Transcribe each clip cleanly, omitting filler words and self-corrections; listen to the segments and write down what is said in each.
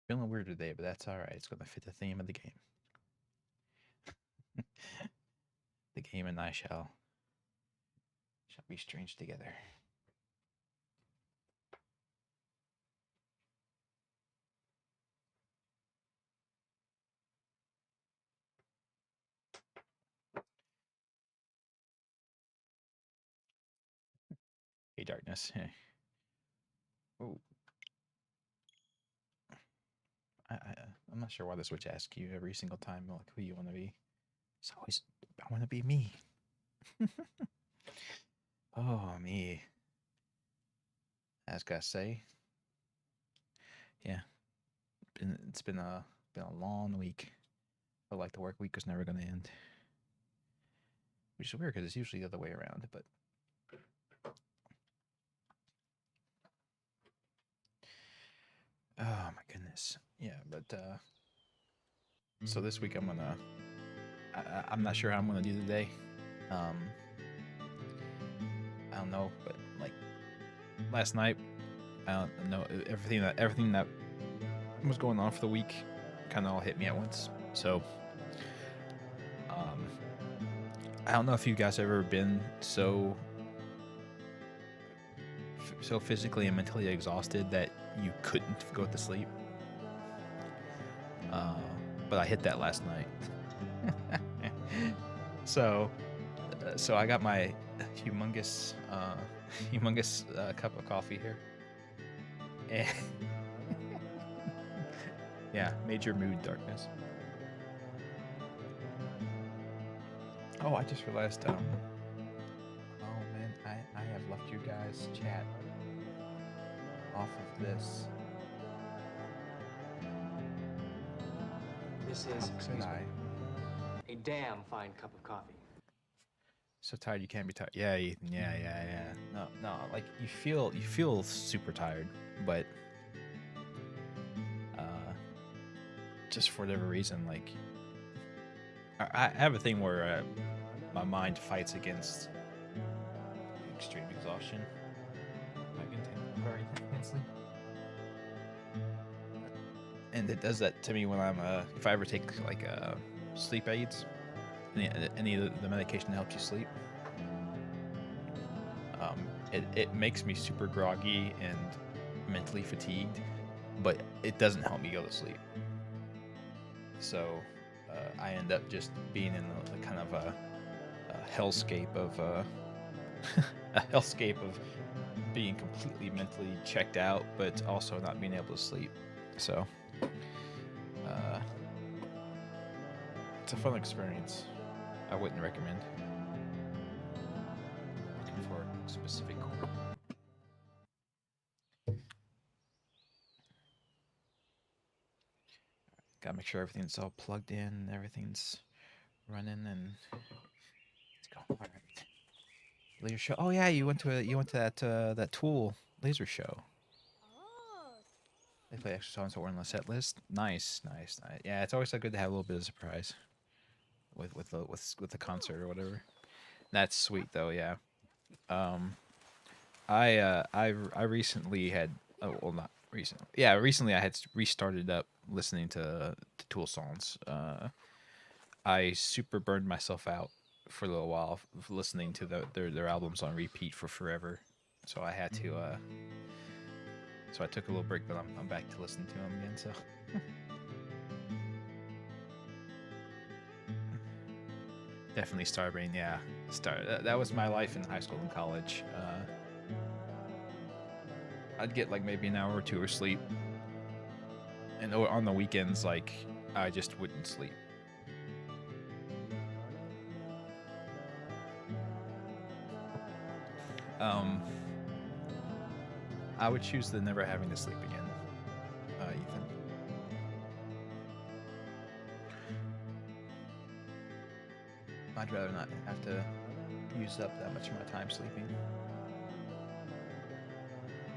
Feeling weird today, but that's all right. It's gonna fit the theme of the game. The game and I shall be strange together. Hey, darkness. Hey. Oh, I'm not sure why the Switch asks you every single time like who you want to be. It's always I want to be me. Oh, me. I was gotta say, yeah. It's been a long week. Felt like the work week was never gonna end, which is weird because it's usually the other way around. But oh my goodness, yeah. But so this week I'm gonna. I'm not sure how I'm gonna do today. Um, I don't know, but like last night, I don't know everything that was going on for the week kind of all hit me at once. So, um, I don't know if you guys have ever been so physically and mentally exhausted that you couldn't go to sleep. Uh, but I hit that last night. so, so I got my humongous cup of coffee here, and yeah, major mood darkness. Oh, I just realized. Oh man, I have left you guys chat off of this. This How is, could excuse I? me, a damn fine cup of coffee. So tired you can't be tired. Yeah, Ethan. Yeah. No. Like you feel super tired, but uh, just for whatever reason, like I have a thing where my mind fights against extreme exhaustion. I can take very intensely, and it does that to me when I'm if I ever take like sleep aids, any of the medication that helps you sleep. It makes me super groggy and mentally fatigued, but it doesn't help me go to sleep. So I end up just being in the kind of a hellscape of a hellscape of being completely mentally checked out, but also not being able to sleep. So uh, it's a fun experience. I wouldn't recommend. Looking for a specific cord. Gotta make sure everything's all plugged in, everything's running, and let's go. All right. Laser show. Oh yeah, you went to that Tool laser show. They play extra songs that were on the set list. Nice. Yeah, it's always so good to have a little bit of surprise with the concert or whatever. That's sweet though. Yeah. Um, I recently had well not recently. Yeah, recently I had restarted up listening to Tool songs. I super burned myself out for a little while listening to their albums on repeat for forever. So I had to so I took a little break, but I'm back to listening to them again. So definitely Starbrain. Yeah, that was my life in high school and college. I'd get like maybe an hour or two of sleep, and on the weekends, like I just wouldn't sleep. Um, I would choose the never having to sleep again, Ethan. I'd rather not have to use up that much of my time sleeping.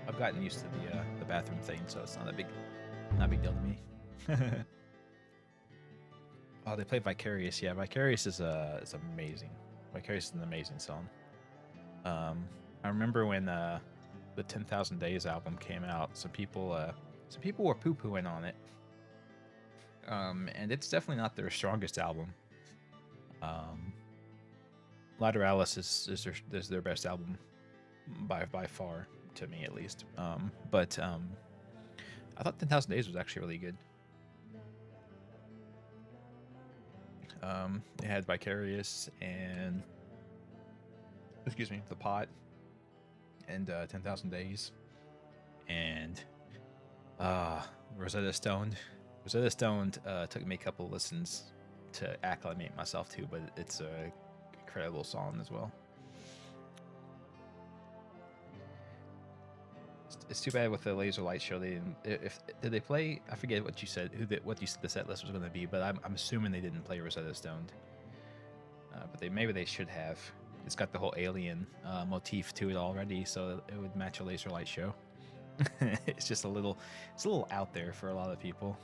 I've gotten used to the bathroom thing, so it's not a big deal to me. Oh, they play Vicarious. Yeah, Vicarious is amazing. Vicarious is an amazing song. I remember when the 10,000 Days album came out. Some people some people were poo-pooing on it. And it's definitely not their strongest album. Lateralis is their best album by far, to me at least. But I thought 10,000 Days was actually really good. It had Vicarious and The Pot and 10,000 Days and Rosetta Stone. Rosetta Stone took me a couple of listens to acclimate myself to, but it's a incredible song as well. It's too bad with the Laser Light show they didn't. Did they play? I forget what you said. What you said the set list was going to be, but I'm assuming they didn't play Rosetta Stone. But maybe they should have. It's got the whole alien motif to it already, so it would match a Laser Light show. It's just a little out there for a lot of people.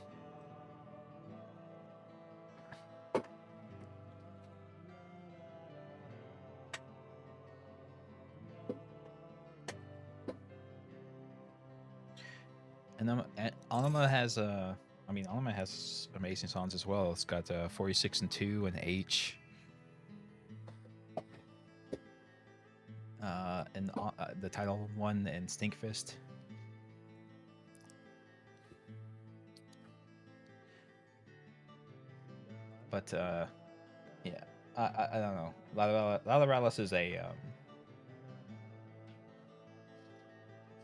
And Anima has Anima has amazing songs as well. It's got 46 and 2 and H. And the title one and Stinkfist. But yeah, I don't know. Lateralis is a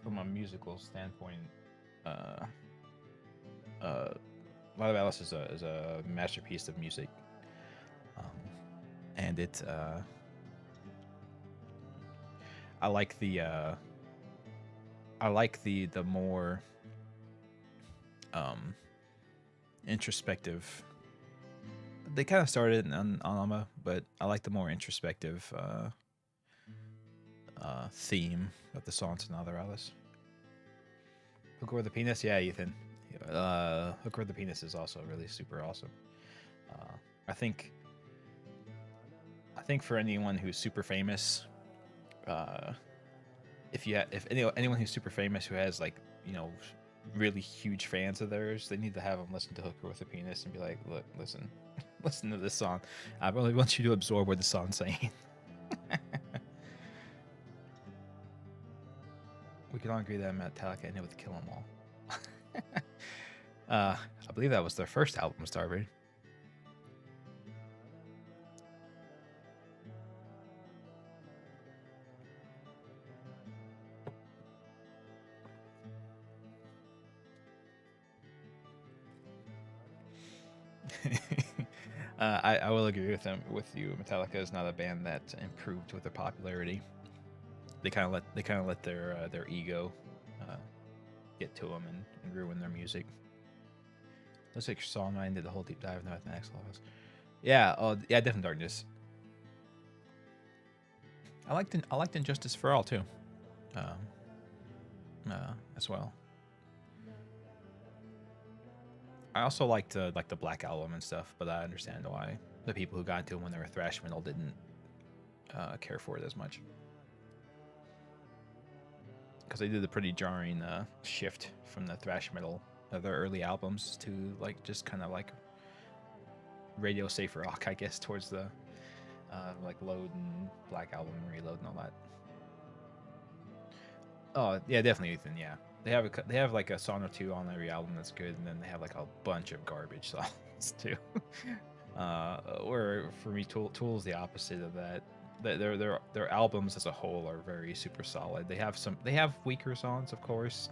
from a musical standpoint. Lateralis is a masterpiece of music, and it. I like the more introspective. They kind of started on Anima, but I like the more introspective theme of the songs in Lateralis. Hook Over the Penis, yeah, Ethan. Hook Over the Penis is also really super awesome. I think for anyone who's super famous, if anyone who's super famous who has really huge fans of theirs, they need to have them listen to Hooker with a Penis and be like, look, listen to this song. I really want you to absorb what the song's saying. We can all agree that Metallica ended with Kill 'Em All. I believe that was their first album, Starbird. I will agree with you. Metallica is not a band that improved with their popularity. They kind of let their ego get to them and ruin their music. Looks like your song I did the whole deep dive in the mathematics class. Yeah, Death and Darkness. I liked Injustice for All too, as well. I also liked the Black Album and stuff, but I understand why the people who got into it when they were thrash metal didn't care for it as much, because they did a pretty jarring shift from the thrash metal of their early albums to just kind of radio safe rock, I guess, towards the Load and Black Album and Reload and all that. Oh yeah, definitely, Ethan. Yeah, they have a song or two on every album that's good, and then they have a bunch of garbage songs too. Where for me, Tool's the opposite of that. Their albums as a whole are very super solid. They have weaker songs, of course.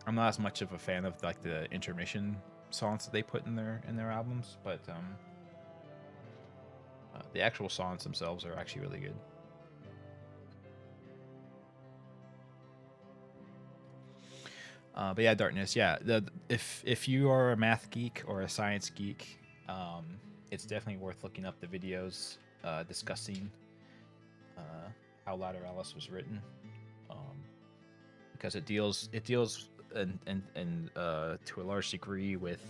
I'm not as much of a fan of the intermission songs that they put in their albums, but the actual songs themselves are actually really good. But yeah, Darkness. Yeah, if you are a math geek or a science geek, it's definitely worth looking up the videos discussing how Lateralis was written, because it deals and to a large degree with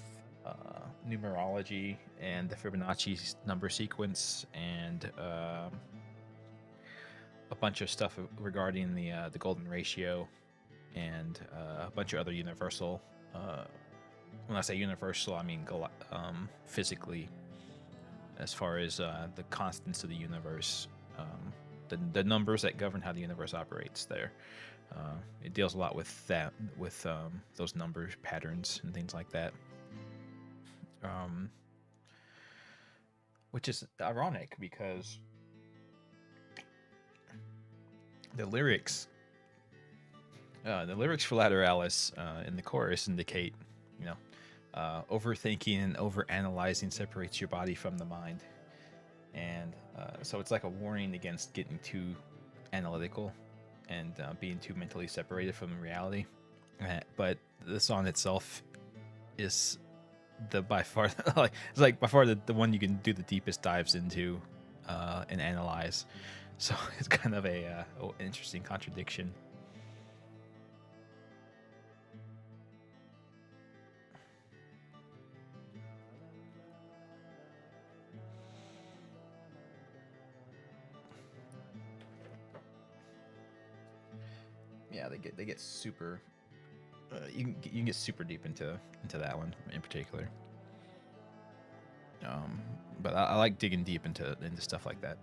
numerology and the Fibonacci number sequence and a bunch of stuff regarding the golden ratio and a bunch of other universal when I say universal, I mean physically, as far as the constants of the universe, the numbers that govern how the universe operates. There, it deals a lot with that, with those numbers, patterns, and things like that. Um, which is ironic because the lyrics, for Lateralis in the chorus indicate, you know, overthinking and overanalyzing separates your body from the mind, and so it's like a warning against getting too analytical and being too mentally separated from reality. But the song itself is the by far like it's like by far the one you can do the deepest dives into and analyze. So it's kind of a interesting contradiction. Yeah, they get super. You can get super deep into that one in particular. But I like digging deep into stuff like that,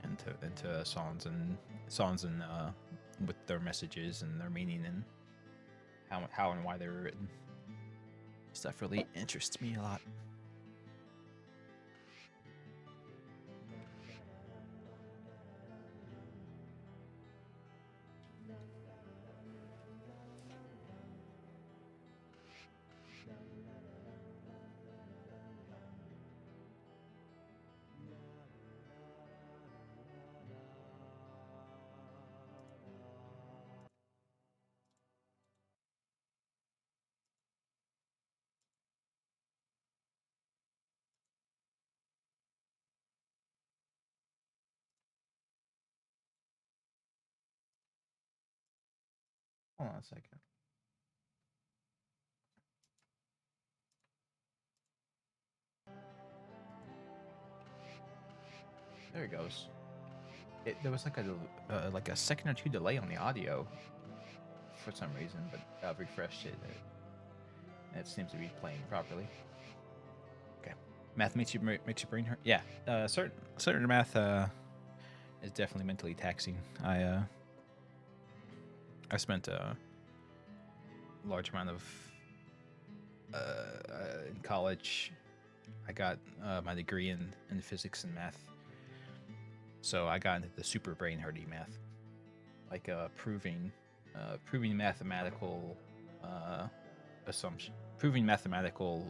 into songs and with their messages and their meaning and how and why they were written. Stuff really interests me a lot. Hold on a second. There it goes. There was like a second or two delay on the audio for some reason, but I've refreshed it. It seems to be playing properly. Okay, math makes your brain hurt. Yeah, certain math is definitely mentally taxing. I spent a large amount of in college. I got my degree in physics and math, so I got into the super brain hardy math, like proving mathematical assumption, proving mathematical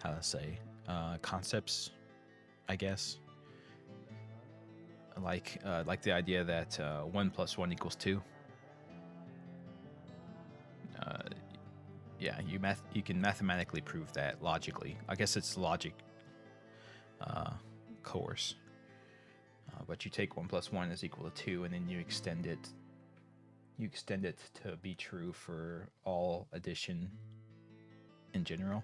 how to say concepts, I guess. Like the idea that 1 + 1 = 2. Yeah, you can mathematically prove that logically. I guess it's logic course. But you take 1 + 1 = 2, and then you extend it. You extend it to be true for all addition in general.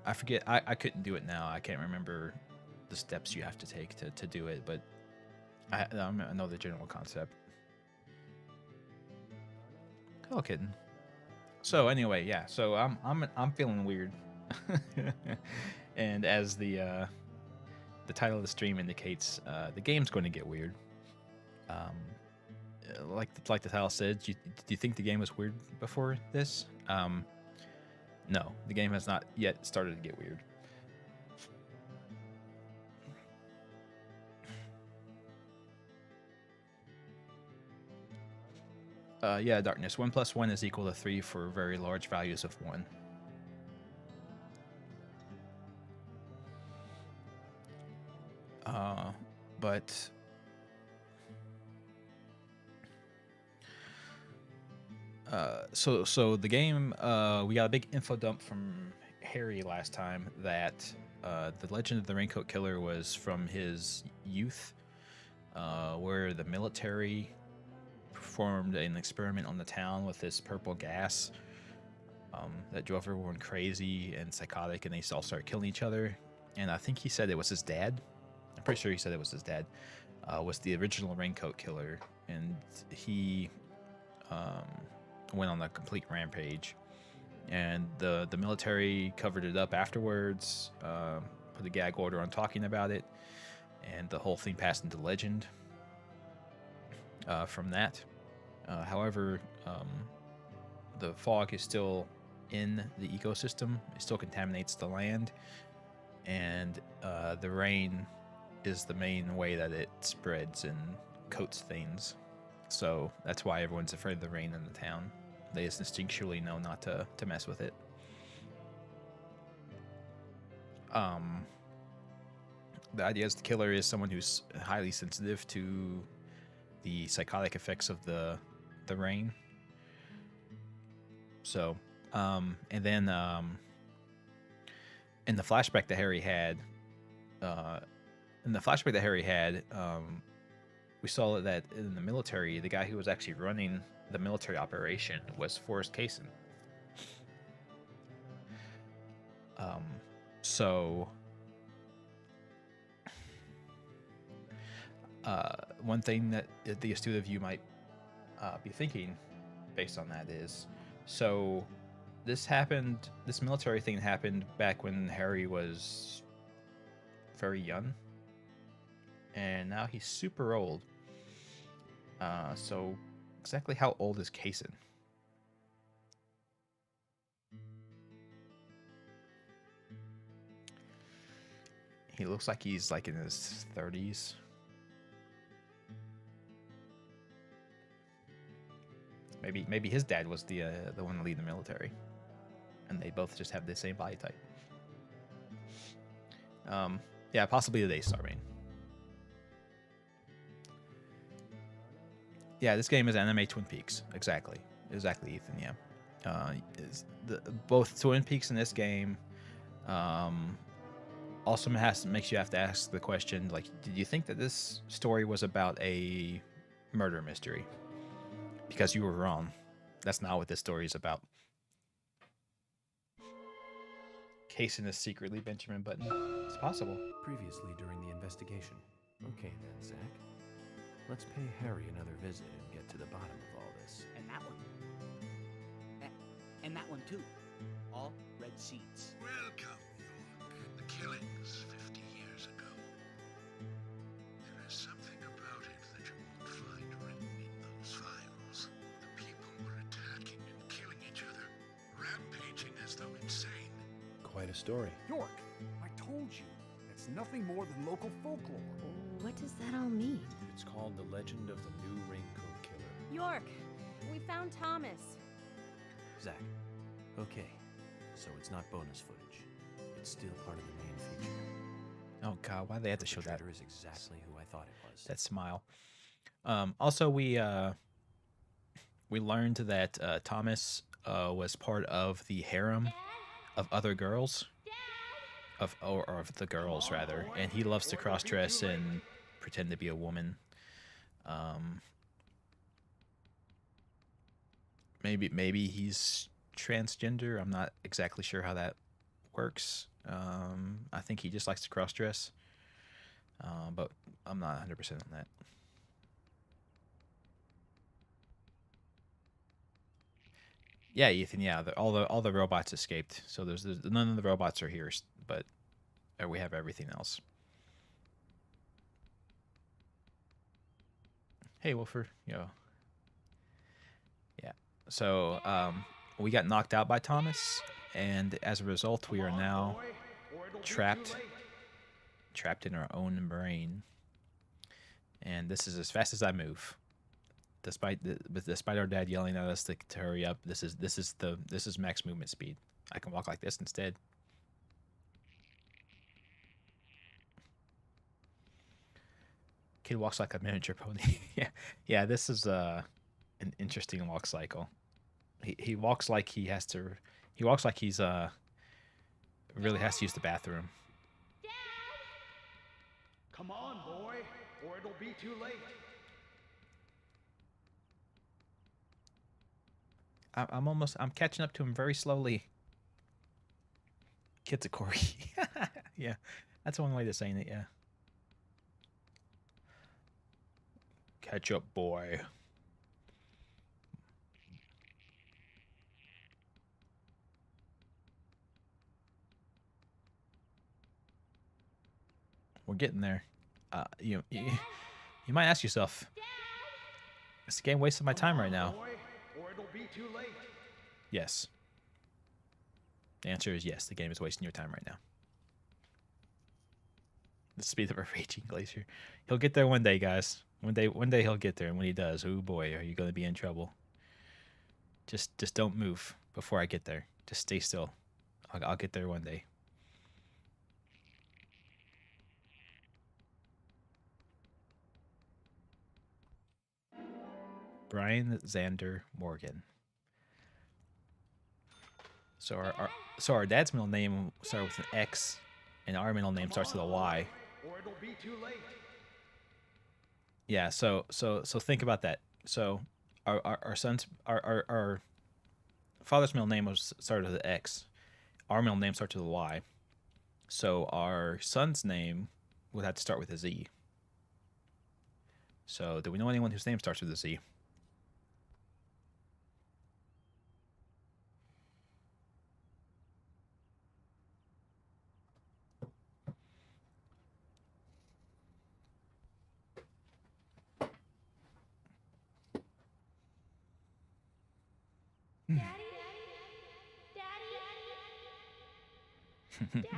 I forget. I couldn't do it now. I can't remember the steps you have to take to do it, but I know the general concept. Hello, kitten. So anyway, yeah. So I'm feeling weird, and as the title of the stream indicates, the game's going to get weird. Like the title said, do you think the game was weird before this? No, the game has not yet started to get weird. Yeah, darkness. 1 + 1 = 3 for very large values of 1. But so the game, we got a big info dump from Harry last time that the Legend of the Raincoat Killer was from his youth, where the military performed an experiment on the town with this purple gas that drove everyone crazy and psychotic, and they all started killing each other. And I think he said it was his dad. I'm pretty sure he said it was his dad. Was the original Raincoat Killer, and he went on a complete rampage. And the military covered it up afterwards, put a gag order on talking about it, and the whole thing passed into legend from that. However, the fog is still in the ecosystem. It still contaminates the land, and the rain is the main way that it spreads and coats things. So that's why everyone's afraid of the rain in the town. They just instinctually know not to mess with it. The idea is the killer is someone who's highly sensitive to the psychotic effects of the rain. So, and then in the flashback that Harry had, we saw that in the military, the guy who was actually running the military operation was Forrest Kaysen. So one thing that the astute of you might be thinking based on that is, so this military thing happened back when Harry was very young, and now he's super old. So exactly how old is Kaysen? He looks like he's like in his 30s. Maybe his dad was the one to lead the military, and they both just have the same body type. Yeah, possibly the Daystar Bane. Yeah, this game is anime Twin Peaks. Exactly, Ethan. Yeah, both Twin Peaks in this game. Also makes you have to ask the question, like, did you think that this story was about a murder mystery? Because you were wrong. That's not what this story is about. Kaysen is secretly Benjamin Button. It's possible. Previously during the investigation. Okay then, Zach. Let's pay Harry another visit and get to the bottom of all this. And that one. And that one too. All red seeds. Welcome, York. The killings 50 years ago. There is something about it that you won't find written in those files. The people were attacking and killing each other, rampaging as though insane. Quite a story. York, I told you, it's nothing more than local folklore. What does that all mean? It's called The Legend of the New Raincoat Killer. York, we found Thomas. Zach. Okay, so it's not bonus footage. It's still part of the main feature. Oh God, why do they have to show that? The is exactly who I thought it was. That smile. Also, we learned that Thomas was part of the harem of other girls, of the girls rather, and he loves to cross dress and pretend to be a woman. Maybe he's transgender. I'm not exactly sure how that works. I think he just likes to cross dress, but I'm not 100% on that. Yeah, Ethan. Yeah, all the robots escaped. So there's none of the robots are here, but we have everything else. Hey, Wolfer. Yeah. So we got knocked out by Thomas, and as a result, we are now trapped in our own brain. And this is as fast as I move. Despite our dad yelling at us to hurry up, this is max movement speed. I can walk like this instead. Kid walks like a miniature pony. yeah. This is an interesting walk cycle. He walks like he has to. He walks like he's really has to use the bathroom. Dad! Come on, boy, or it'll be too late. I'm catching up to him very slowly. Kitsakori. Yeah, that's one way to saying it. Yeah. Catch up, boy. We're getting there. You might ask yourself, is the game wasting my time right now? Or it'll be too late. Yes. The answer is yes. The game is wasting your time right now. The speed of a raging glacier. He'll get there one day, guys. One day he'll get there, and when he does, oh boy, are you going to be in trouble? Just don't move before I get there. Just stay still. I'll get there one day. Brian Xander Morgan. So our dad's middle name started with an X, and our middle name starts with a Y. Or it'll be too late. Yeah. So think about that. So our father's middle name was started with an X. Our middle name starts with a Y. So our son's name would have to start with a Z. So do we know anyone whose name starts with a Z? Daddy? Daddy? Daddy?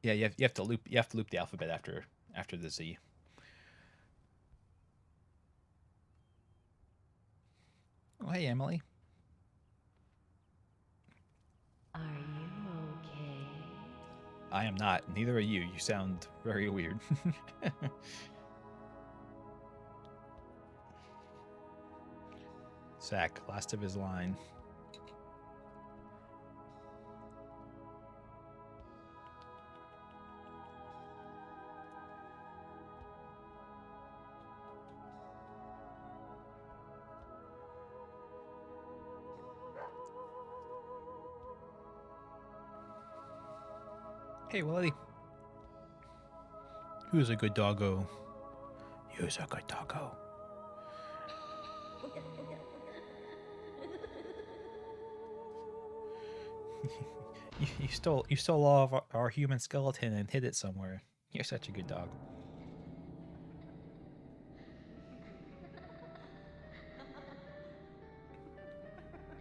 Yeah, you have to loop the alphabet after the Z. Oh, hey, Emily. Are you okay? I am not. Neither are you. You sound very weird. Zach, last of his line. Hey, Willie. Who's a good doggo? You's a good doggo. You stole all of our human skeleton and hid it somewhere. You're such a good dog.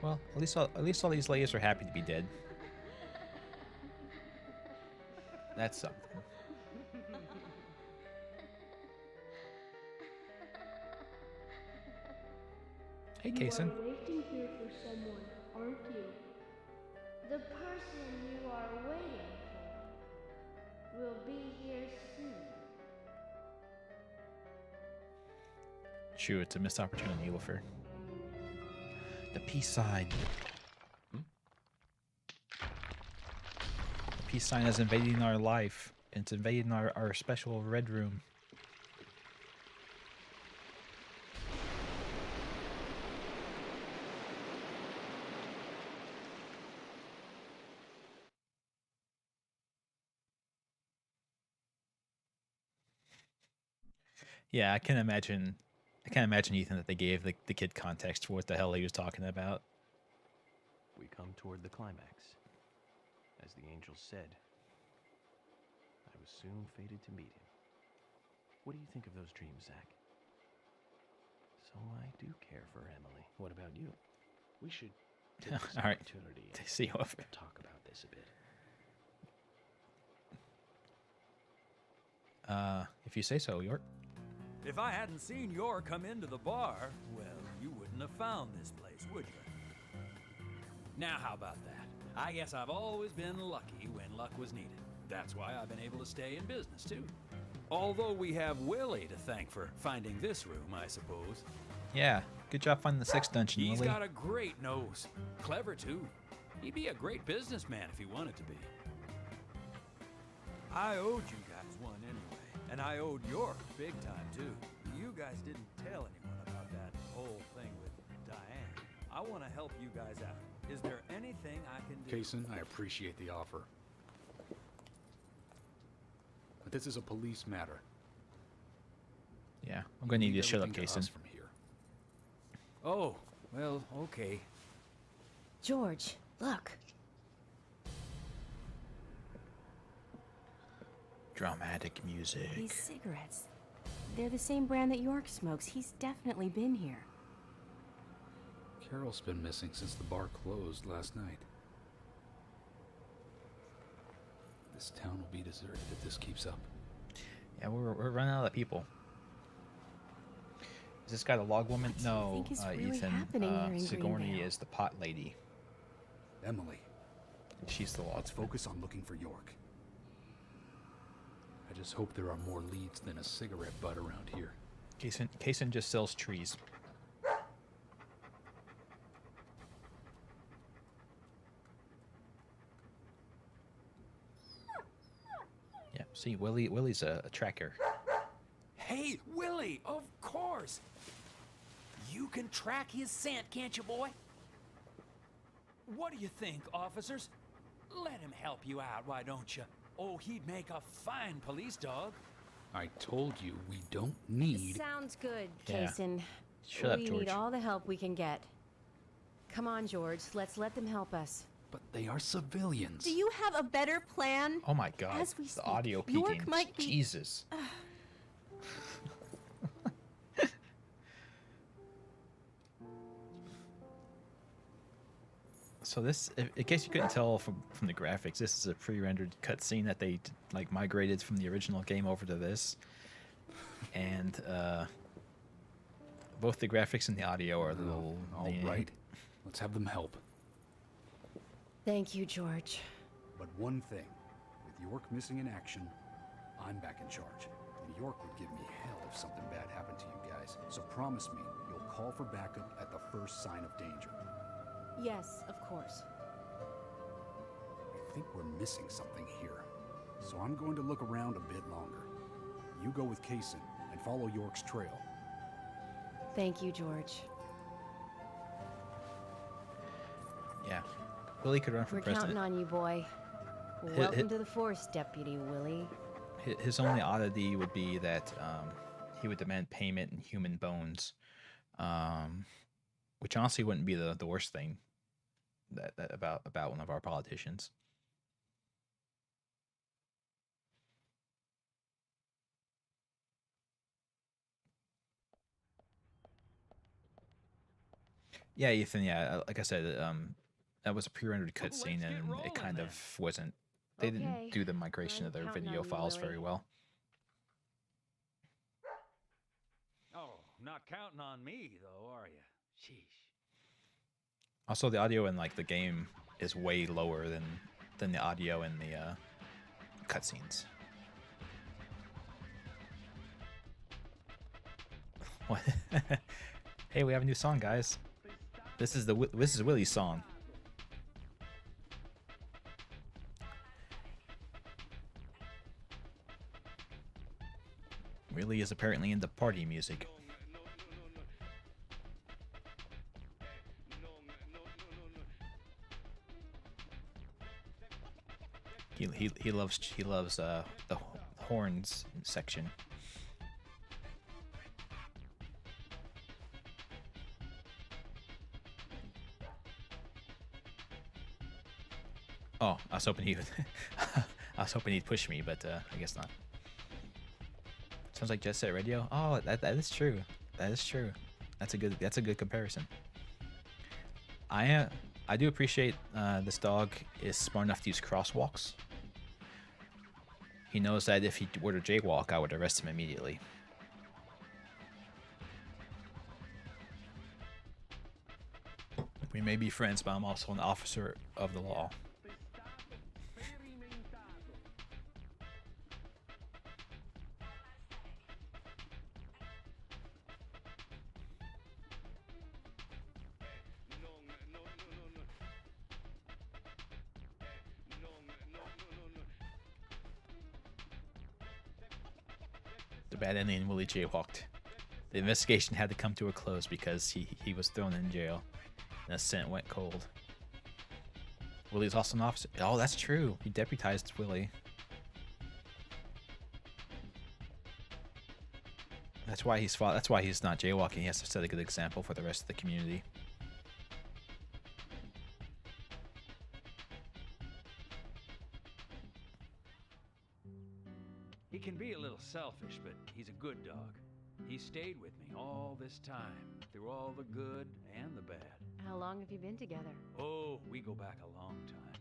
Well, at least all these ladies are happy to be dead. That's something. Hey, Kason. You are waiting here for someone, aren't you? The person you are waiting for will be here soon. True, it's a missed opportunity, Wilfer. The peace sign. The peace sign is invading our life. It's invading our special red room. Yeah, I can imagine, Ethan, that they gave the kid context for what the hell he was talking about. We come toward the climax. As the angel said, I was soon fated to meet him. What do you think of those dreams, Zach? So I do care for Emily. What about you? We should take this All right. opportunity To and see Wilfer. talk about this a bit. If you say so, York. If I hadn't seen Yor come into the bar, well, you wouldn't have found this place, would you? Now, how about that? I guess I've always been lucky when luck was needed. That's why I've been able to stay in business, too. Although we have Willie to thank for finding this room, I suppose. Yeah, good job finding the sex dungeon, He's Willie. got a great nose. Clever, too. He'd be a great businessman if he wanted to be. I owed you guys one anyway, And I owed York big time, too. You guys didn't tell anyone about that whole thing with Diane. I want to help you guys out. Is there anything I can do? Kaysen, I appreciate the offer. But this is a police matter. Yeah, I'm gonna need you to shut up, Everything to us Kaysen. from here. Oh, well, okay. George, look. Dramatic music. These cigarettes. They're the same brand that York smokes. He's definitely been here. Carol's been missing since the bar closed last night. This town will be deserted if this keeps up. Yeah, we're running out of people. Is this guy the log woman? What do you No, think is really Ethan. happening here in Sigourney Greenvale? is the pot lady. Emily, She's the log. let's focus on looking for York. I just hope there are more leads than a cigarette butt around here. Kaysen just sells trees. Yeah, see, Willie's a tracker. Hey, Willie, of course. You can track his scent, can't you, boy? What do you think, officers? Let him help you out, why don't you? Oh, he'd make a fine police dog. I told you we don't need... Sounds good, Yeah. Kaysen. Shut up, We George. need all the help we can get. Come on, George. Let's let them help us. But they are civilians. Do you have a better plan? Oh my God, As we the speak, audio York peaking. might be- Jesus. So this, in case you couldn't tell from the graphics, this is a pre-rendered cutscene that they like migrated from the original game over to this, and both the graphics and the audio are a little. All right, let's have them help. Thank you, George. But one thing, with York missing in action, I'm back in charge. And York would give me hell if something bad happened to you guys. So promise me you'll call for backup at the first sign of danger. Yes, of course. I think we're missing something here. So I'm going to look around a bit longer. You go with Kaysen and follow York's trail. Thank you, George. Yeah, Willie could run for We're president. counting on you, boy. Welcome to the force, Deputy Willie. His only oddity would be that he would demand payment in human bones, which honestly wouldn't be the worst thing that about one of our politicians. Yeah, Ethan. Yeah, like I said, that was a pre-rendered cutscene, get and rolling it kind then. of wasn't. They Okay, didn't do the migration I'm of their counting video on you, files Willie. very well. Oh, not counting on me, though, are you? Sheesh. Also, the audio in like the game is way lower than the audio in the cutscenes. What? Hey, we have a new song, guys. This is Willie's song. Willie is apparently into party music. He loves the horns section. Oh, I was hoping he would. I was hoping he'd push me, but I guess not. Sounds like Jet Set Radio. Oh, that is true. That is true. That's a good comparison. I do appreciate this dog is smart enough to use crosswalks. He knows that if he were to jaywalk, I would arrest him immediately. We may be friends, but I'm also an officer of the law. The bad ending, Willie jaywalked. The investigation had to come to a close because he was thrown in jail, and the scent went cold. Willie's also an officer. Oh, that's true. He deputized Willie. That's why he's fought. That's why he's not jaywalking. He has to set a good example for the rest of the community. He can be a little selfish, but he's a good dog. He stayed with me all this time, through all the good and the bad. How long have you been together? Oh, we go back a long time.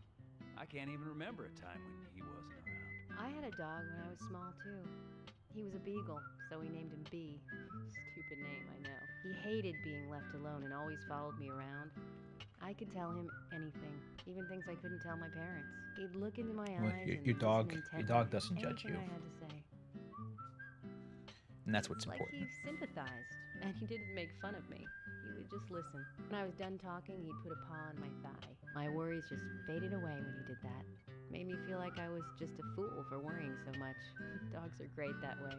I can't even remember a time when he wasn't around. I had a dog when I was small, too. He was a beagle, so we named him B. Stupid name, I know. He hated being left alone and always followed me around. I could tell him anything, even things I couldn't tell my parents. He'd look into my Well, eyes your and dog listen doesn't judge anything you, I had to say. and that's what's It's like important. he sympathized, and he didn't make fun of me. He would just listen. When I was done talking, he'd put a paw on my thigh. My worries just faded away when he did that. Made me feel like I was just a fool for worrying so much. Dogs are great that way.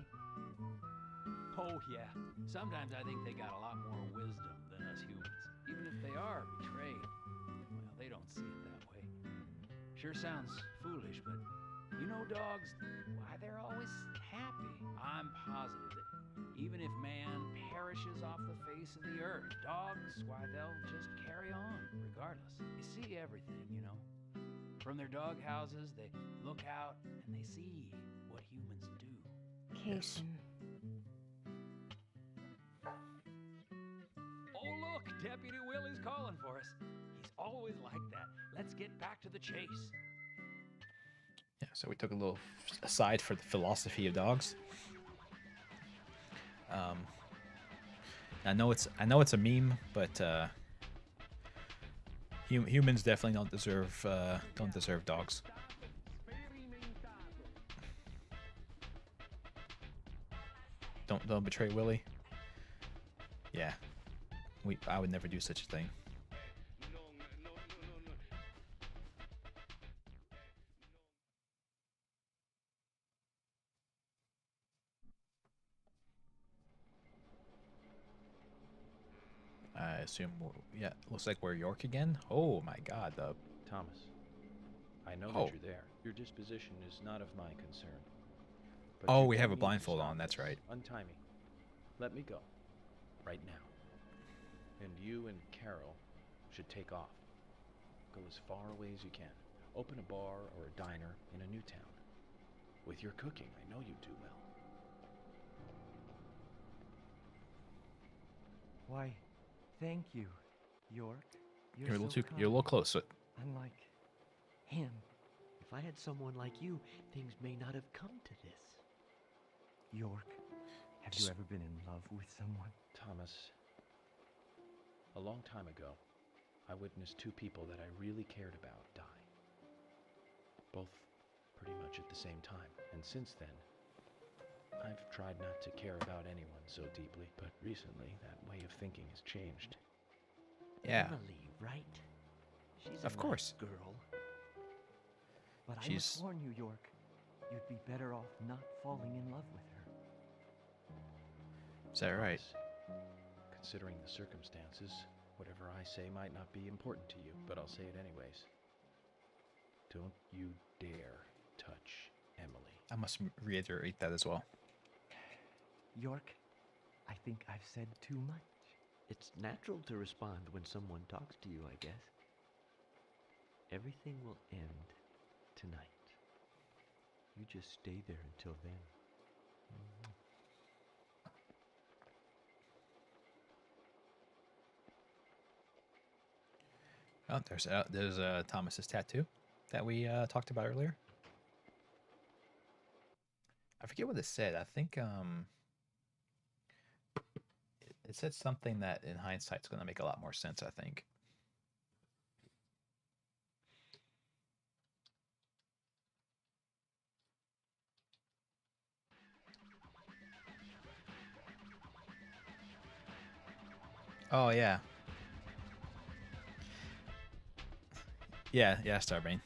Oh, yeah. Sometimes I think they got a lot more wisdom than us humans. Even if they are betrayed. Well, they don't see it that way. Sure sounds foolish, but you know dogs, why they're always happy. I'm positive that even if man perishes off the face of the earth, dogs, why, they'll just carry on regardless. They see everything, you know. From their dog houses, they look out and they see what humans do. Kason. Oh, look, Deputy Willie's calling for us. He's always like that. Let's get back to the chase. Yeah, so we took a little aside for the philosophy of dogs. I know it's a meme, but humans definitely don't deserve dogs. Don't betray Willie. Yeah, I would never do such a thing. I assume, yeah, looks like we're York again. Oh my God, Thomas, I know Oh. that you're there. Your disposition is not of my concern. But Oh, you we don't have a need to blindfold stop on, that's this. right. Untie me. Let me go. Right now. And you and Carol should take off. Go as far away as you can. Open a bar or a diner in a new town. With your cooking, I know you do well. Why, thank you, York. You're a little so you're a little kind. close. So Unlike him. If I had someone like you, things may not have come to this. York, have you ever been in love with someone? Thomas, a long time ago, I witnessed two people that I really cared about die. Both pretty much at the same time. And since then, I've tried not to care about anyone so deeply, but recently that way of thinking has changed. yeah, Emily, right? She's Of a course. nice girl. But I She's- must warn you, York. You'd be better off not falling in love with her. is that right? Thomas, considering the circumstances, whatever I say might not be important to you, but I'll say it anyways. Don't you dare touch Emily. I must reiterate that as well. York, I think I've said too much. It's natural to respond when someone talks to you, I guess. Everything will end tonight. You just stay there until then. Oh, there's Thomas's tattoo that we talked about earlier. I forget what it said. I think it said something that in hindsight is going to make a lot more sense, I think. Oh yeah. Yeah, Starbane.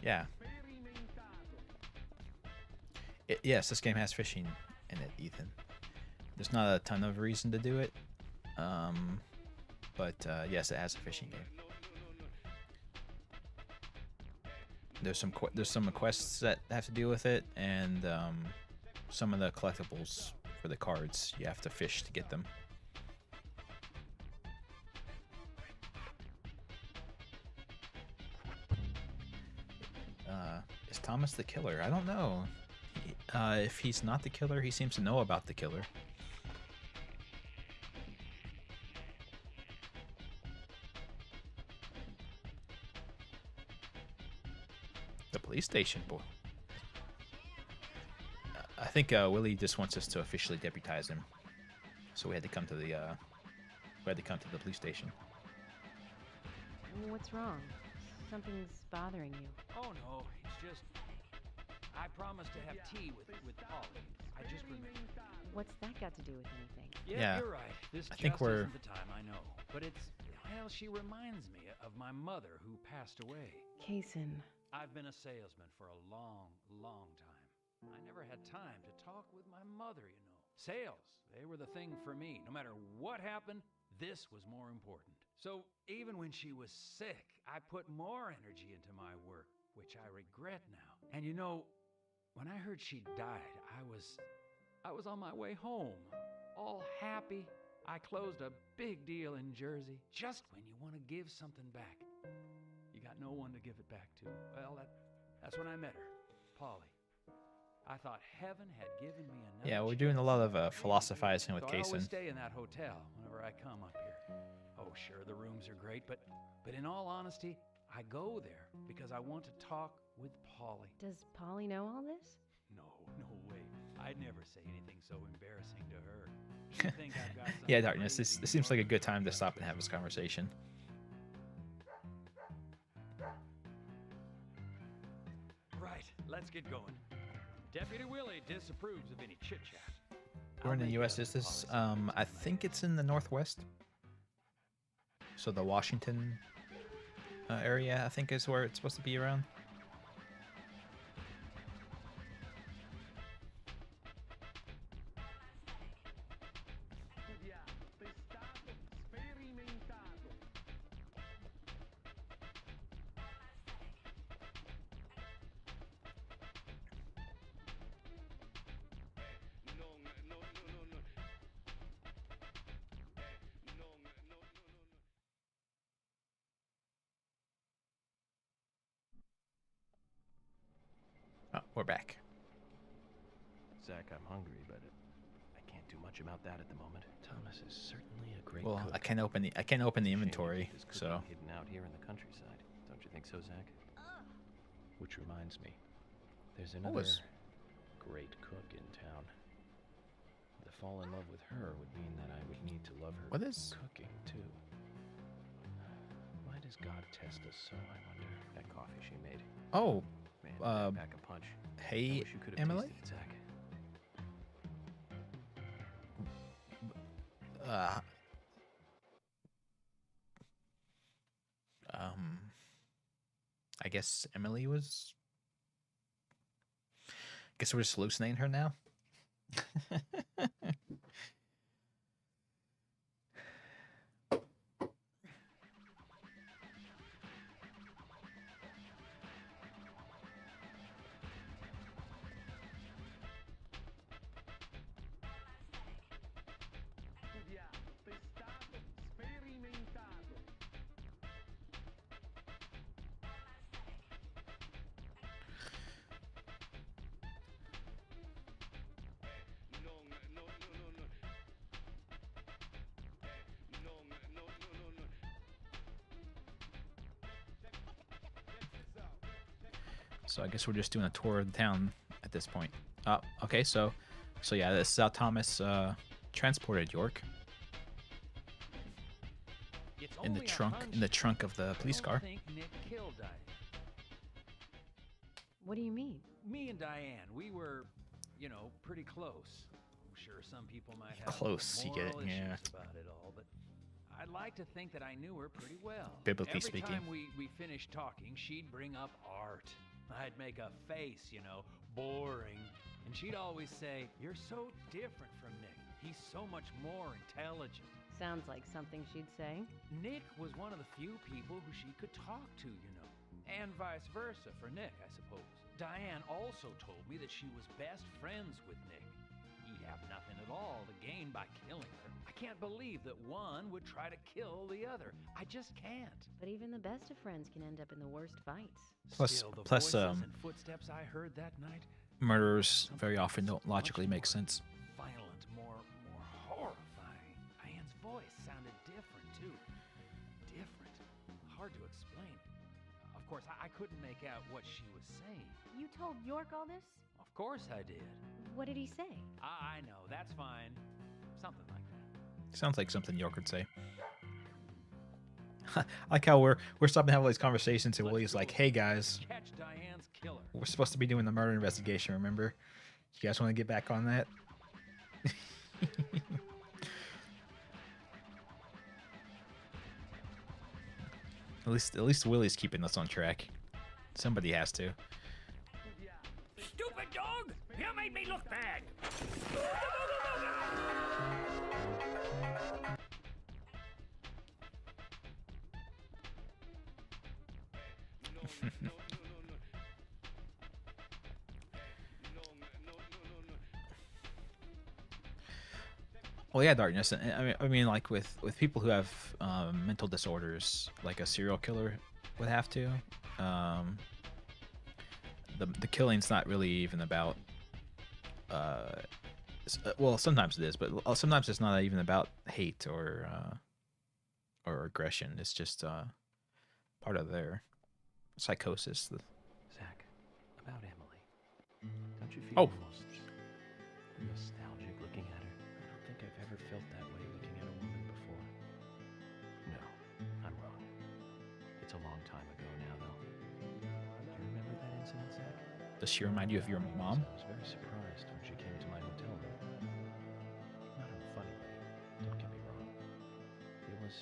Yeah. Yes, this game has fishing in it, Ethan. There's not a ton of reason to do it, but yes, it has a fishing game. There's some quests that have to deal with it, and some of the collectibles for the cards you have to fish to get them. Is Thomas the killer? I don't know. If he's not the killer, he seems to know about the killer. The police station, boy. I think Willie just wants us to officially deputize him, so we had to come to the police station. What's wrong? Something's bothering you. Oh no, it's just I promised to have tea with Polly. I just remembered. What's that got to do with anything? Yeah, You're right. This I think just we're- isn't the time, I know. But it's, well, she reminds me of my mother who passed away. Kaysen. I've been a salesman for a long, long time. I never had time to talk with my mother, you know. Sales, they were the thing for me. No matter what happened, this was more important. So even when she was sick, I put more energy into my work, which I regret now. And you know, when I heard she died, I was on my way home, all happy. I closed a big deal in Jersey. Just when you want to give something back, you got no one to give it back to. Well, that's when I met her, Polly. I thought heaven had given me another Yeah, we're doing a lot of philosophizing with so I always Kaysen. stay in that hotel whenever I come up here. Oh, sure, the rooms are great, but in all honesty, I go there because I want to talk with Polly. Does Polly know all this? No way. I'd never say anything so embarrassing to her. She'd think I've got some Yeah, Darkness, crazy this seems like a good time to stop and have this conversation. Right, let's get going. Deputy Willie disapproves of any chit-chat. Where in the U.S. is this? I think it's in the Northwest. So the Washington area, I think, is where it's supposed to be around. Oh, we're back. Zach, I'm hungry, but I can't do much about that at the moment. Thomas is certainly a great Well, cook. I can't open the inventory, Shame to keep his so cooking hidden out here in the countryside. Don't you think so, Zach? Which reminds me, there's What another was- great cook in town. To fall in love with her would mean that I would need to love her What is- cooking too. Why does God test us so, I wonder? That coffee she made. Oh, Man, pack a punch. I hey, wish you could have Emily. tasted it, Zach. Uh, I guess Emily was. Guess we're just hallucinating her now. So I guess we're just doing a tour of the town at this point. Oh, okay. So yeah, this is how Thomas transported York It's in the only a trunk hunch, of the but police I don't car. think Nick killed Diane. What do you mean? Me and Diane, we were, you know, pretty close. I'm sure some people might have Close, you get it, moral yeah. issues about it all, but I'd like to think that I knew her pretty well. Biblically Every speaking. time we finished talking, she'd bring up art. I'd make a face, you know, boring. And she'd always say, "You're so different from Nick. He's so much more intelligent." Sounds like something she'd say. Nick was one of the few people who she could talk to, you know. And vice versa for Nick, I suppose. Diane also told me that she was best friends with Nick. He'd have nothing at all to gain by killing her. I can't believe that one would try to kill the other. I just can't. But even the best of friends can end up in the worst fights. Still, the voices and footsteps I heard that night, murderers very often don't logically make sense. violent, more horrifying. Diane's voice sounded different, too. Different. Hard to explain. Of course, I couldn't make out what she was saying. You told York all this? Of course I did. What did he say? I know, that's fine. Something like that. Sounds like something York would say. I like how we're stopping to have all these conversations and Willie's like, "Hey guys, Catch Diane's killer. we're supposed to be doing the murder investigation, remember? You guys want to get back on that?" At least Willie's keeping us on track. Somebody has to. Stupid dog! You made me look bad! Well, yeah, Darkness. I mean, like with people who have mental disorders, like a serial killer would have to. The killing's not really even about. Well, sometimes it is, but sometimes it's not even about hate or aggression. It's just part of their psychosis. Zach, about Emily. Don't you feel Oh. almost nostalgic looking at her? I don't think I've ever felt that way looking at a woman before. No, I'm wrong. It's a long time ago now, though. Do you remember that incident, Zach? Does she remind you of your mom? I was very surprised when she came to my hotel room. Not in a funny way, don't get me wrong. It was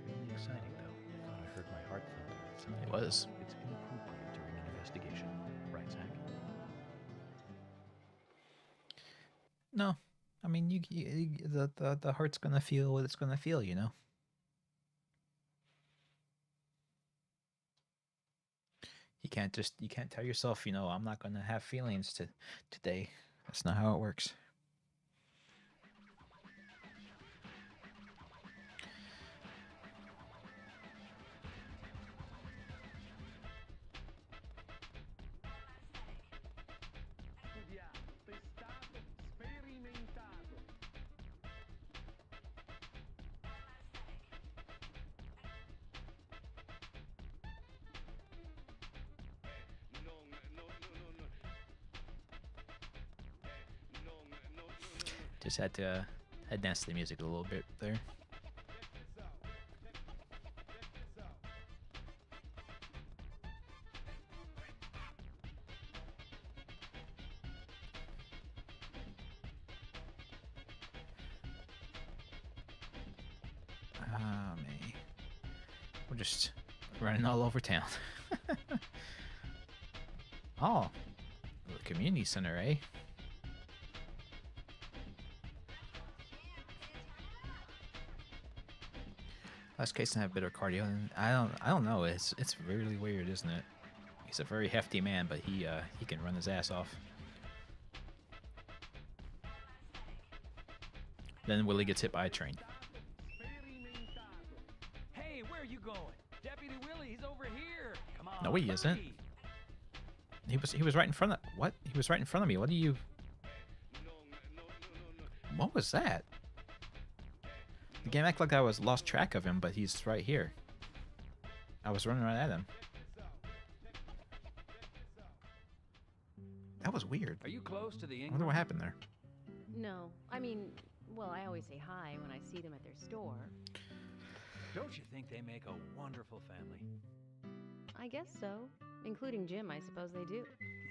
really exciting, though. I thought I heard my heart thumping inside. It was. It's inappropriate during an investigation, right, Zach? No, I mean the heart's gonna feel what it's gonna feel, you know. You can't tell yourself, you know, I'm not gonna have feelings today. That's not how it works. Just had to dance to the music a little bit there. Ah, me. We're just running all over town. Oh, the community center, eh? Last case to have better cardio. I don't know. It's really weird, isn't it? He's a very hefty man, but he can run his ass off. Then Willie gets hit by a train. Hey, where are you going? Deputy Willie, he's over here. Come on. No, he isn't. hurry. He was right in front of what? He was right in front of me. What are you? What was that? The game acted like I lost track of him, but he's right here. I was running right at him. That was weird. Are you close to the I Ingram? wonder what happened there. No, I mean, well, I always say hi when I see them at their store. Don't you think they make a wonderful family? I guess so. Including Jim, I suppose they do.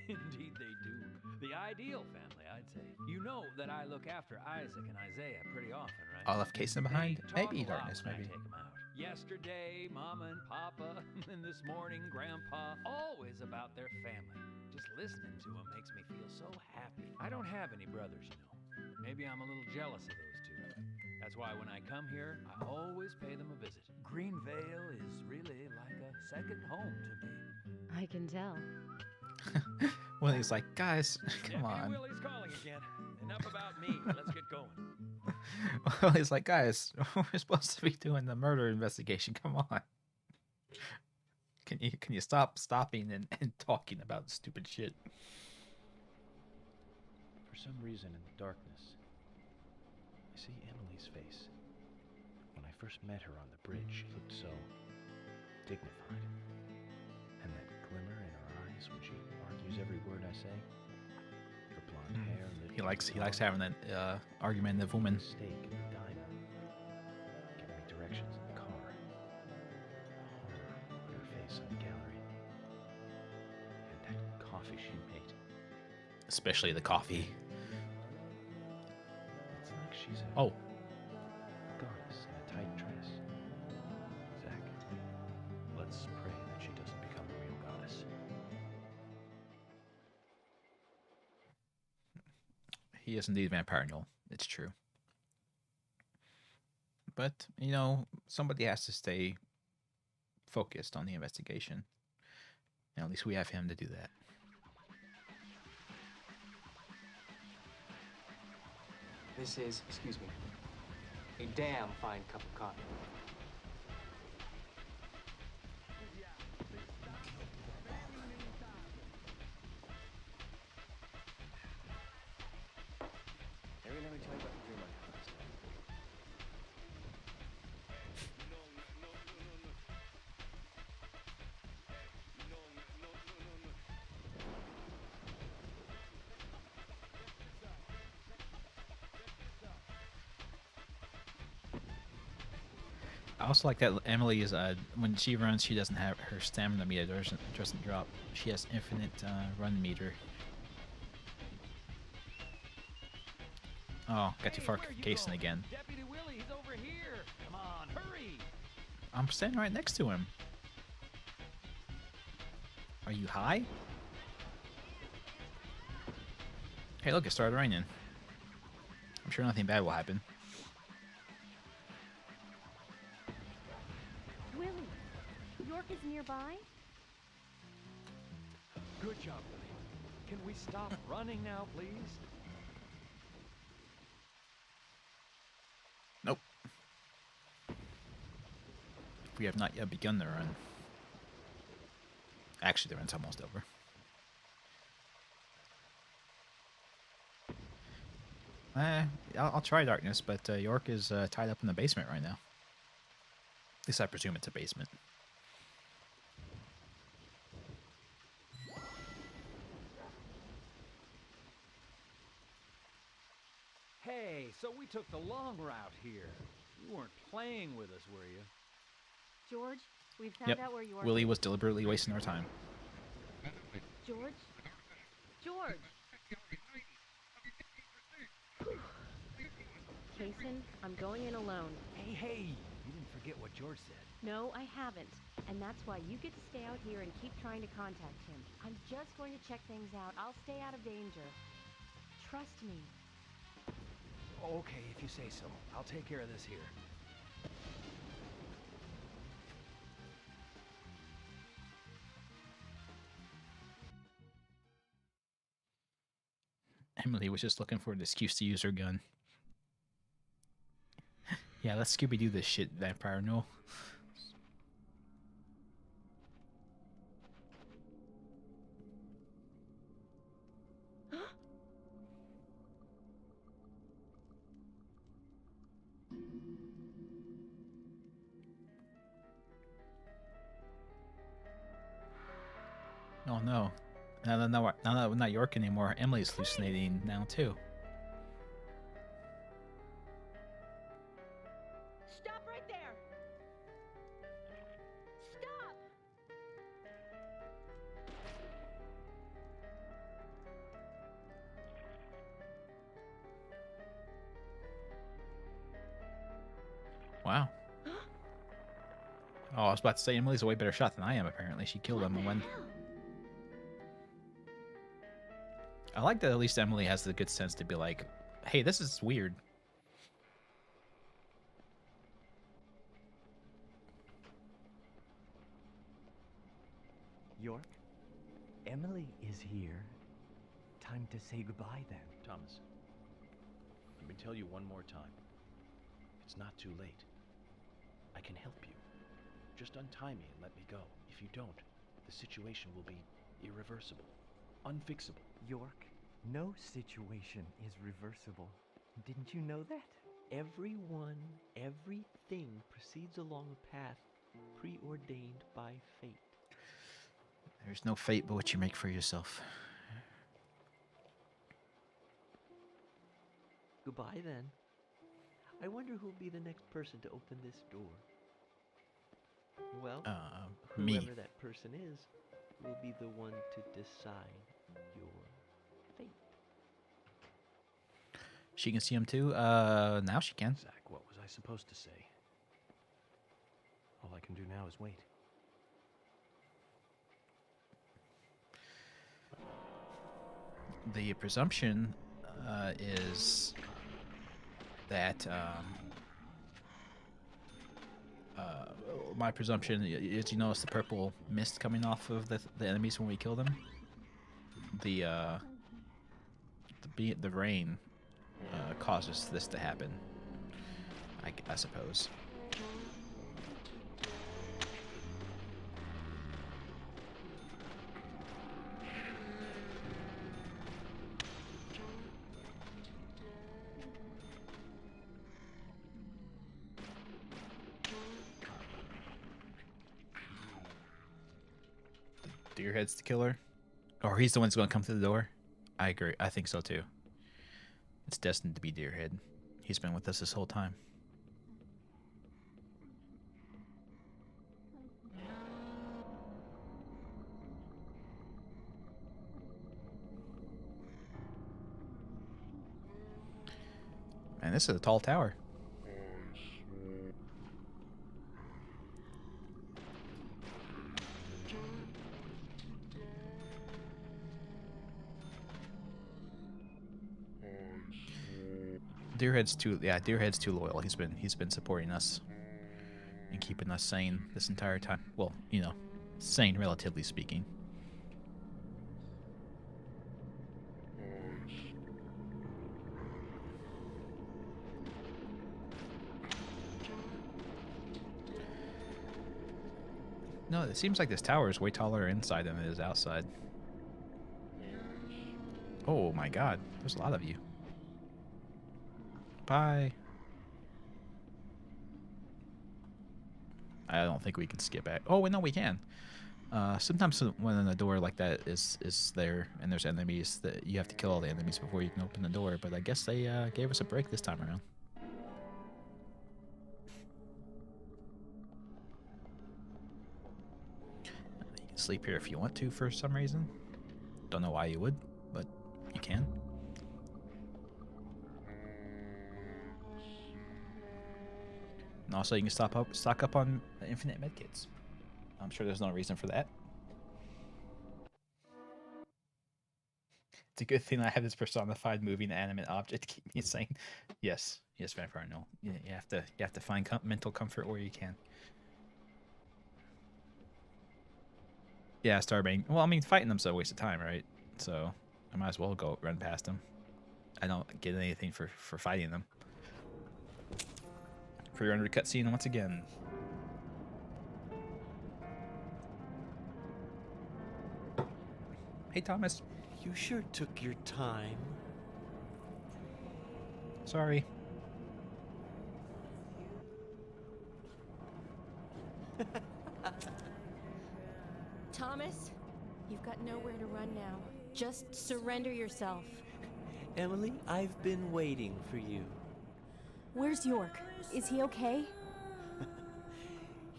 Indeed they do. The ideal family, I'd say. You know that I look after Isaac and Isaiah pretty often, right? All left Casey behind? They talk Maybe a lot Darkness, when I maybe. take 'em out. Yesterday, Mama and Papa, and this morning, Grandpa, always about their family. Just listening to them makes me feel so happy. I don't have any brothers, you know. Maybe I'm a little jealous of those two. That's why when I come here, I always pay them a visit. Greenvale is really like a second home to me. I can tell. Willie's like, guys, come Deputy on. Willie's calling again. Enough about me. Let's get going. Willie's like, guys, we're supposed to be doing the murder investigation. Come on. Can you stop stopping and talking about stupid shit? For some reason in the darkness, I see Emily's face. When I first met her on the bridge, she looked so dignified. And that glimmer in her eyes when she argues every word I say. Her blonde hair. He likes having that argumentative woman. Steak in the diner. Giving me directions in the car. Horror on her face in the gallery. And that coffee she made. Especially the coffee. It's like she's a Oh. goddess in a tight dress. Zach, let's pray that she doesn't become a real goddess. He is indeed Vampire Noel. It's true. But, you know, somebody has to stay focused on the investigation. And at least we have him to do that. This is, excuse me, a damn fine cup of coffee. Harry, let me tell you about the dream I had last night. I also like that Emily is when she runs, she doesn't have her stamina meter doesn't drop. She has infinite run meter. Oh, got too far casing again. Deputy Willie, he's over here. Come on, hurry. I'm standing right next to him. Are you high? Hey, look, it started raining. I'm sure nothing bad will happen. Willie, York is nearby? Good job, Willie. Can we stop running now, please? Nope. We have not yet begun the run. Actually, the run's almost over. I'll try darkness, but York is tied up in the basement right now. At least I presume it's a basement. Hey, so we took the long route here. You weren't playing with us, were you? George, we've found Yep. out where York Willie is. was deliberately wasting our time. George? George! Jason, I'm going in alone. Hey, you didn't forget what George said. No, I haven't. And that's why you get to stay out here and keep trying to contact him. I'm just going to check things out. I'll stay out of danger. Trust me. Okay, if you say so. I'll take care of this here. Emily was just looking for an excuse to use her gun. Yeah, let's Scooby-Doo this shit, Vampire Noel. Oh no. Now that we're not York anymore, Emily's hallucinating now too. Stop right there! Stop! Wow. Oh, I was about to say Emily's a way better shot than I am. Apparently, she killed him. When I like that at least Emily has the good sense to be like, "Hey, this is weird." York, Emily is here. Time to say goodbye then. Thomas, let me tell you one more time. It's not too late. I can help you. Just untie me and let me go. If you don't, the situation will be irreversible, unfixable. York, no situation is reversible. Didn't you know that? Everyone, everything proceeds along a path preordained by fate. There's no fate but what you make for yourself. Goodbye then. I wonder who'll be the next person to open this door. Well, Me. whoever that person is will be the one to decide your fate. She can see him too. Now she can. Zach, what was I supposed to say? All I can do now is wait. The presumption is that my presumption is, you notice the purple mist coming off of the enemies when we kill them. The rain causes this to happen. I suppose. Deerhead's the killer? Or he's the one who's going to come through the door? I agree. I think so too. It's destined to be Deerhead. He's been with us this whole time. Man, this is a tall tower. Deerhead's too loyal. He's been supporting us and keeping us sane this entire time. Well, you know, sane relatively speaking. No, it seems like this tower is way taller inside than it is outside. Oh my god, there's a lot of you. Bye. I don't think we can skip back. Oh, no, we can. Sometimes when a door like that is there and there's enemies, that you have to kill all the enemies before you can open the door. But I guess they gave us a break this time around. You can sleep here if you want to for some reason. Don't know why you would, but you can. And also, you can stock up on infinite medkits. I'm sure there's no reason for that. It's a good thing I have this personified moving animate object to keep me sane. Yes, Vampire. No, you have to find mental comfort where you can. Yeah, Starbane. Well, I mean, fighting them's a waste of time, right? So I might as well go run past them. I don't get anything for fighting them. For your under cutscene once again. Hey, Thomas. You sure took your time. Sorry. Thomas, you've got nowhere to run now. Just surrender yourself. Emily, I've been waiting for you. Where's York? Is he okay?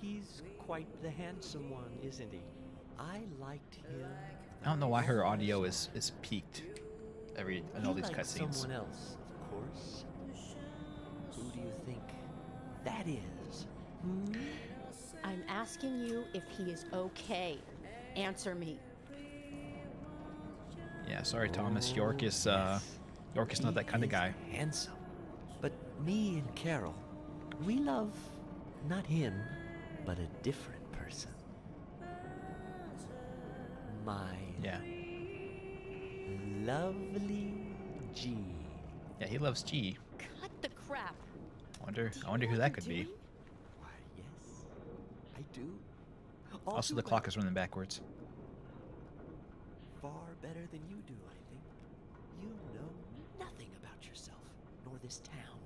He's quite the handsome one, isn't he? I liked him. I don't know why her audio is peaked in all these cutscenes. Someone else, of course. Who do you think that is? I'm asking you if he is okay. Answer me. Yeah, sorry, Thomas. York is not that kind of guy. Handsome. But me and Carol, we love not him, but a different person. My Yeah. lovely G. Yeah, he loves G. Cut the crap. I wonder who that could be. Why, yes, I do. Also, the clock is running backwards. Far better than you do, I think. You know nothing about yourself, nor this town.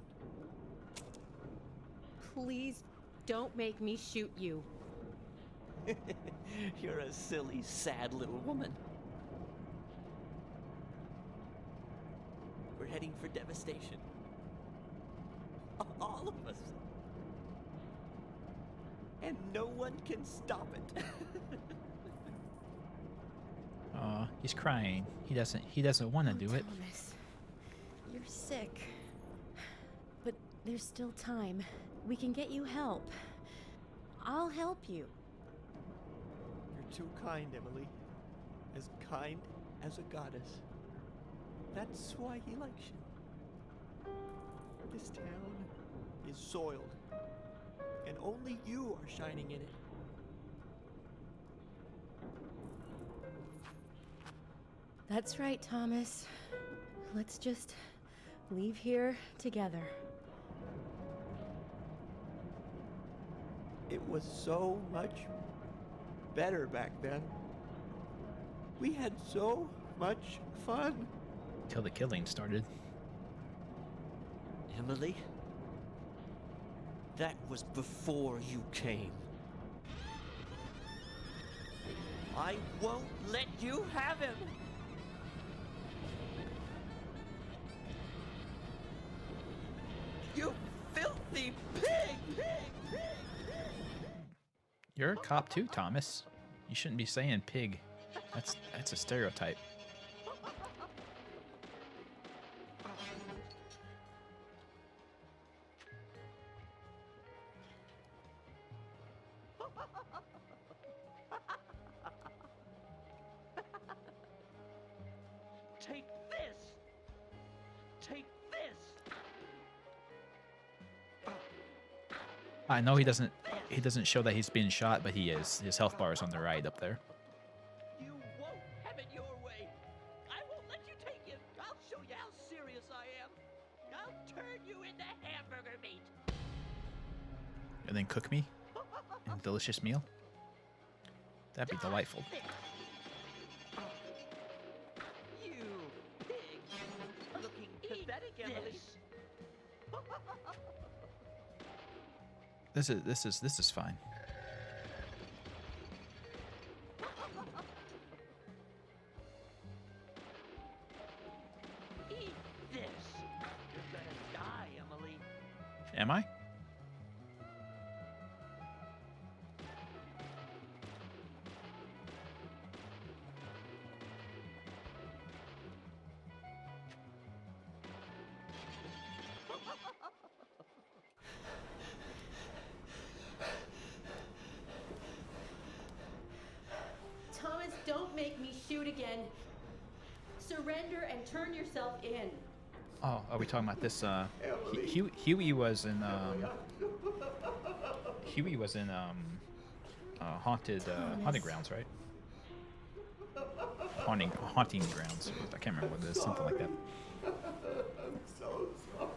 Please don't make me shoot you. You're a silly, sad little woman. We're heading for devastation. All of us. And no one can stop it. He's crying. He doesn't want to do it. Thomas, you're sick. But there's still time. We can get you help. I'll help you. You're too kind, Emily. As kind as a goddess. That's why he likes you. This town is soiled, and only you are shining in it. That's right, Thomas. Let's just leave here together. It was so much better back then. We had so much fun. Till the killing started. Emily, that was before you came. I won't let you have him. You filthy pig! You're a cop too, Thomas. You shouldn't be saying pig. That's a stereotype. Take this! Take this! I know he doesn't show that he's being shot, but he is. His health bar is on the right up there. You won't have it your way. I won't let you take it. I'll show you how serious I am. I'll turn you into hamburger meat. And then cook me in a delicious meal. That'd be delightful. You pig. Looking pathetic, Emily. This is fine. Eat this. You're gonna die, Emily. Am I? Thomas, don't make me shoot again. Surrender and turn yourself in. Oh, are we talking about this? Huey was in haunted grounds, right? Haunting grounds. I can't remember what it is. Something like that. I'm so sorry.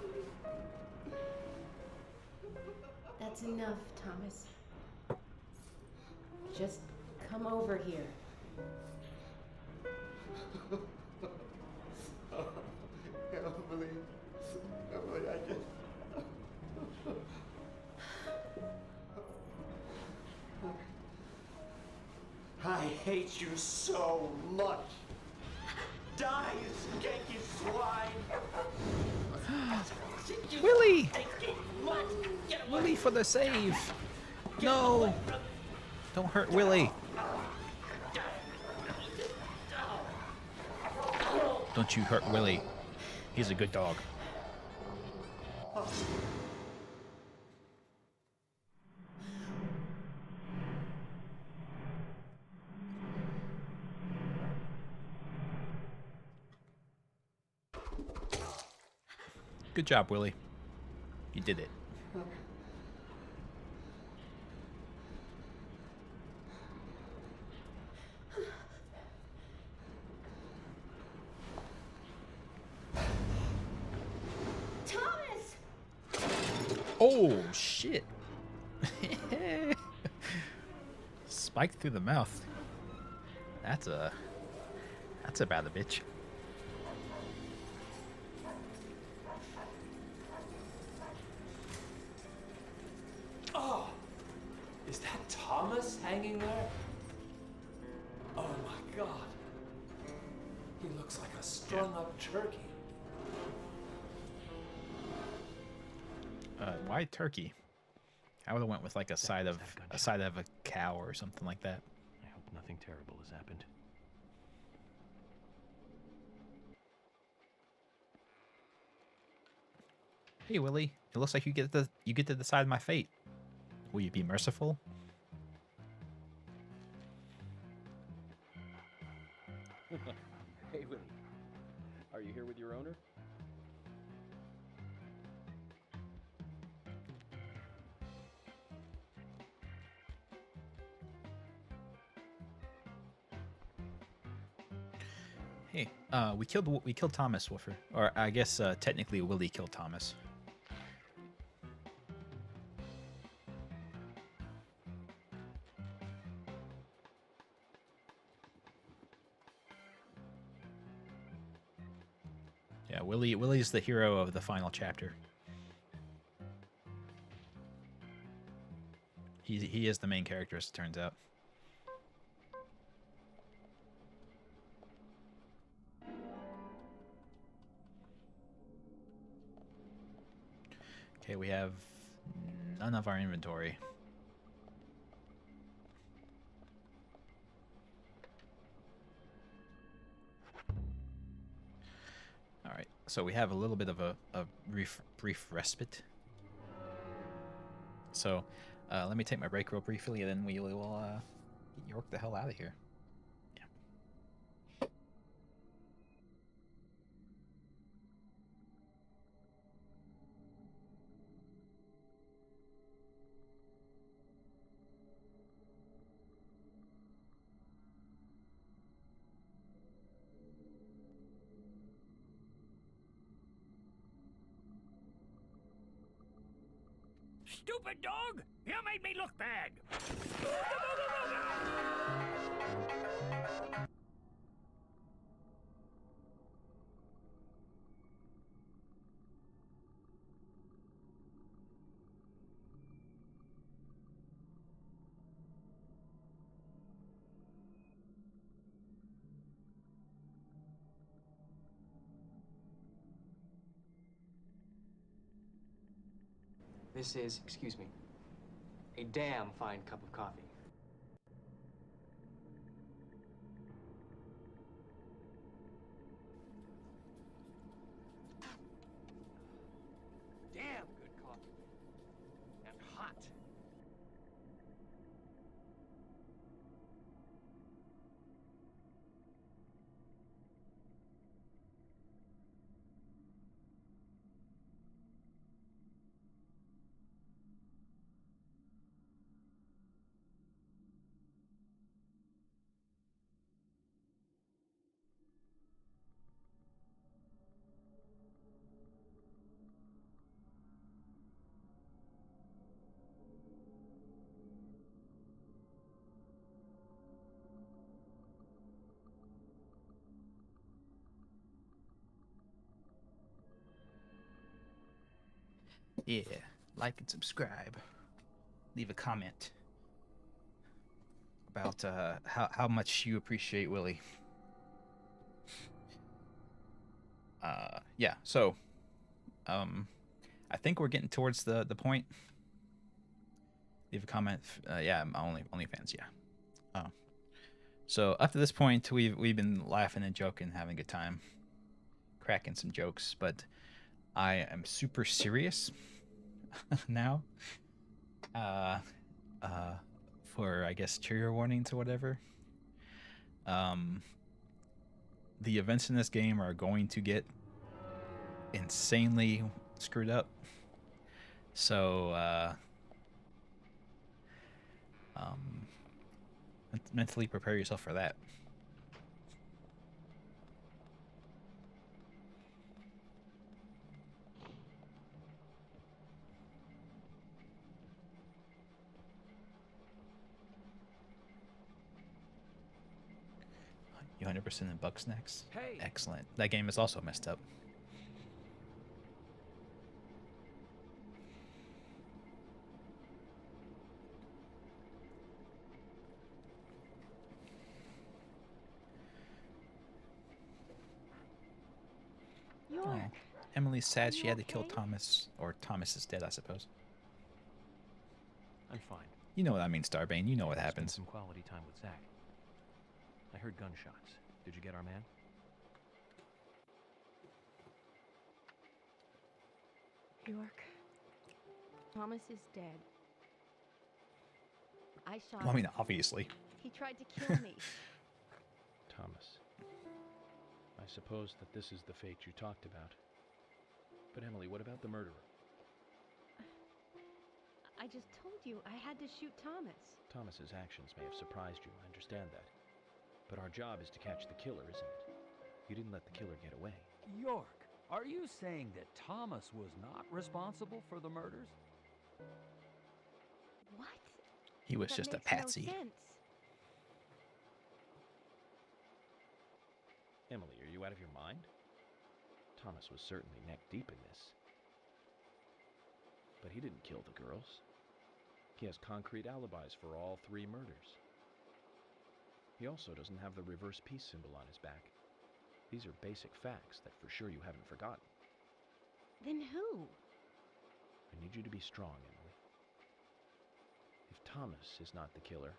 That's enough, Thomas. Just come over here. Emily, I just... I hate you so much. Die, you skanky swine. Willie! What? Willie for the save! No! Don't hurt Willie! Don't you hurt Willie. He's a good dog. Good job, Willie. You did it. Thomas! Oh, shit. Spike through the mouth. That's about a bitch. Oh, is that Thomas hanging there? Oh my God. He looks like a strung-up turkey. Why turkey? I would have went with like a side of a cow or something like that. I hope nothing terrible has happened. Hey, Willie. It looks like you get to decide my fate. Will you be merciful? Hey, Willie. Are you here with your owner? Hey, we killed Thomas Woofer, or I guess technically Willie killed Thomas. Yeah, Willie's the hero of the final chapter. He is the main character, as it turns out. Okay, we have none of our inventory. All right, so we have a little bit of a brief respite. So let me take my break real briefly, and then we will get York the hell out of here. Stupid dog! You made me look bad! This is, excuse me, a damn fine cup of coffee. Damn good coffee. And hot. Yeah, like and subscribe. Leave a comment about how much you appreciate Willie. Yeah, so I think we're getting towards the point. Leave a comment. Yeah, only fans. Yeah. So up to this point, we've been laughing and joking, having a good time, cracking some jokes, but I am super serious now. For I guess trigger warnings or whatever. The events in this game are going to get insanely screwed up. So, mentally prepare yourself for that. You 100% in Bugsnax? Hey. Excellent. That game is also messed up. York. Oh, Emily's sad she you had to kill okay? Thomas, or Thomas is dead, I suppose. I'm fine. You know what I mean, Starbane. You know what Spent happens. some quality time with Zach. I heard gunshots. Did you get our man? York. Thomas is dead. I shot Well, I mean, him. obviously. He tried to kill me. Thomas. I suppose that this is the fate you talked about. But Emily, what about the murderer? I just told you I had to shoot Thomas. Thomas's actions may have surprised you, I understand that. But our job is to catch the killer, isn't it? You didn't let the killer get away. York, are you saying that Thomas was not responsible for the murders? What? He was That just a makes no patsy. sense. Emily, are you out of your mind? Thomas was certainly neck deep in this. But he didn't kill the girls. He has concrete alibis for all 3 murders. He also doesn't have the reverse peace symbol on his back. These are basic facts that for sure you haven't forgotten. Then who? I need you to be strong, Emily. If Thomas is not the killer,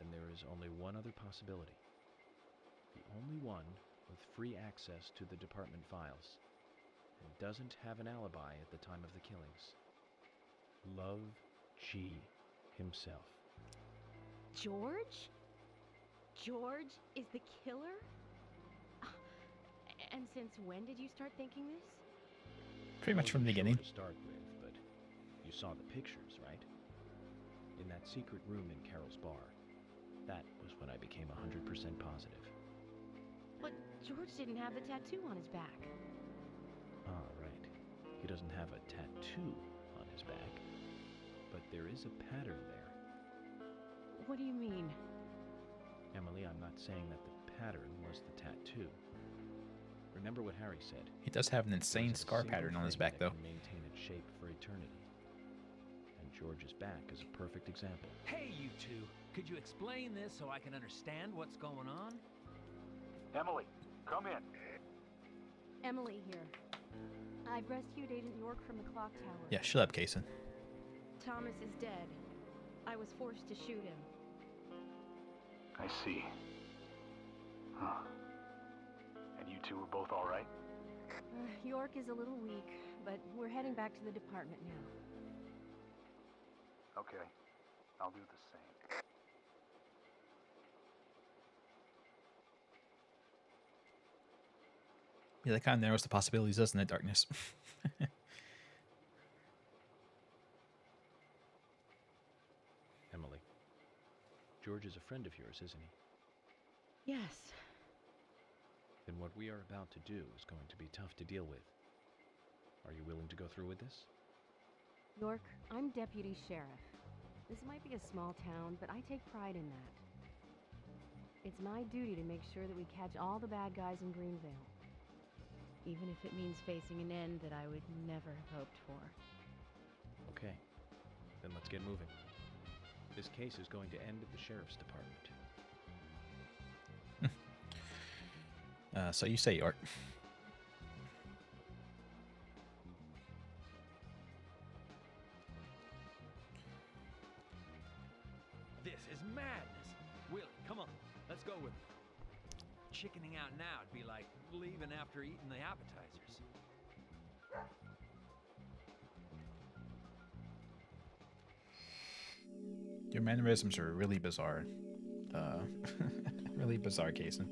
then there is only one other possibility. The only one with free access to the department files and doesn't have an alibi at the time of the killings. Love G himself. George? George is the killer? And since when did you start thinking this? Pretty much from the beginning. To start with, but you saw the pictures, right? In that secret room in Carol's bar. That was when I became 100% positive. But George didn't have the tattoo on his back. Ah, right. He doesn't have a tattoo on his back, but there is a pattern there. What do you mean? Emily, I'm not saying that the pattern was the tattoo. Remember what Harry said. He does have an insane There's a scar single pattern on his thing back, that though. can maintain its shape for eternity. And George's back is a perfect example. Hey, you two. Could you explain this so I can understand what's going on? Emily, come in. Emily here. I've rescued Agent York from the clock tower. Yeah, shut up, Kason. Thomas is dead. I was forced to shoot him. I see. Huh. And you two are both all right? York is a little weak, but we're heading back to the department now. Okay. I'll do the same. Yeah, that kind of narrows the possibilities, doesn't it, Darkness? Emily, George is a friend of yours, isn't he? Yes. Then what we are about to do is going to be tough to deal with. Are you willing to go through with this? York, I'm deputy sheriff. This might be a small town, but I take pride in that. It's my duty to make sure that we catch all the bad guys in Greenvale. Even if it means facing an end that I would never have hoped for. Okay. Then let's get moving. This case is going to end at the sheriff's department. So you say, York. This is madness. Willie, come on. Let's go with it. Chickening out now would be like leaving after eating the appetizers. Your mannerisms are really bizarre. Really bizarre, Kason.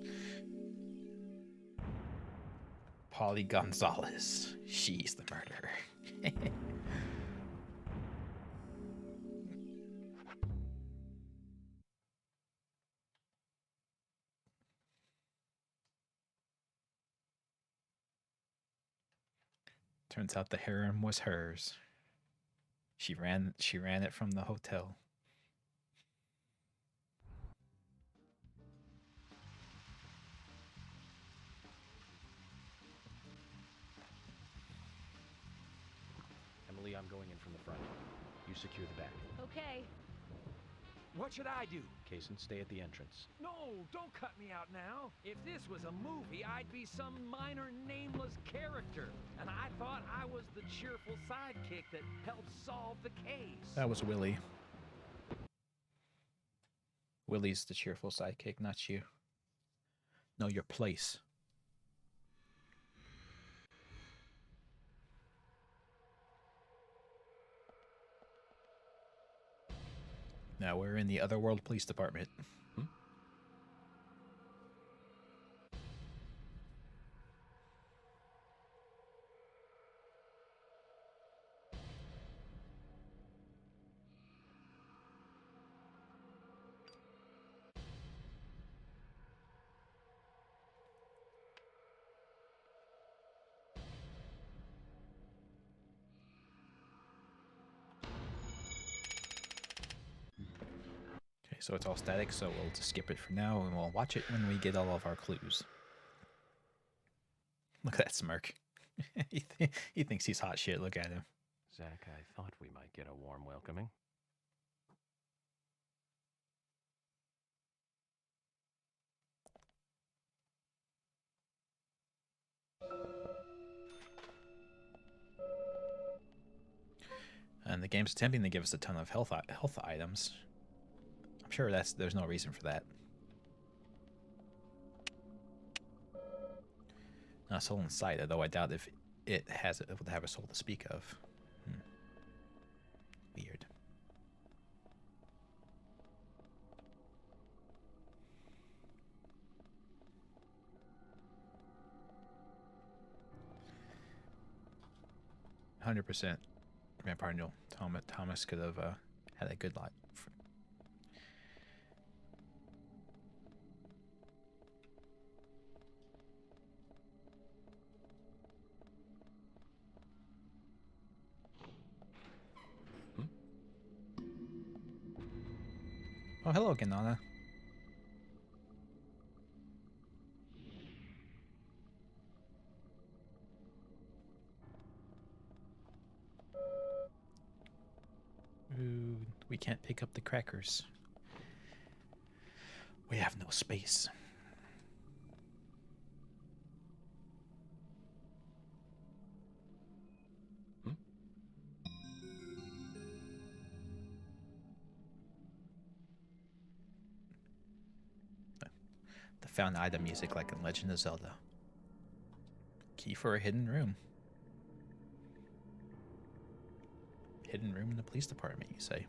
Polly Gonzalez. She's the murderer. Turns out the harem was hers. She ran it from the hotel. Emily, I'm going in from the front. You secure the back. Okay. What should I do? Kaysen, stay at the entrance. No, don't cut me out now. If this was a movie, I'd be some minor nameless character. And I thought I was the cheerful sidekick that helped solve the case. That was Willie. Willie's the cheerful sidekick, not you. Know your place. Now we're in the Otherworld Police Department. Okay, so it's all static, so we'll just skip it for now, and we'll watch it when we get all of our clues. Look at that smirk. He thinks he's hot shit. Look at him. Zach, I thought we might get a warm welcoming. And the game's attempting to give us a ton of health items. I'm sure there's no reason for that. Not a soul inside it, though I doubt if it would have a soul to speak of. Weird. %. Vampire Neil Thomas could have had a good lot. Oh, hello again, Nana. Ooh, we can't pick up the crackers. We have no space. The found item music like in Legend of Zelda. Key for a hidden room. Hidden room in the police department, you say?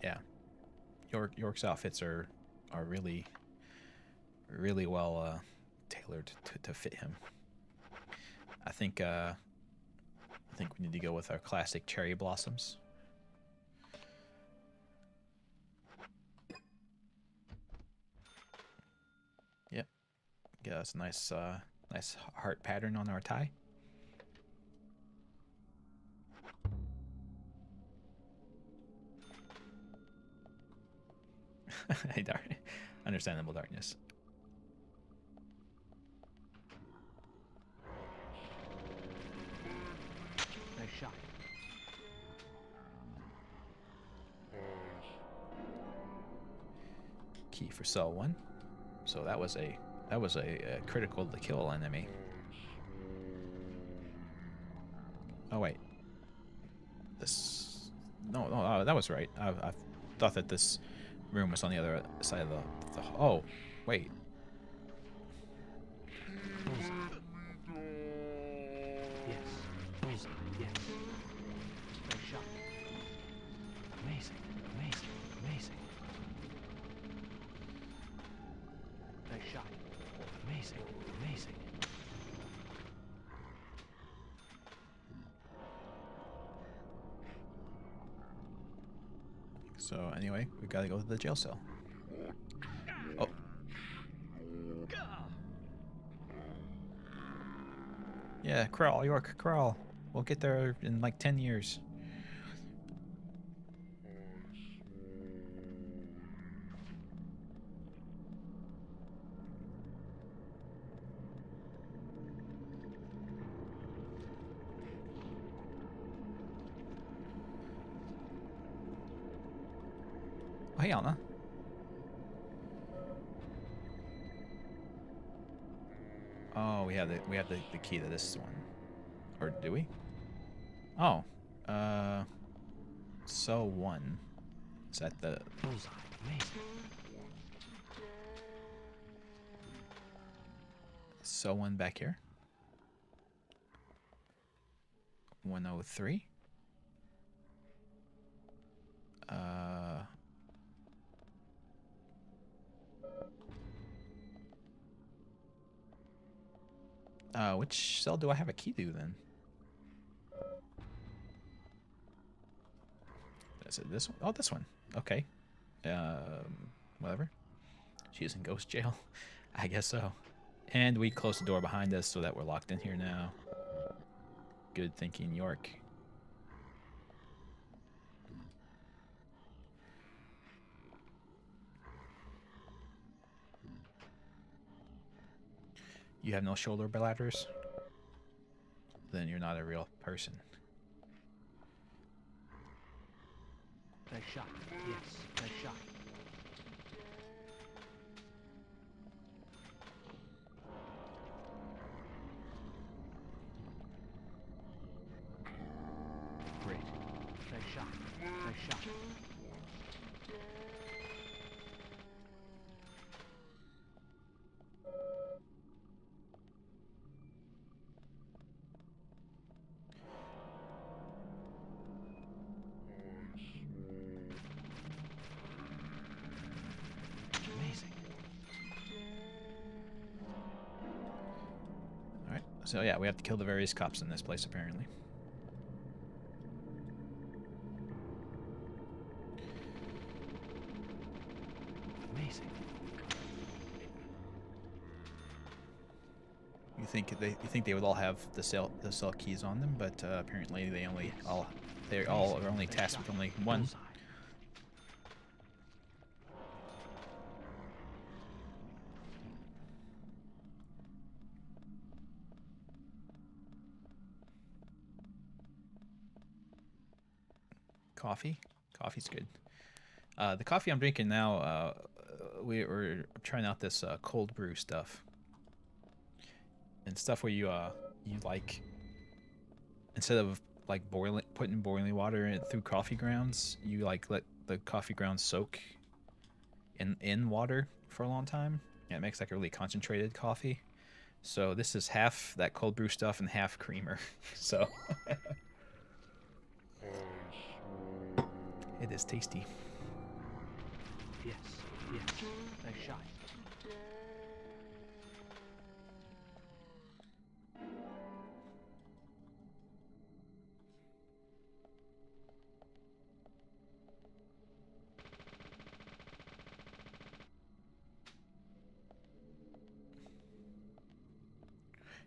Yeah. York's outfits are really well tailored to fit him. I think we need to go with our classic cherry blossoms. Yep. Get us a nice heart pattern on our tie. Hey, darn. Understandable darkness. Nice shot. Key for cell 1. So that was a critical to kill enemy. Oh wait. No, that was right. I thought that this room was on the other side of the oh, wait. Yes. Bullseye. Yes. Nice shot. Amazing. Amazing. Amazing. Nice shot. Amazing. Amazing. So anyway, we gotta go to the jail cell. Yeah, crawl, York, crawl. We'll get there in like 10 years. Oh, hey, Anna. Oh, we have the key to this one. Or do we? Oh. So 1. Is that the Bullseye. Amazing. So 1 back here? 103? Which cell do I have a key to then? Is it this one? Oh, this one. Okay. Whatever. She's in ghost jail. I guess so. And we closed the door behind us so that we're locked in here now. Good thinking, York. You have no shoulder bladders? Then you're not a real person. Nice shot. Yes, nice shot. Great. Nice shot. Nice shot. Alright, so yeah, we have to kill the various cops in this place, apparently. Amazing. You think they would all have the cell keys on them, but apparently they all are only tasked with only one. Coffee? Coffee's good. The coffee I'm drinking now, we're trying out this cold brew stuff. And stuff where you like, instead of like putting boiling water in through coffee grounds, you like let the coffee grounds soak in water for a long time. And it makes like a really concentrated coffee. So this is half that cold brew stuff and half creamer. So it is tasty. Yes, yes. Nice shot.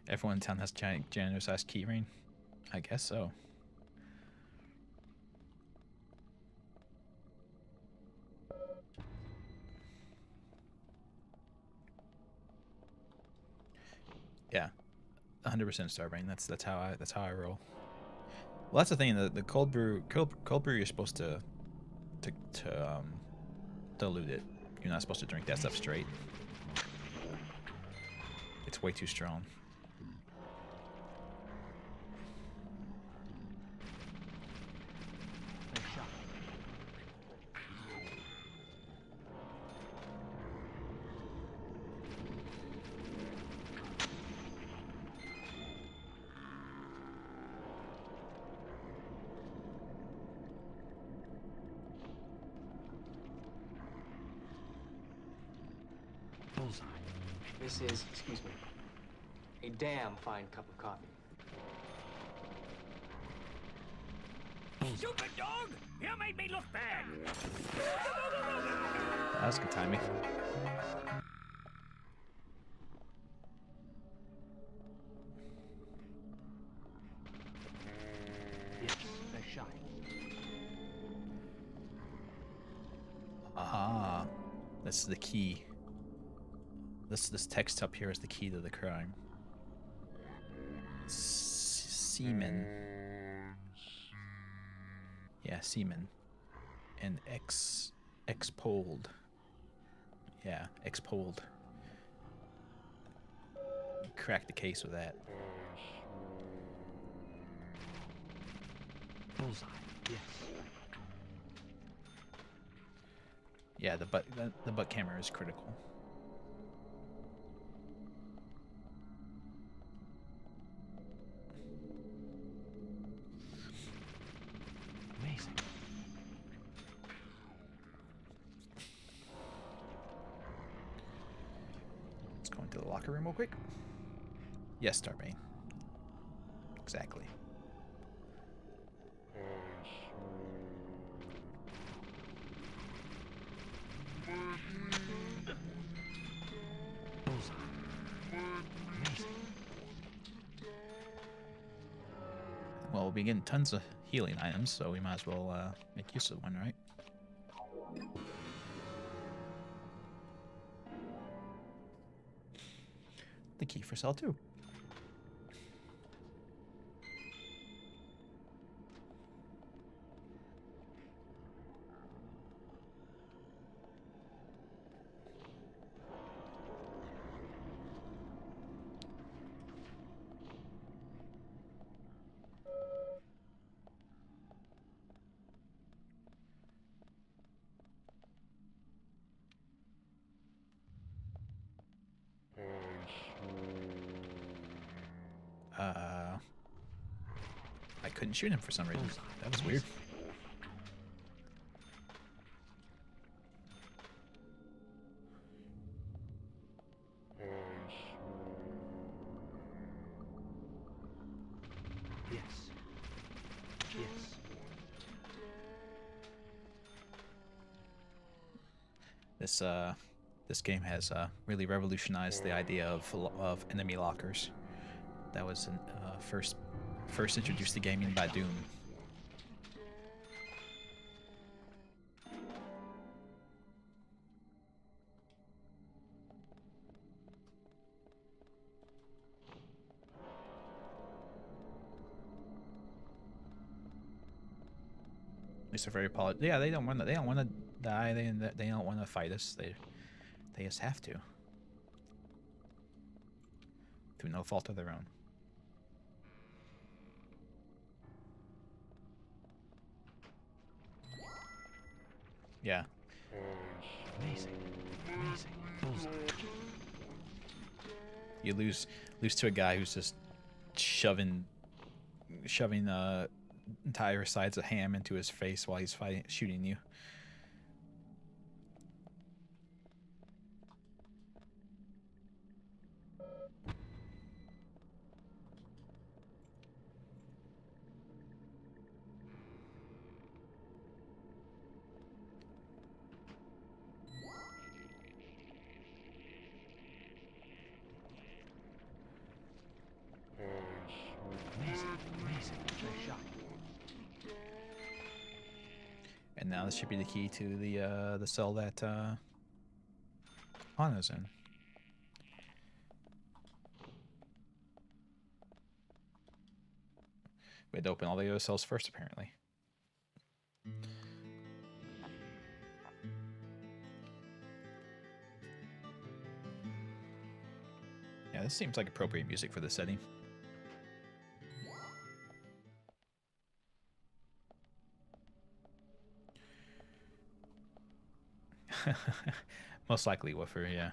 Everyone in town has giant janitor-sized key ring. I guess so. Yeah, 100% Starbrain. That's how I roll. Well, that's the thing. The cold brew you're supposed to dilute it. You're not supposed to drink that stuff straight. It's way too strong. This is, excuse me, a damn fine cup of coffee. Stupid dog! You made me look bad! That was good timing. This is the key. This text up here is the key to the crime. Semen. Yeah, semen. And expolled. Yeah, expolled. Crack the case with that. Bullseye. Yes. Yeah, the butt camera is critical. Amazing. Let's go into the locker room real quick. Yes, Starbane. Exactly. Well, we'll be getting tons of healing items, so we might as well make use of one, right? The key for cell 2. I couldn't shoot him for some reason. That was weird. Yes. Yes. This game has really revolutionized the idea of enemy lockers. That was first introduced to gaming by Doom. At least they're very polished. Yeah, they don't want to. They don't want to die. They don't want to fight us. They just have to. Through no fault of their own. Yeah. Amazing. Amazing. Bullseye. You lose to a guy who's just shoving entire sides of ham into his face while he's shooting you. And now this should be the key to the cell that Anna's in. We had to open all the other cells first, apparently. Yeah, this seems like appropriate music for this setting. Most likely Woofer, yeah.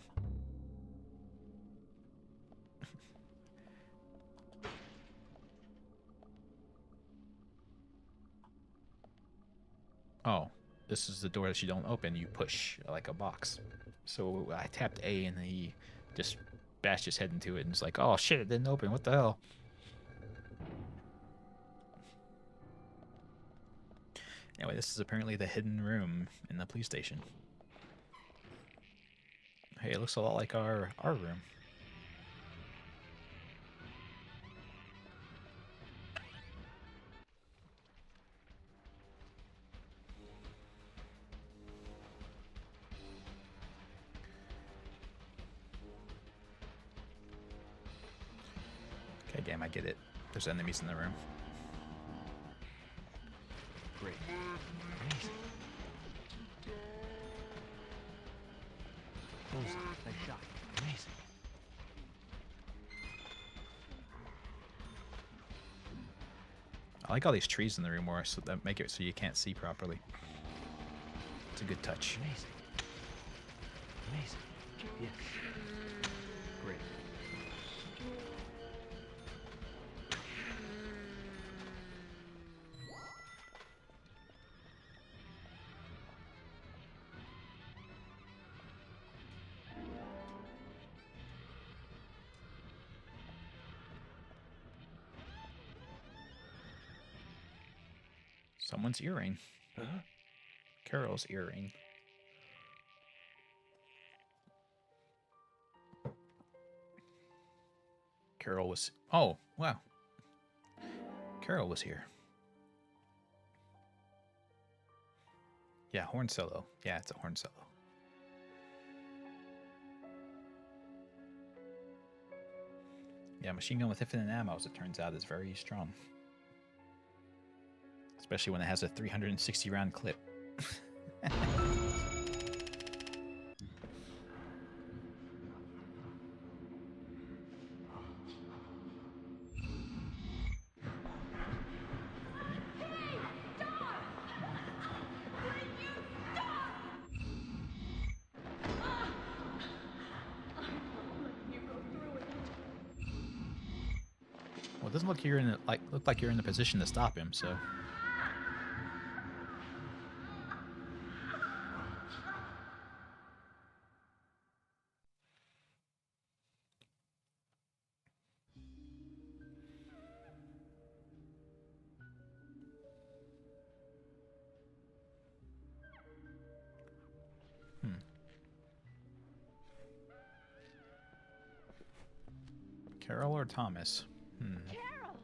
Oh, this is the door that you don't open. You push like a box. So I tapped A and he just bashed his head into it and it's like, oh shit, it didn't open. What the hell? Anyway, this is apparently the hidden room in the police station. Hey, it looks a lot like our room. game, I get it. There's enemies in the room. Great. Amazing. Bullseye. Nice shot. Amazing. I like all these trees in the room more, so that make it so you can't see properly. It's a good touch. Amazing. Amazing. Yes. Great. Someone's earring. Huh? Carol's earring. Carol was... Oh, wow. Carol was here. Yeah, horn solo. Yeah, it's a horn solo. Yeah, machine gun with infinite ammo, as it turns out, is very strong. Especially when it has a 360 round clip. Well, it doesn't look you're in the, look like you're in the position to stop him, so. Carol or Thomas? Carol!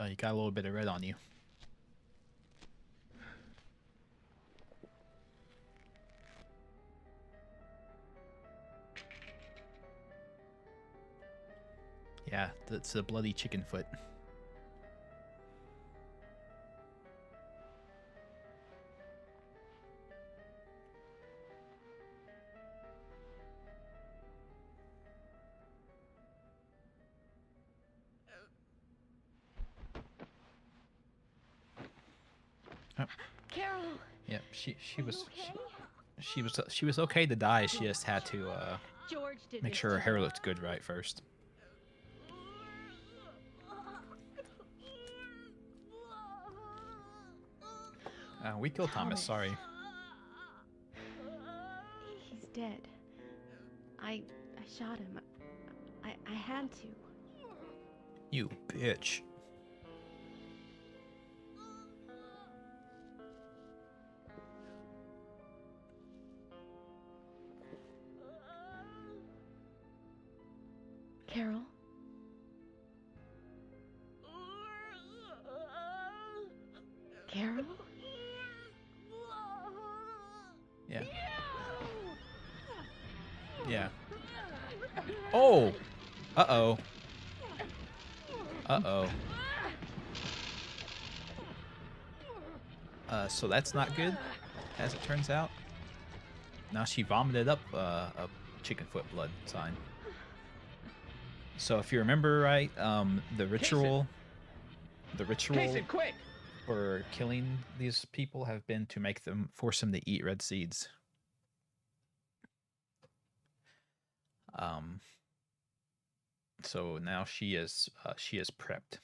You got a little bit of red on you. Yeah, that's a bloody chicken foot. Oh. Carol! Yep, she was Okay? she was okay to die. She just had to George did make this sure her to hair you. looked good right first. We killed Thomas. Sorry. He's dead. I shot him. I had to. You bitch. Carol? Carol? Yeah. Yeah. Oh! Uh-oh. Uh-oh. So that's not good, as it turns out. Now she vomited up a chicken foot blood sign. So if you remember right, the ritual quick! for killing these people have been to force them to eat red seeds. So now she is prepped.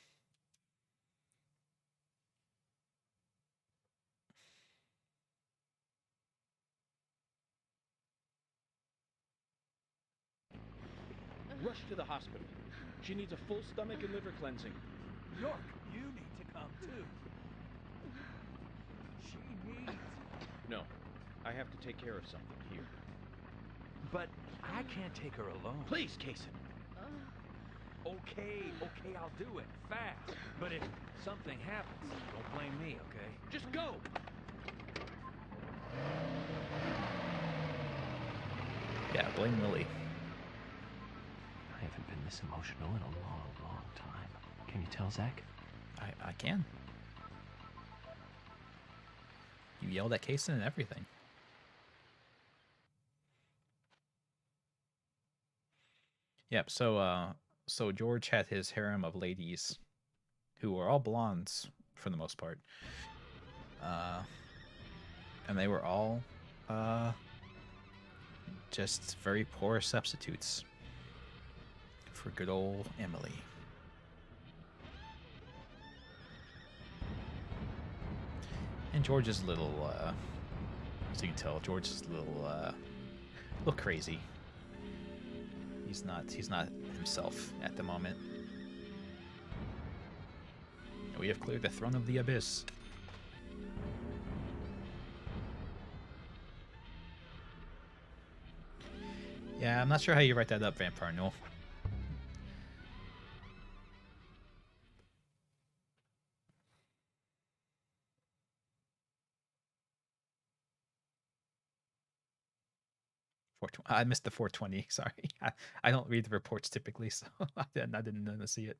Rush to the hospital. She needs a full stomach and liver cleansing. York, you need to come too. She needs... No, I have to take care of something here. But I can't take her alone. Please, Kason. Okay, I'll do it. Fast. But if something happens, don't blame me, okay? Just go! Yeah, blame Lily. I haven't been this emotional in a long, long time. Can you tell, Zach? I can. You yelled at Kason and everything. Yep, so George had his harem of ladies who were all blondes for the most part. And they were all just very poor substitutes for good old Emily. And George is a little, as you can tell, George is a little crazy. He's not himself at the moment. We have cleared the throne of the abyss. Yeah, I'm not sure how you write that up, Vampire Noel. I missed the 420. Sorry, I don't read the reports typically, so I didn't see it.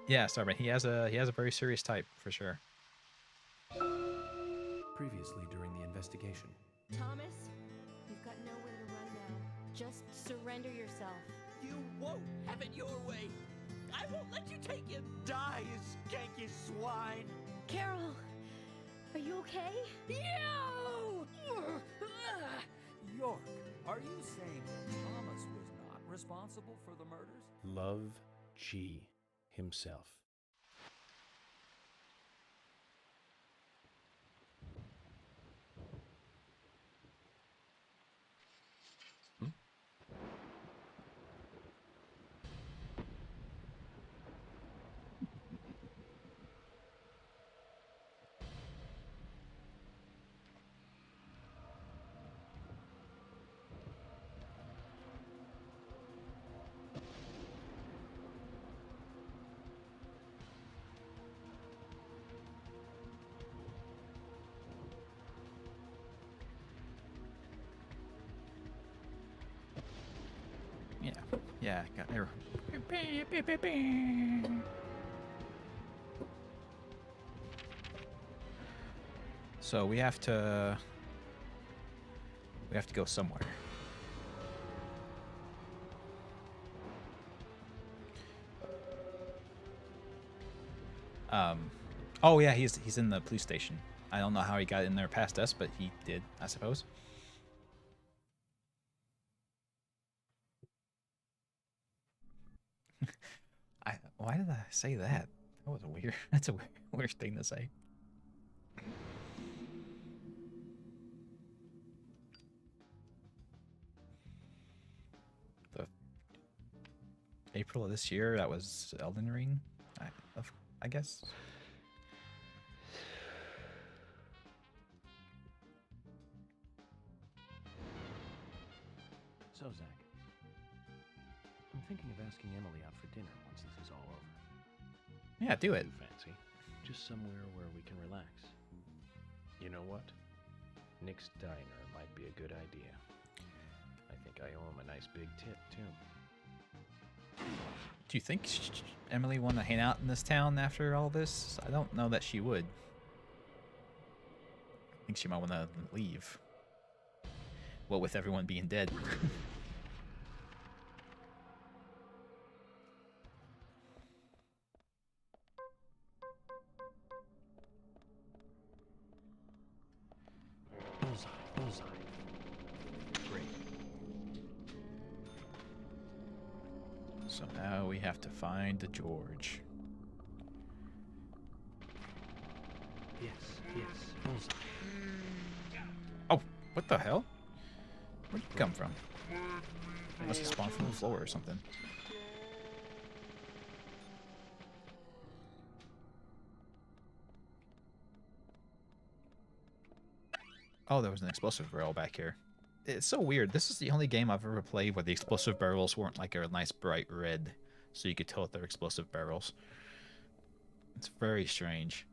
Yeah, sorry, man. He has a very serious type for sure. Previously during the investigation. Thomas, you've got nowhere to run now. Just surrender yourself. You won't have it your way. I won't let you take him. Die, you skanky swine. Carol, are you okay? You! York, are you saying that Thomas was not responsible for the murders? Love G himself. Yeah, got there. So we have to go somewhere. Oh yeah, he's in the police station. I don't know how he got in there past us, but he did, I suppose. Why did I say that? That was weird. That's a weird thing to say. The April of this year, that was Elden Ring, I guess. So, Zach, I'm thinking of asking Emily out for dinner once this is all over. Yeah, do it. Fancy. Just somewhere where we can relax. You know what? Nick's Diner might be a good idea. I think I owe him a nice big tip, too. Do you think Emily want to hang out in this town after all this? I don't know that she would. I think she might want to leave. Well, with everyone being dead. Bullseye. Great. So now we have to find the George. Yes, bullseye. Oh, what the hell? Where'd you come from? Must have spawned from the floor or something. Oh, there was an explosive barrel back here. It's so weird. This is the only game I've ever played where the explosive barrels weren't like a nice bright red, so you could tell that they're explosive barrels. It's very strange.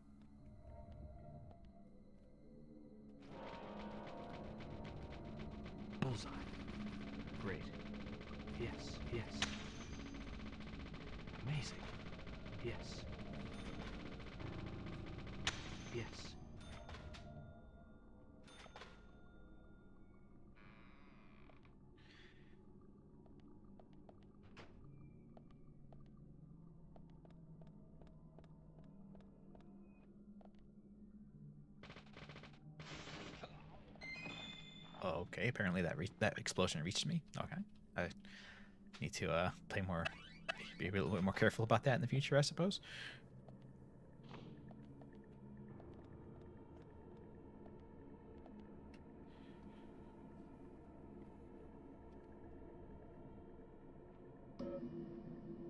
Bullseye. Great. Yes, yes. Amazing. Yes. Yes. Okay, apparently that explosion reached me. Okay, I need to be a little bit more careful about that in the future, I suppose.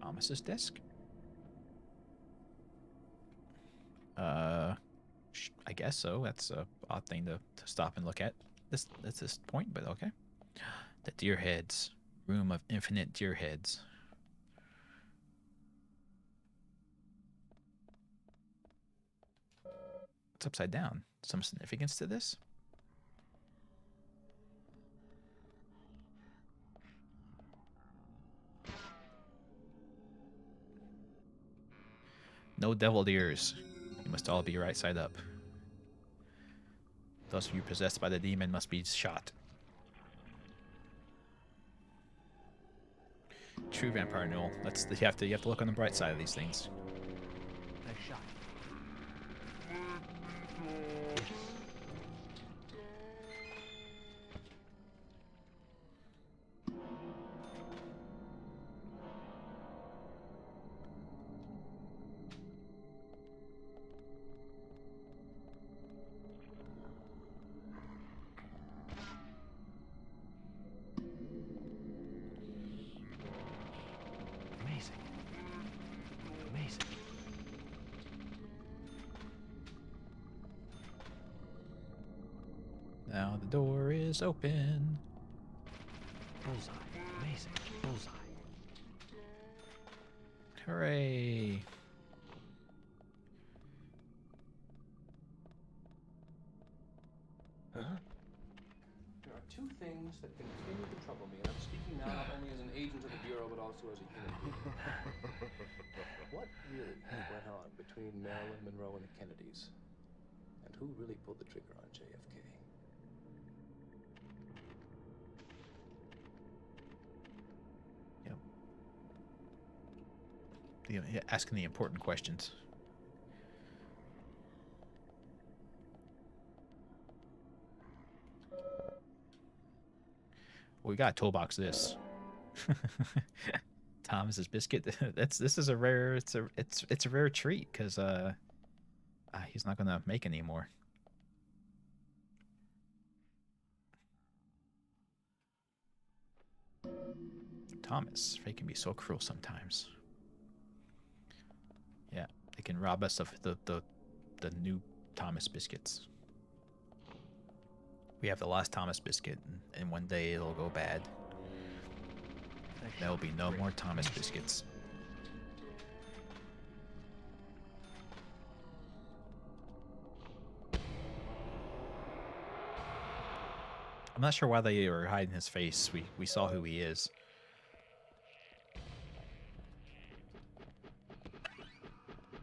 Thomas's desk. I guess so. That's a odd thing to stop and look at at this point, but okay. The deer heads. Room of infinite deer heads. It's upside down. Some significance to this? No deviled ears. You must all be right side up. Those of you possessed by the demon must be shot. True vampire Noel. You have to look on the bright side of these things. Nice shot. Amazing. Amazing. Now the door is open. Bullseye. Amazing. Bullseye. Hooray. Huh? There are two things that continue to trouble me, and I'm speaking now not only as an agent of the Bureau, but also as a human being. What really went on between Marilyn Monroe and the Kennedys? And who really pulled the trigger on JFK? Yep. Asking the important questions. We got a toolbox this. Thomas's biscuit. This is a rare it's a rare treat because he's not gonna make any more. Thomas, they can be so cruel sometimes. Yeah, they can rob us of the new Thomas biscuits. We have the last Thomas biscuit, and one day it'll go bad. There will be no more Thomas biscuits. I'm not sure why they were hiding his face. We saw who he is.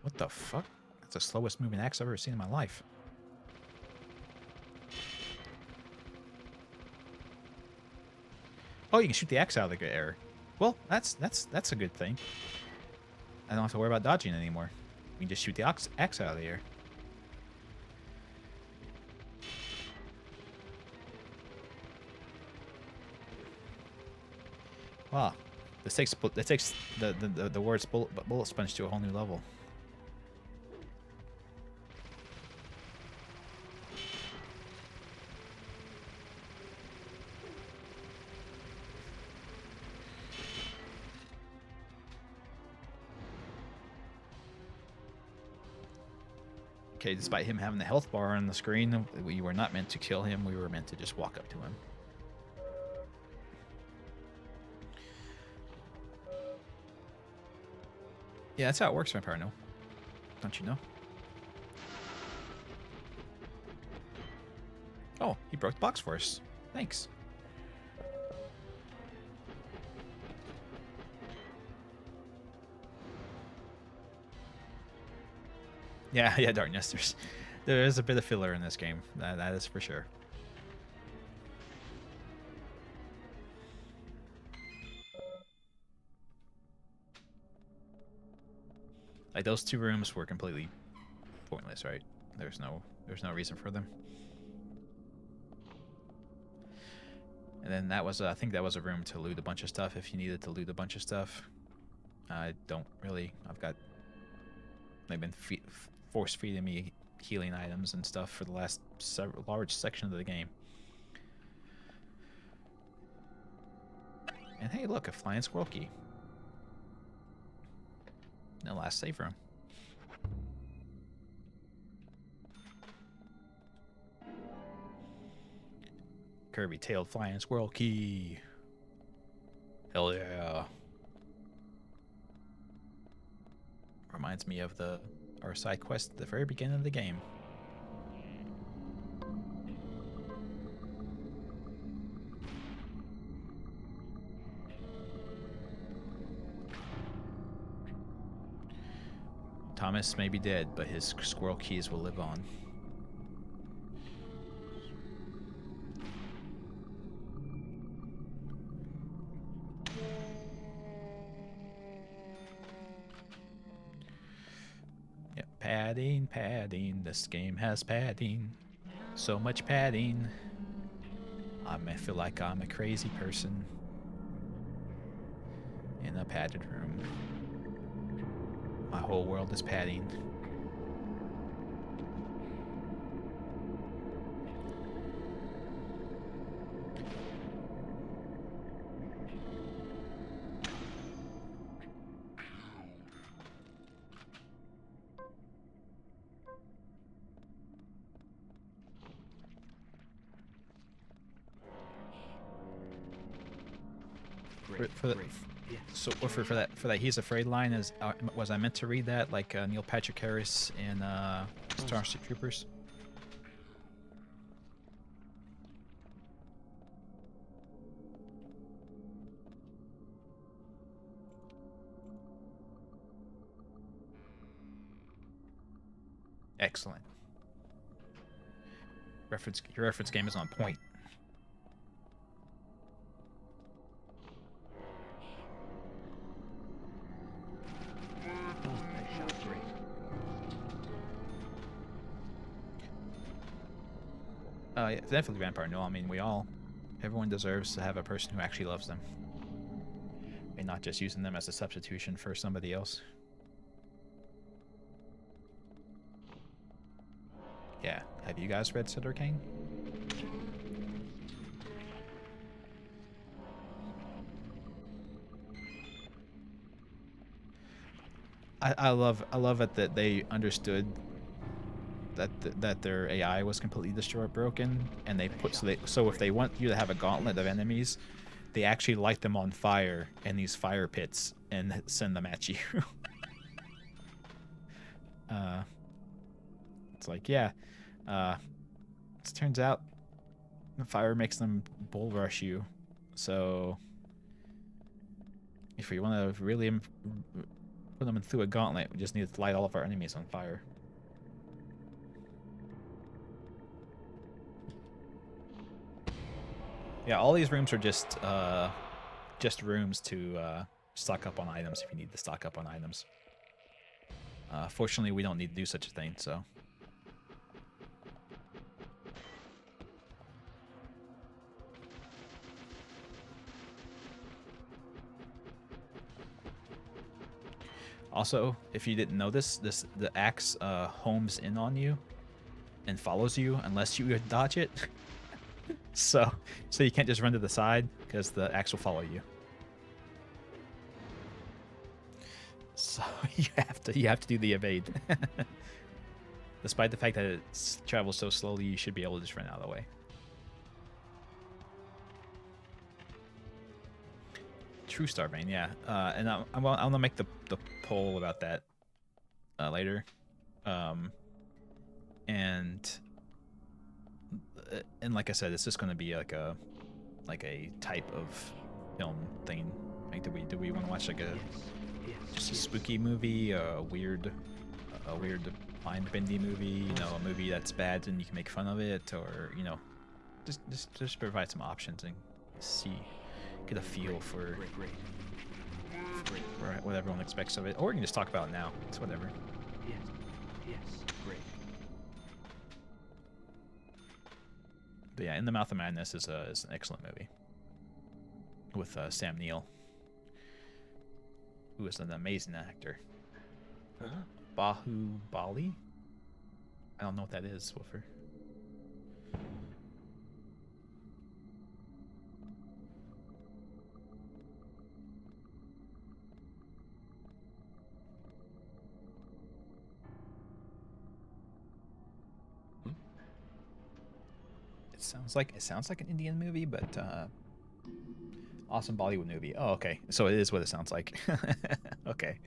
What the fuck? That's the slowest moving axe I've ever seen in my life. Oh, you can shoot the axe out of the air. Well, that's a good thing. I don't have to worry about dodging anymore. We can just shoot the axe out of the air. Wow, this takes the words bullet sponge to a whole new level. Okay, despite him having the health bar on the screen, we were not meant to kill him. We were meant to just walk up to him. Yeah, that's how it works, Vampire. No, don't you know? Oh, he broke the box for us. Thanks. Yeah, yeah, Darkness. There is a bit of filler in this game. That is for sure. Like those two rooms were completely pointless, right? There's no reason for them. And then that was I think that was a room to loot a bunch of stuff if you needed to loot a bunch of stuff. I don't really. I've got. They've been force feeding me healing items and stuff for the last large section of the game. And hey, look, a flying squirrel key. The last save room. Kirby-tailed flying squirrel key. Hell yeah. Reminds me of our side quest at the very beginning of the game. Thomas may be dead, but his squirrel keys will live on. Yep, padding, padding. This game has padding. So much padding. I may feel like I'm a crazy person in a padded room. My whole world is padding. For that he's afraid line is was I meant to read that like Neil Patrick Harris in Starship Troopers? Excellent. Your reference game is on point. Yeah, definitely Vampire. No, I mean everyone deserves to have a person who actually loves them, and not just using them as a substitution for somebody else. Yeah, have you guys read Cinder Kane? I love it that they understood that their AI was completely broken, and they put so if they want you to have a gauntlet of enemies, they actually light them on fire in these fire pits and send them at you. It's like, yeah, it turns out the fire makes them bull rush you, so if we want to really put them through a gauntlet, we just need to light all of our enemies on fire. Yeah, all these rooms are just rooms to stock up on items if you need to stock up on items. Fortunately, we don't need to do such a thing, so. Also, if you didn't know the axe homes in on you and follows you unless you dodge it. So you can't just run to the side because the axe will follow you. So you have to do the evade. Despite the fact that it travels so slowly, you should be able to just run out of the way. True Starbane, yeah. And I'm gonna make the poll about that later. And like I said, it's just gonna be like a type of film thing. Like, do we want to watch like a just a spooky movie, a weird mind bendy movie, you know, a movie that's bad and you can make fun of it, or you know, just provide some options and get a feel for what everyone expects of it, or we can just talk about it now. It's whatever. Yes, great. But yeah, In the Mouth of Madness is an excellent movie with Sam Neill, who is an amazing actor. Bahubali? I don't know what that is, Wolfer. It sounds like an Indian movie, but awesome Bollywood movie. Oh, okay. So it is what it sounds like. Okay.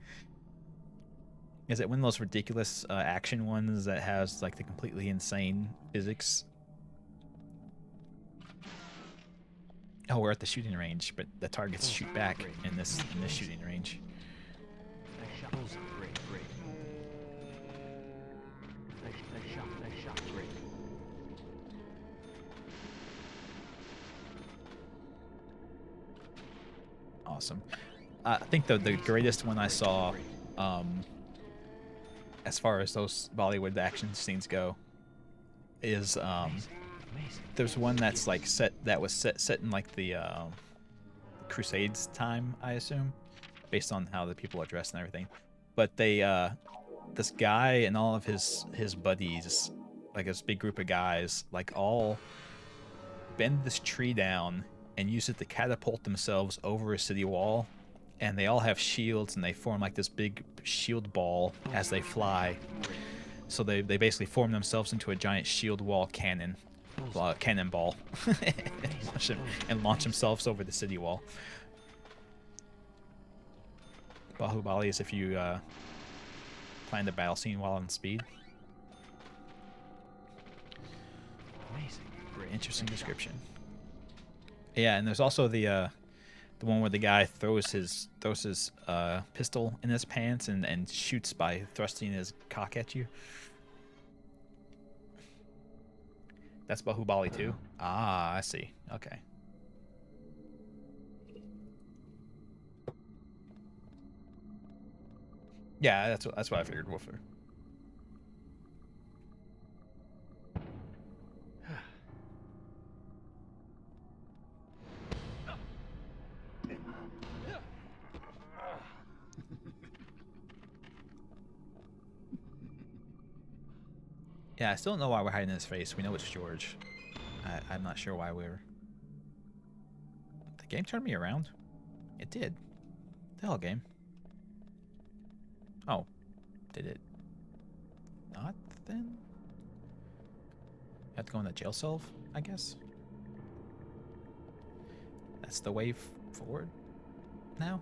Is it one of those ridiculous action ones that has like the completely insane physics? Oh, we're at the shooting range, but the targets shoot back in this shooting range. Nice shot. Great. Nice shot. Great. Awesome. I think the greatest one I saw, as far as those Bollywood action scenes go, is there's one that's like set in like the Crusades time, I assume, based on how the people are dressed and everything. But they this guy and all of his buddies, like this big group of guys, like all bend this tree down and use it to catapult themselves over a city wall, and they all have shields and they form like this big shield ball as they fly. So they basically form themselves into a giant shield wall cannonball and launch themselves over the city wall. Bahubali is if you plan the battle scene while on speed. Amazing. Very interesting description. Yeah, and there's also the one where the guy throws his pistol in his pants and shoots by thrusting his cock at you. That's Bahubali too. Ah, I see. Okay. Yeah, that's what I figured, Wolfer. Yeah, I still don't know why we're hiding his face. We know it's George. I'm not sure why we're... The game turned me around? It did. The hell game? Oh. Did it not then? Have to go in the jail cell, I guess? That's the way forward now?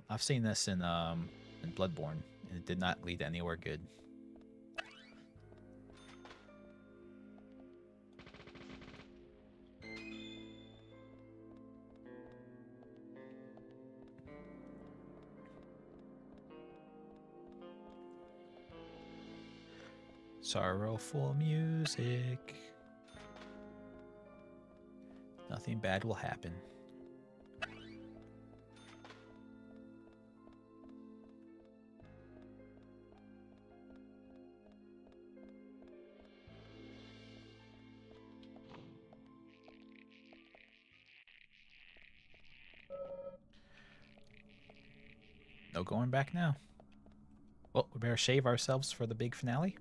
I've seen this in Bloodborne, and it did not lead anywhere good. Sorrowful music. Nothing bad will happen. No going back now. Well, we better shave ourselves for the big finale.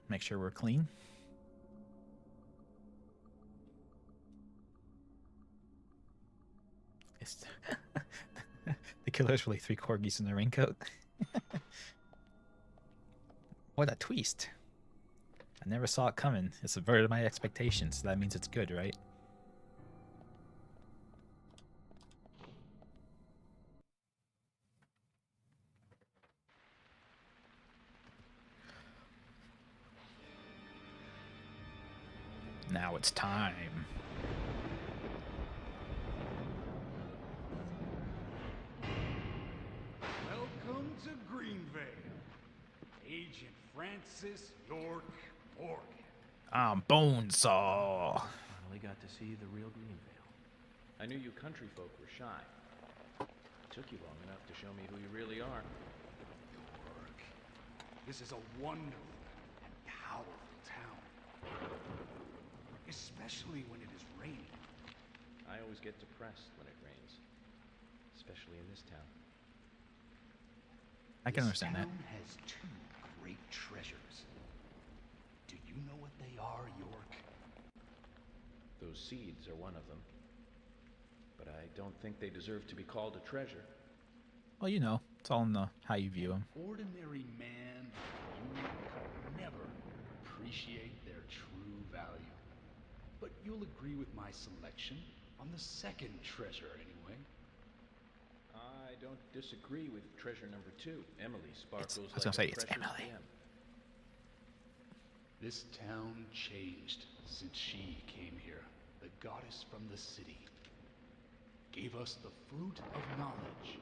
Make sure we're clean. killers really 3 corgis in a raincoat. What a twist. I never saw it coming. It subverted my expectations, so that means it's good, right? Now it's time. Welcome to Greenvale, Agent Francis York Morgan. I'm Bonesaw. Finally got to see the real Greenvale. I knew you country folk were shy. It took you long enough to show me who you really are. York, this is a wonderful and powerful town. Especially when it is raining. I always get depressed when it rains. Especially in this town. I can understand that. This town has 2 great treasures. Do you know what they are, York? Those seeds are one of them. But I don't think they deserve to be called a treasure. Well, you know, it's all in the how you view them. Ordinary man, you could never appreciate their true value. But you'll agree with my selection on the 2nd treasure, anyway. I don't disagree with treasure number 2. Emily sparkles I was gonna say, it's precious Emily. gem. This town changed since she came here. The goddess from the city gave us the fruit of knowledge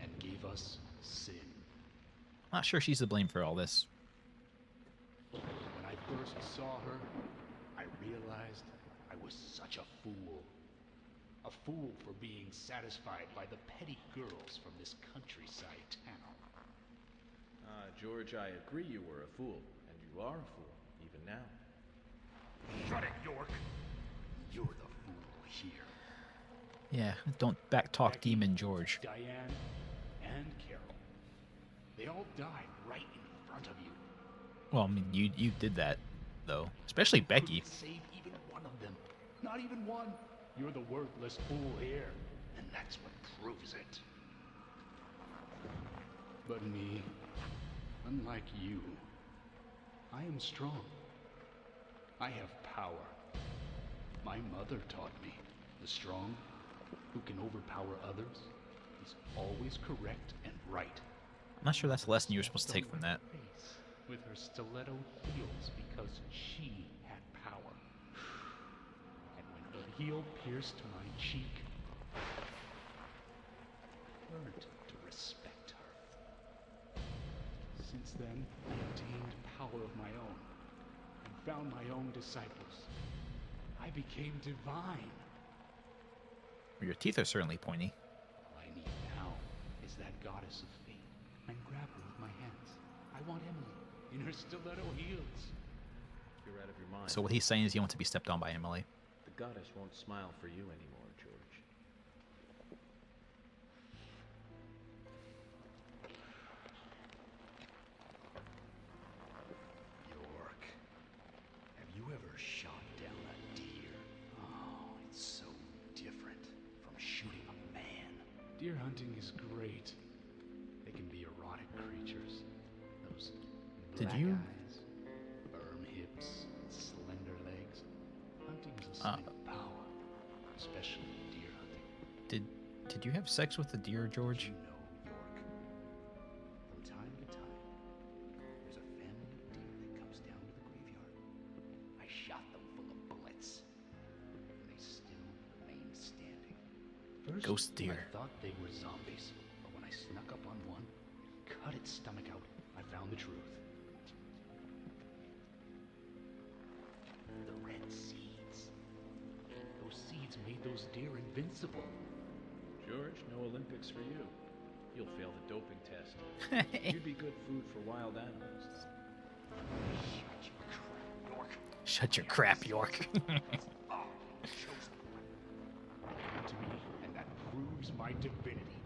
and gave us sin. I'm not sure she's to blame for all this. When I first saw her, I realized I was such a fool. A fool for being satisfied by the petty girls from this countryside town. George, I agree you were a fool. And you are a fool, even now. Shut it, York! You're the fool here. Yeah, don't backtalk Becky, Demon George. Diane, and Carol. They all died right in front of you. Well, I mean, you did that, though. Especially Becky. Couldn't save even one of them. Not even one. You're the worthless fool here, and that's what proves it. But me, unlike you, I am strong. I have power. My mother taught me, the strong, who can overpower others, is always correct and right. I'm not sure that's the lesson you were supposed to take from that. Face with her stiletto heels because she had power. And when her heel pierced my cheek, I learned to respect her. Since then, I obtained power of my own and found my own disciples. I became divine. Your teeth are certainly pointy. All I need now is that goddess of fate and grab her with my hands. I want Emily in her stiletto heels. You're out of your mind. So what he's saying is he wants to be stepped on by Emily. The goddess won't smile for you anymore, George. York, have you ever shot down a deer? Oh, it's so different from shooting a man. Deer hunting is great. They can be erotic creatures. Those Did black you- eyes, firm hips, and slender legs. Hunting is a sign of power, especially deer hunting. Did you have sex with the deer, George? You know, York, from time to time, there's a family of deer that comes down to the graveyard. I shot them full of bullets, and they still remain standing. First, Ghost deer. I thought they were zombies, but when I snuck up on one, cut its stomach out, I found the truth. The red seeds. Those seeds made those deer invincible. George, no Olympics for you. You'll fail the doping test. You'd be good food for wild animals. Shut your crap, York. Shut your crap, York. Oh, chosen. To me, and that proves my divinity.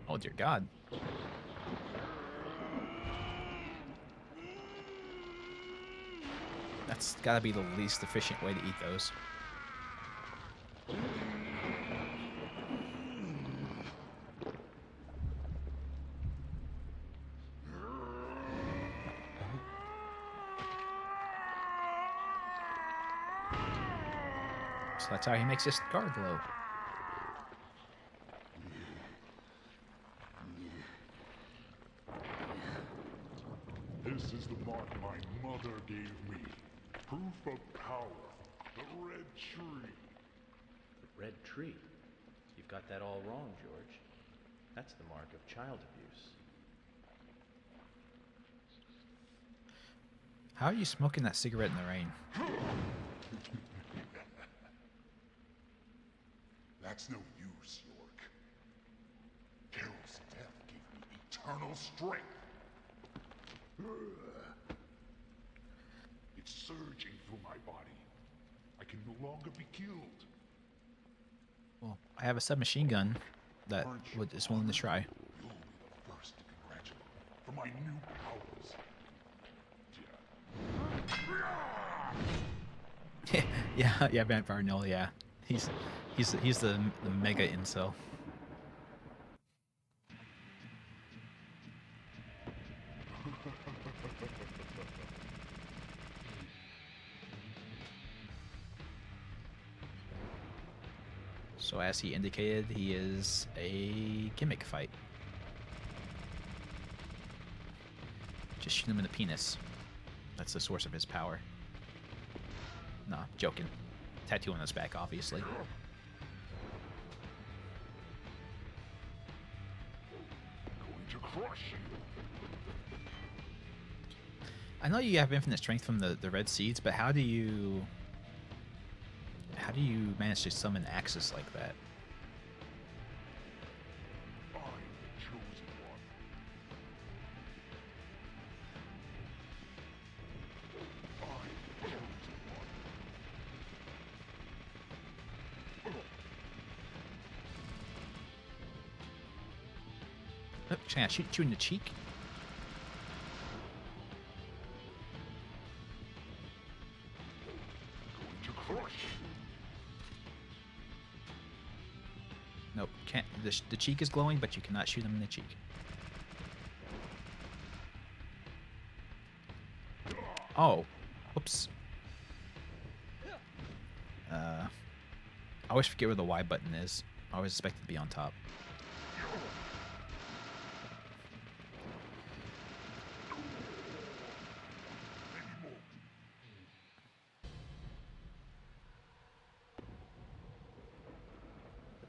Oh dear God. That's got to be the least efficient way to eat those. So that's how he makes his scar glow. This is the mark my mother gave me. Proof of power. The red tree. The red tree? You've got that all wrong, George. That's the mark of child abuse. How are you smoking that cigarette in the rain? That's no use, York. Carol's death gave me eternal strength. It's surging through my body. I can no longer be killed. Well, I have a submachine gun that is willing to try. You'll be the first to congratulate me for my new powers. yeah, Vampire Noel, yeah. He's the mega incel. So as he indicated, he is a gimmick fight. Just shoot him in the penis. That's the source of his power. Nah, joking. Tattoo on his back, obviously. Going to crush you. I know you have infinite strength from the red seeds, but how do you manage to summon axes like that? I'm the chosen one. I'm the chosen one. Oh, can I shoot you in the cheek? Going to crush you. Nope, can't. The cheek is glowing, but you cannot shoot him in the cheek. Oh, whoops. I always forget where the Y button is. I always expect it to be on top.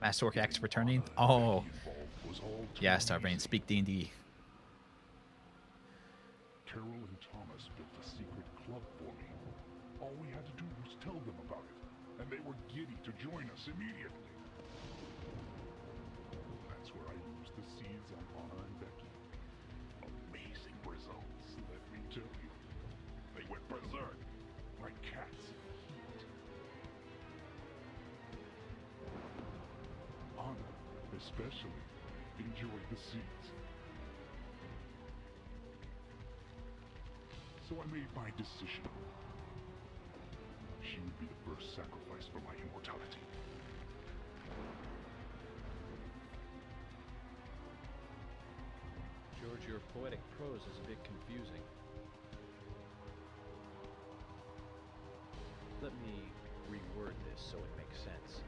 Masterwork Axe returning. Oh, yeah, Starbrain. Speak D&D. Carol and Thomas built a secret club for me. All we had to do was tell them about it, and they were giddy to join us immediately. That's where I used the seeds on Anna and Becky. Amazing results, let me tell you. They went berserk, like cats in heat. Anna, especially, enjoyed the seeds. So I made my decision. She would be the first sacrifice for my immortality. George, your poetic prose is a bit confusing. Let me reword this so it makes sense.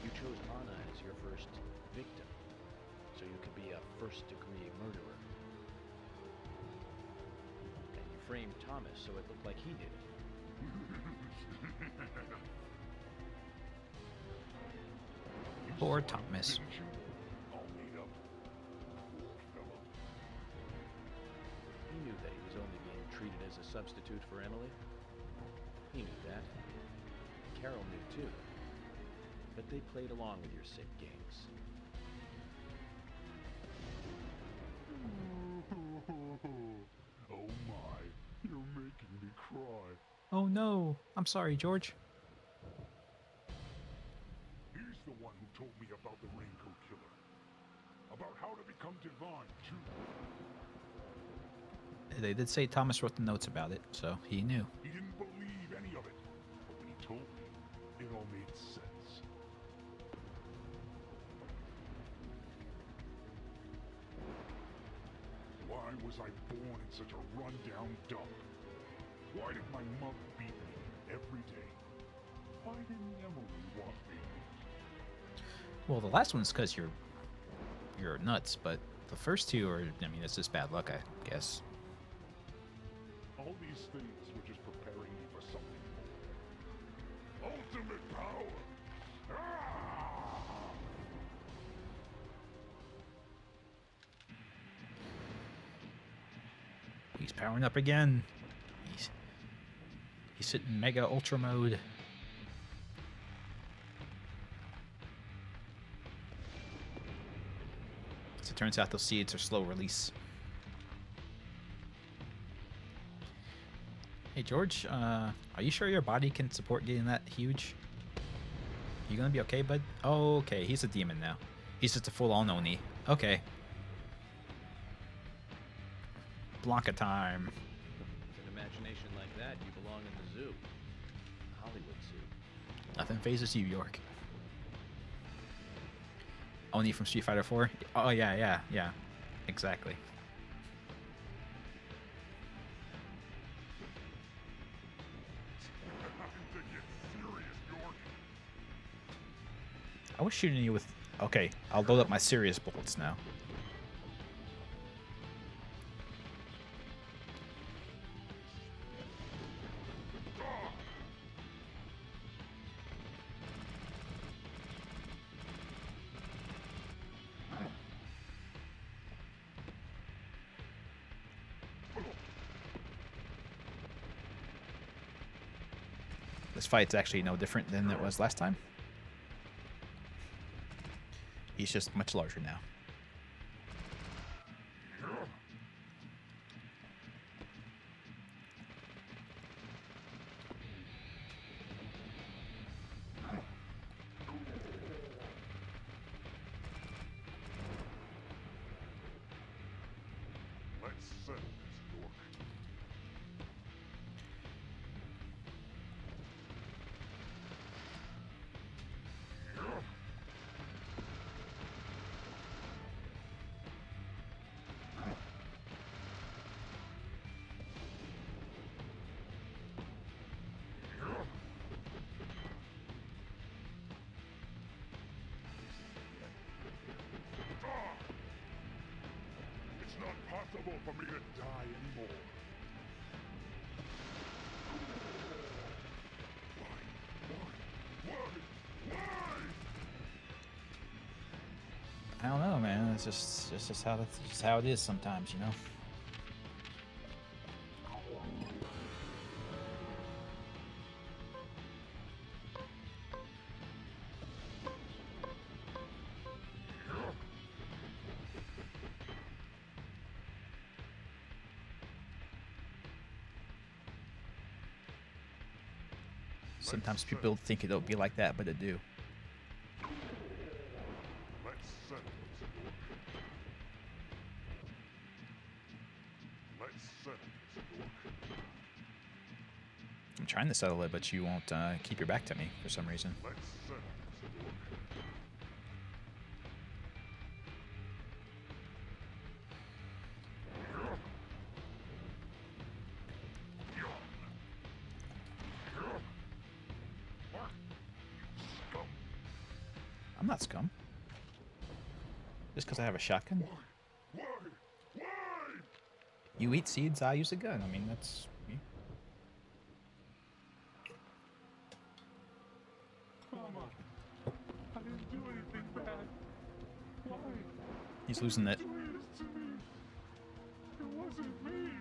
You chose Anna as your first victim, so you could be a first-degree murderer. And you framed Thomas so it looked like he did it. Poor Thomas. All made up. Poor fellow. He knew that he was only being treated as a substitute for Emily. He knew that. Carol knew too. But they played along with your sick games. Oh my, you're making me cry. Oh no. I'm sorry, George. He's the one who told me about the Raincoat Killer. About how to become divine, too. They did say Thomas wrote the notes about it, so he knew. He didn't believe all made sense. Why was I born in such a rundown dump? Why did my mother beat me every day? Why didn't Emily want me? Well, the last one's because you're nuts, but the first two are, I mean, it's just bad luck, I guess. All these things were just preparing me for something more. Ultimate power! Ah! He's powering up again. He's hitting Mega Ultra mode. As it turns out, those seeds are slow release. Hey George, are you sure your body can support getting that huge? You gonna be okay, bud? Oh, okay, he's a demon now. He's just a full-on Oni. Okay. Blanca time. With an imagination like that, you belong in the zoo. Hollywood zoo. Nothing phases you, York. Oni from Street Fighter 4? Oh, yeah. Exactly. I was shooting you with... Okay, I'll load up my serious bullets now. This fight's actually no different than it was last time. He's just much larger now. Let's settle this, York. It's not possible for me to die anymore. Why? I don't know, man. It's just how it is sometimes, you know. Sometimes people think it'll be like that, but it do. Let's settle this, York. Let's settle this, York. I'm trying to settle it, but you won't keep your back to me for some reason. Let's settle this, York. I'm not scum. Just because I have a shotgun. Why? You eat seeds, I use a gun. I mean, that's me. Mama, I didn't do anything bad. Why? He's losing it. Do this to me. It wasn't me.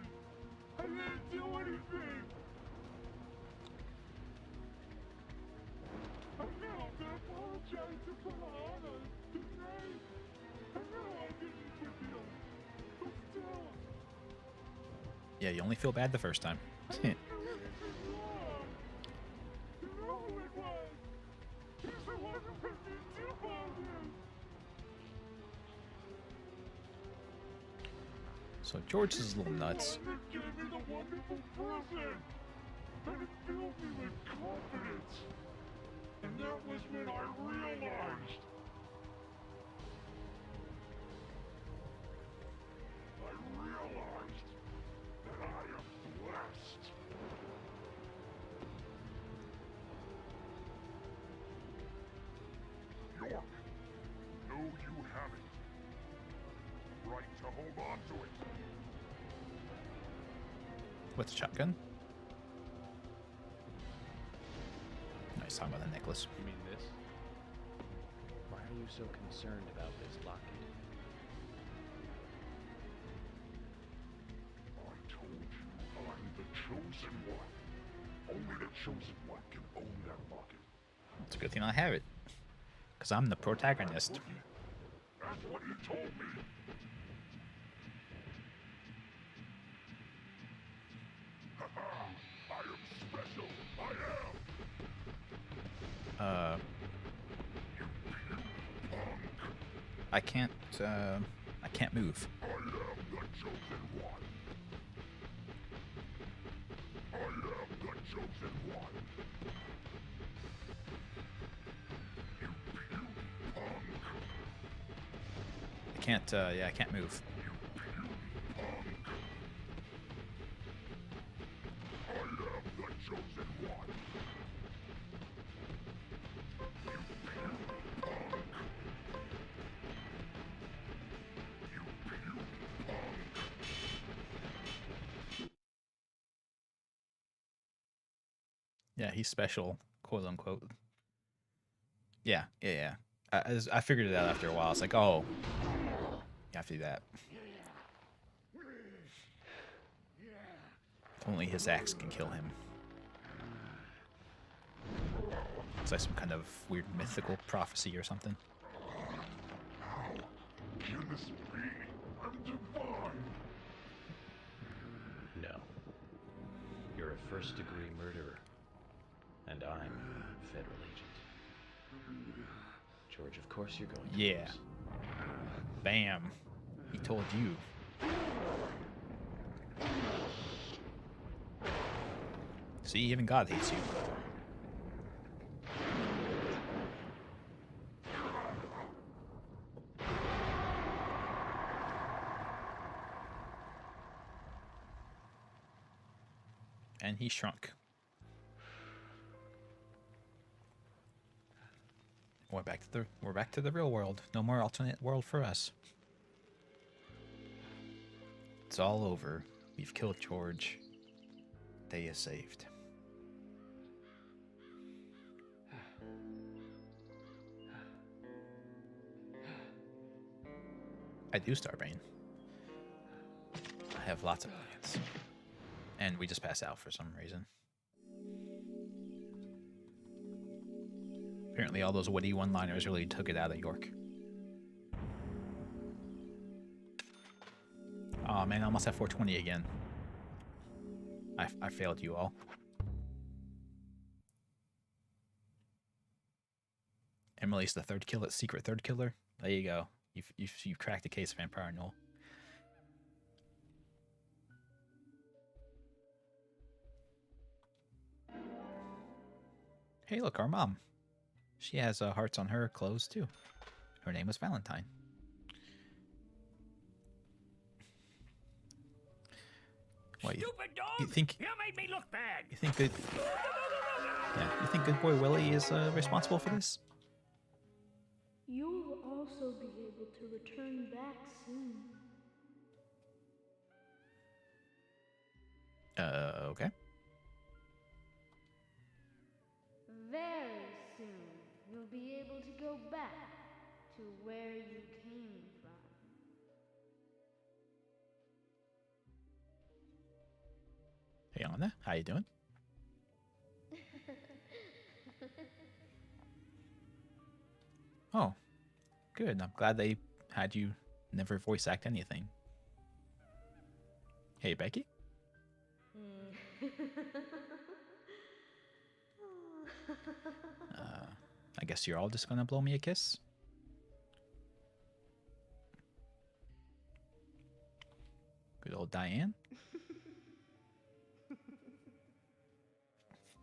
I didn't do anything. I know I'm gonna apologize to Kahana tonight. I know I didn't forgive, but still. Yeah, you only feel bad the first time. So George is a little nuts. Gave me the wonderful present, and it filled me with confidence. And right to hold on to it. With a shotgun? Nice talking about the necklace. You mean this? Why are you so concerned about this locket? I told you, I'm the chosen one. Only the chosen one can own that locket. It's a good thing I have it. Because I'm the protagonist. That's what he told me. I am special. I am. I can't move. I am the chosen one. I am the chosen one. You puke punk. I can't, yeah, I can't move. I am the chosen one. Yeah, he's special, quote unquote. Yeah. I figured it out after a while. It's like, oh, you have to do that. Only his axe can kill him. It's like some kind of weird mythical prophecy or something. Can this be? I'm divine. No. You're a first-degree murderer. And I'm a federal agent. George, of course you're going to Yeah. lose. Bam. He told you. See, even God hates you. And he shrunk. We're back to the real world. No more alternate world for us. It's all over. We've killed George. Day is saved. I do, Starbane. I have lots of plans. And we just pass out for some reason. Apparently all those witty one-liners really took it out of York. Oh man, I almost have 420 again. I failed you all. Emily's the third killer, secret third killer. There you go. You've cracked the case of Vampire Null. Hey, look, our mom. She has hearts on her clothes too. Her name was Valentine. What, Stupid dog! you think? You made me look bad. You think good? Yeah, you think Good Boy Willie is responsible for this? You will also be able to return back soon. Okay. Very soon, you'll be able to go back to where you came from. Hey, Anna, how you doing? Oh, good. I'm glad they had you never voice act anything. Hey, Becky. I guess you're all just gonna blow me a kiss? Good old Diane.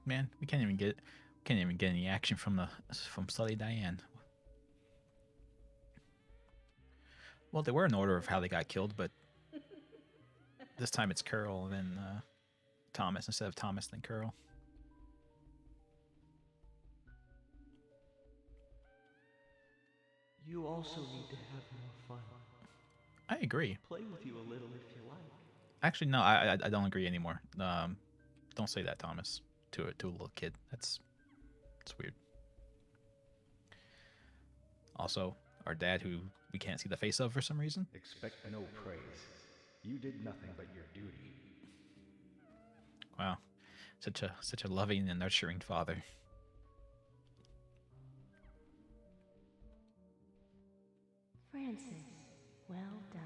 Man, we can't even get any action from Slutty Diane. Well, they were in order of how they got killed, but this time it's Curl and then Thomas instead of Thomas then Curl. You also need to have more fun. I agree. Play with you a little if you like. Actually, no, I don't agree anymore. Don't say that, Thomas, to a little kid. It's weird. Also, our dad, who we can't see the face of for some reason. Expect no praise. You did nothing but your duty. Wow, such a loving and nurturing father. Francis, well done.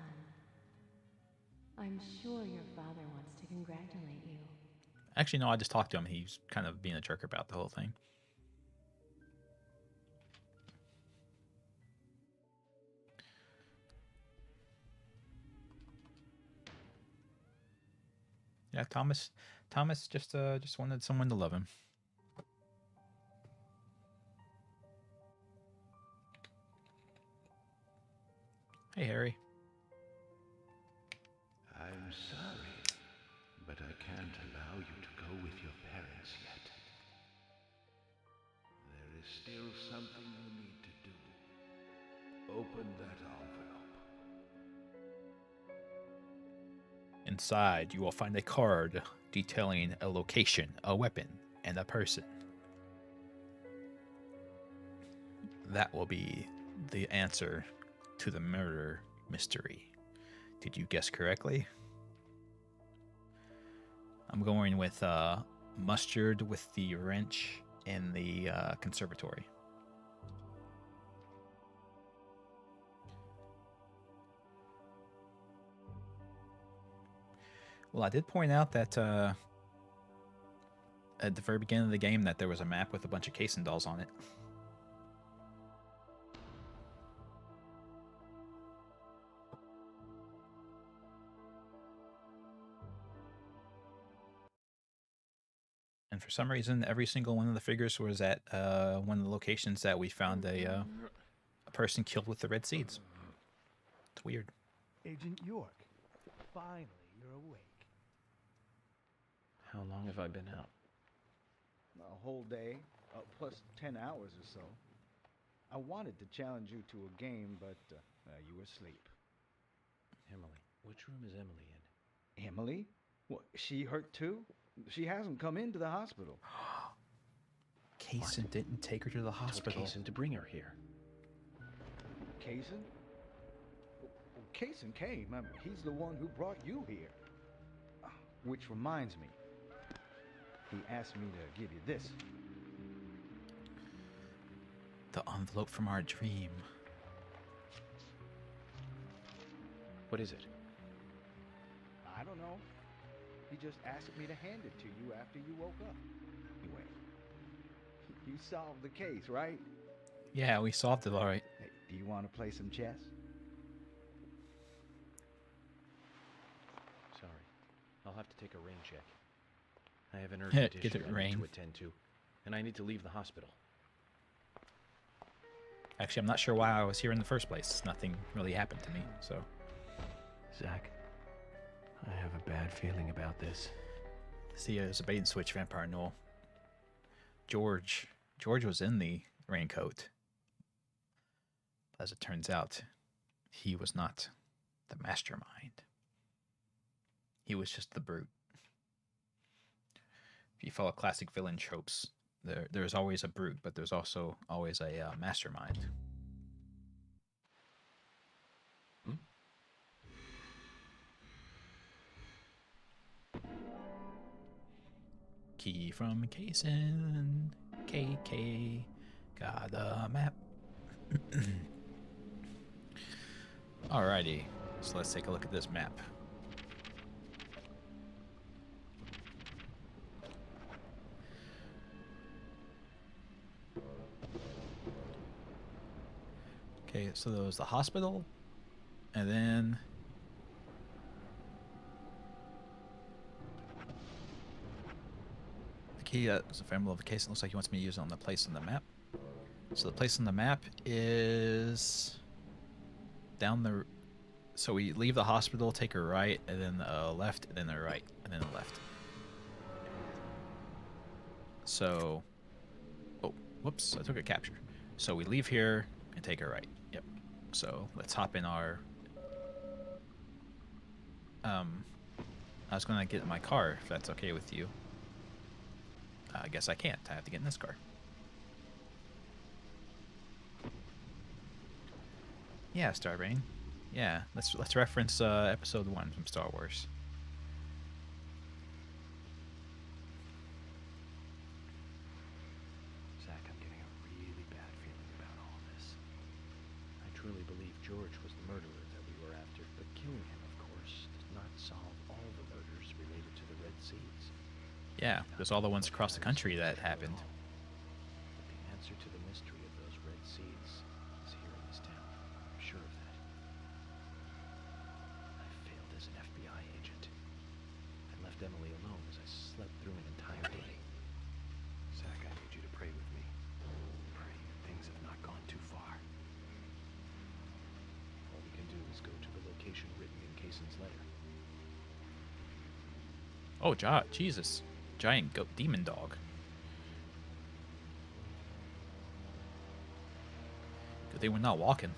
I'm sure your father wants to congratulate you. Actually, no, I just talked to him. He's kind of being a jerk about the whole thing. Yeah, Thomas just wanted someone to love him. Hey, Harry. I'm sorry, but I can't allow you to go with your parents yet. There is still something you need to do. Open that envelope. Inside, you will find a card detailing a location, a weapon, and a person. That will be the answer to the murder mystery. Did you guess correctly? I'm going with mustard with the wrench in the conservatory. Well, I did point out that at the very beginning of the game that there was a map with a bunch of casing dolls on it. And for some reason, every single one of the figures was at one of the locations that we found a person killed with the red seeds. It's weird. Agent York, finally you're awake. How long have I been out? A whole day, plus 10 hours or so. I wanted to challenge you to a game, but you were asleep. Emily. Which room is Emily in? Emily? What, she hurt too? She hasn't come into the hospital. Kaysen didn't take her to the hospital. I told Kaysen to bring her here. Kaysen? Well, Kaysen came. I mean, he's the one who brought you here. Which reminds me. He asked me to give you this. The envelope from our dream. What is it? I don't know. He just asked me to hand it to you after you woke up. Anyway, you solved the case, right? Yeah, we solved it all right. Hey, do you want to play some chess? Sorry. I'll have to take a rain check. I have an urgent Get issue it, I need Rain. to attend to, and I need to leave the hospital. Actually, I'm not sure why I was here in the first place. Nothing really happened to me, so. Zach, I have a bad feeling about this. See, it was a bait and switch, Vampire Noel. George was in the raincoat. As it turns out, he was not the mastermind. He was just the brute. If you follow classic villain tropes, there's always a brute, but there's also always a mastermind. Key from Kaysen. KK. Got a map. Alrighty. So let's take a look at this map. Okay, so there was the hospital, and then the key is a family of case. It looks like he wants me to use it on the place on the map. So the place on the map is down the. So we leave the hospital, take a right, and then a left, and then a right, and then a left. So, oh, whoops! I took a capture. So we leave here and take a right. Yep. So let's hop in our I was gonna get in my car if that's okay with you. I guess I can't. I have to get in this car. Yeah, Starbane. Yeah, let's reference episode 1 from Star Wars. Zach, I'm getting a really bad feeling about all this. I truly believe George was the murderer that we were after, but killing him, of course, does not solve all the murders related to the Red Seeds. Yeah, there's all the ones across the country that happened. But the answer to the mystery of those Red Seeds is here in this town. I'm sure of that. I failed as an FBI agent. I left Emily alone as I slept through an entire day. Zach, I need you to pray with me. Pray that things have not gone too far. All we can do is go to the location written in Kaysen's letter. Oh, Jesus. Giant goat demon dog. Good thing we're not walking.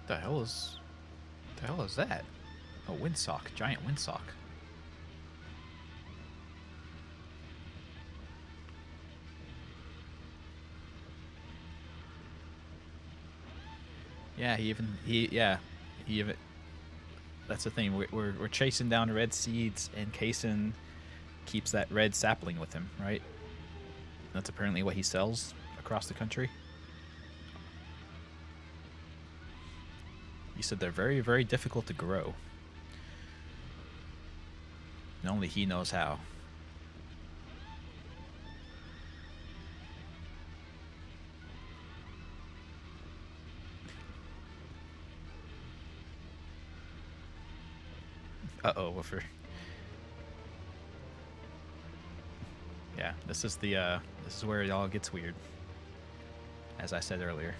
The hell is that? A windsock, giant windsock. Yeah, he even. That's the thing. We're chasing down red seeds, and Kaysen keeps that red sapling with him, right? That's apparently what he sells across the country. He said they're very, very difficult to grow. And only he knows how. Uh-oh, Woofer. Yeah, this is where it all gets weird. As I said earlier.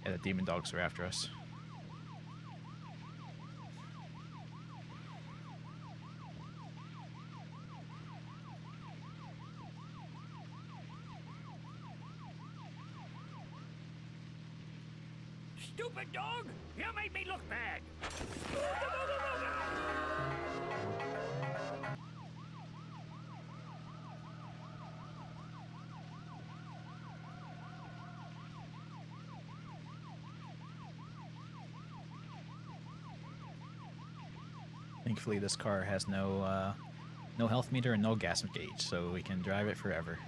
Yeah, the demon dogs are after us. Stupid dog! You made me look bad! Thankfully, this car has no health meter and no gas gauge, so we can drive it forever.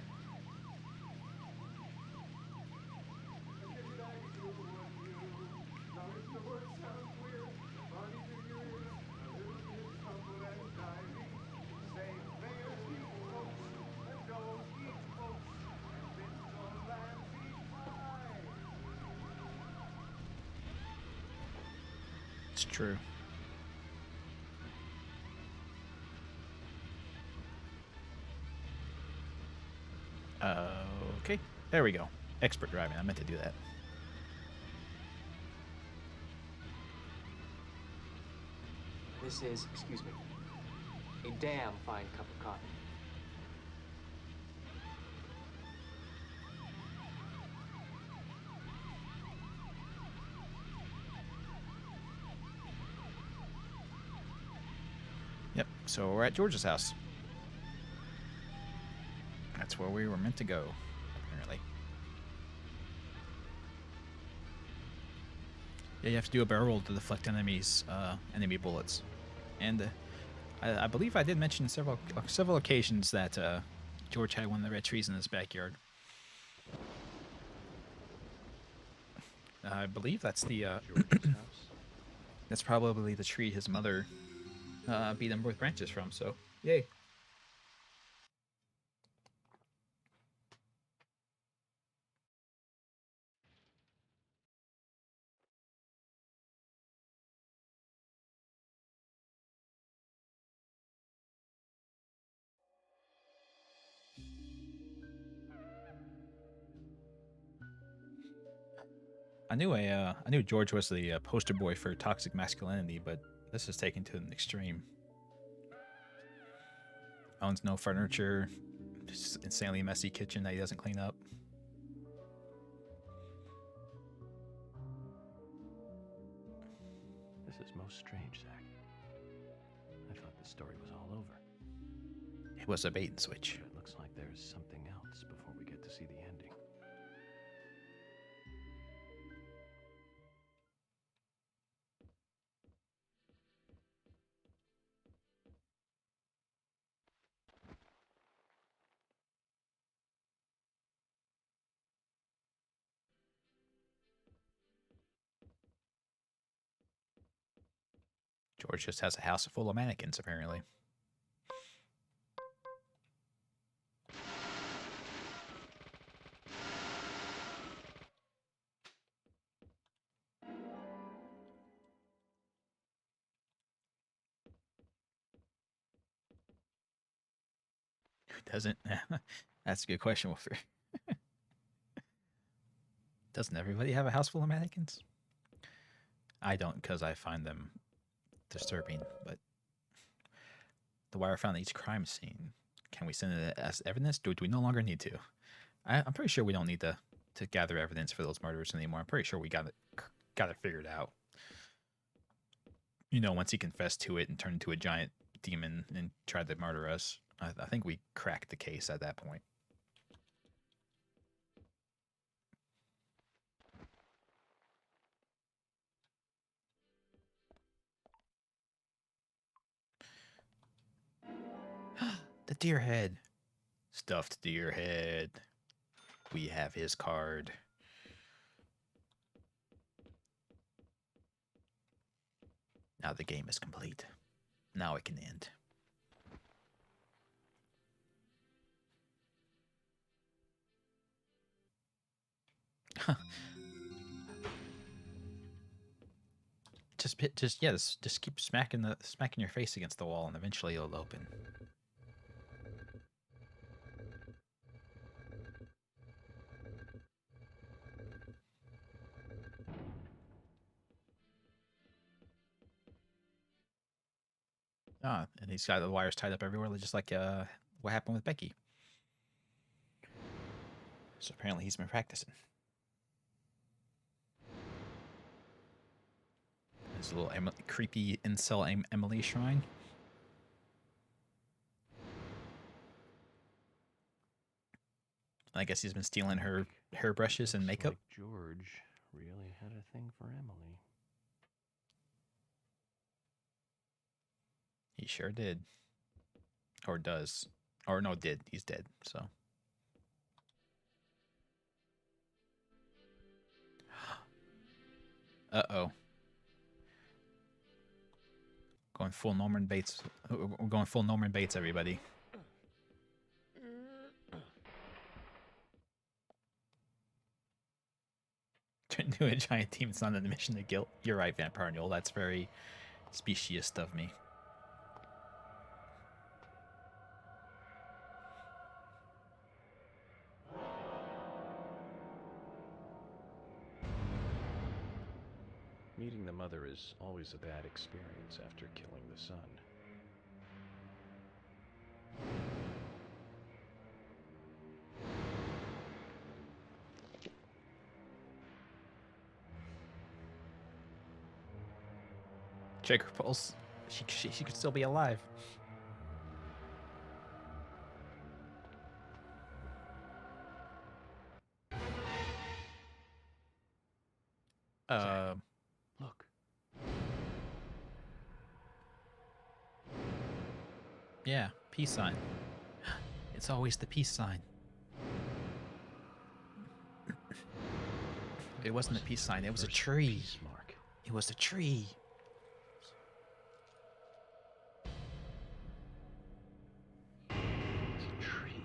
It's true. Okay, there we go. Expert driving. I meant to do that. This is, excuse me, a damn fine cup of coffee. Yep, so we're at George's house. That's where we were meant to go, apparently. Yeah, you have to do a barrel roll to deflect enemy bullets. And I believe I did mention several occasions that George had one of the red trees in his backyard. I believe that's the George's house? that's probably the tree his mother beat him with branches from. So yay. I knew George was the poster boy for toxic masculinity, but this is taken to an extreme. Owns no furniture, just insanely messy kitchen that he doesn't clean up. This is most strange, Zach. I thought this story was all over. It was a bait and switch. But it looks like there's something else before we get to see the ending. George just has a house full of mannequins, apparently. Who doesn't? That's a good question, Wolfer. Doesn't everybody have a house full of mannequins? I don't, because I find them disturbing, but the wire found each crime scene. Can we send it as evidence? Do we no longer need to? I'm pretty sure we don't need to gather evidence for those murders anymore. I'm pretty sure we got it figured out. You know, once he confessed to it and turned into a giant demon and tried to murder us, I think we cracked the case at that point. The deer head. Stuffed deer head. We have his card. Now the game is complete. Now it can end. Just keep smacking your face against the wall, and eventually it'll open. And he's got the wires tied up everywhere, just like what happened with Becky. So apparently he's been practicing. There's a little creepy incel Emily shrine. I guess he's been stealing her hairbrushes and makeup. Like George really had a thing for Emily. He sure did. Or does. Or no, did. He's dead, so. Uh-oh. Going full Norman Bates. We're going full Norman Bates, everybody. Turn into a giant team. It's not an admission to guilt. You're right, Vamparnial. That's very speciesist of me. Meeting the mother is always a bad experience after killing the son. Check her pulse. She could still be alive. Look. Yeah, peace sign. It's always the peace sign. It wasn't a peace sign. It was a tree. Mark. It was a tree. It's a tree.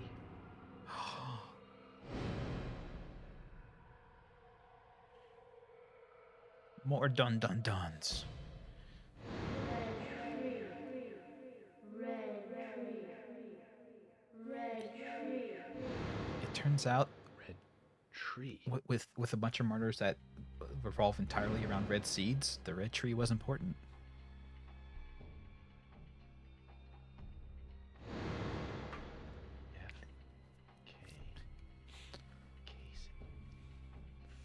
More dun-dun-duns. It turns out Red tree. with a bunch of murders that revolve entirely around red seeds. The red tree was important.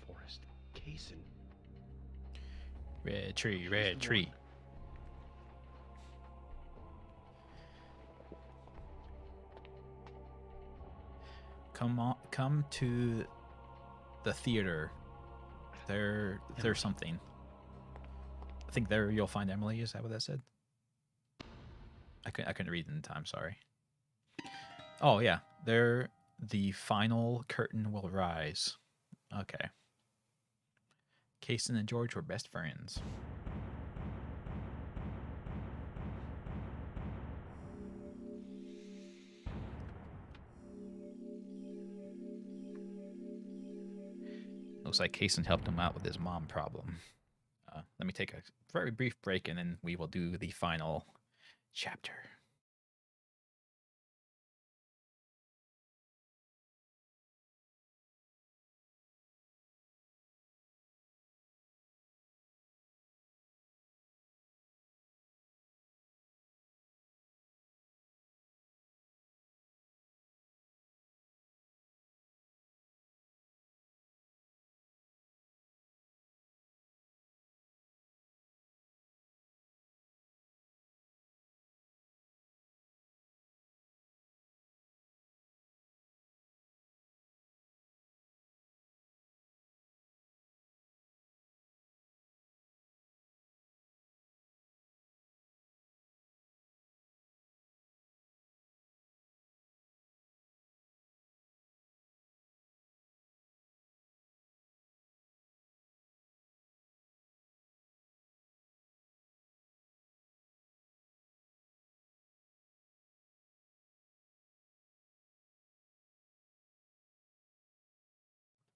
Forest Kaysen. Red tree, red tree. Come to the theater. There's something. I think there you'll find Emily. Is that what that said? I couldn't read in time. Sorry. Oh yeah, there. The final curtain will rise. Okay. Kaysen and George were best friends. Looks like Kaysen helped him out with his mom problem. Let me take a very brief break and then we will do the final chapter.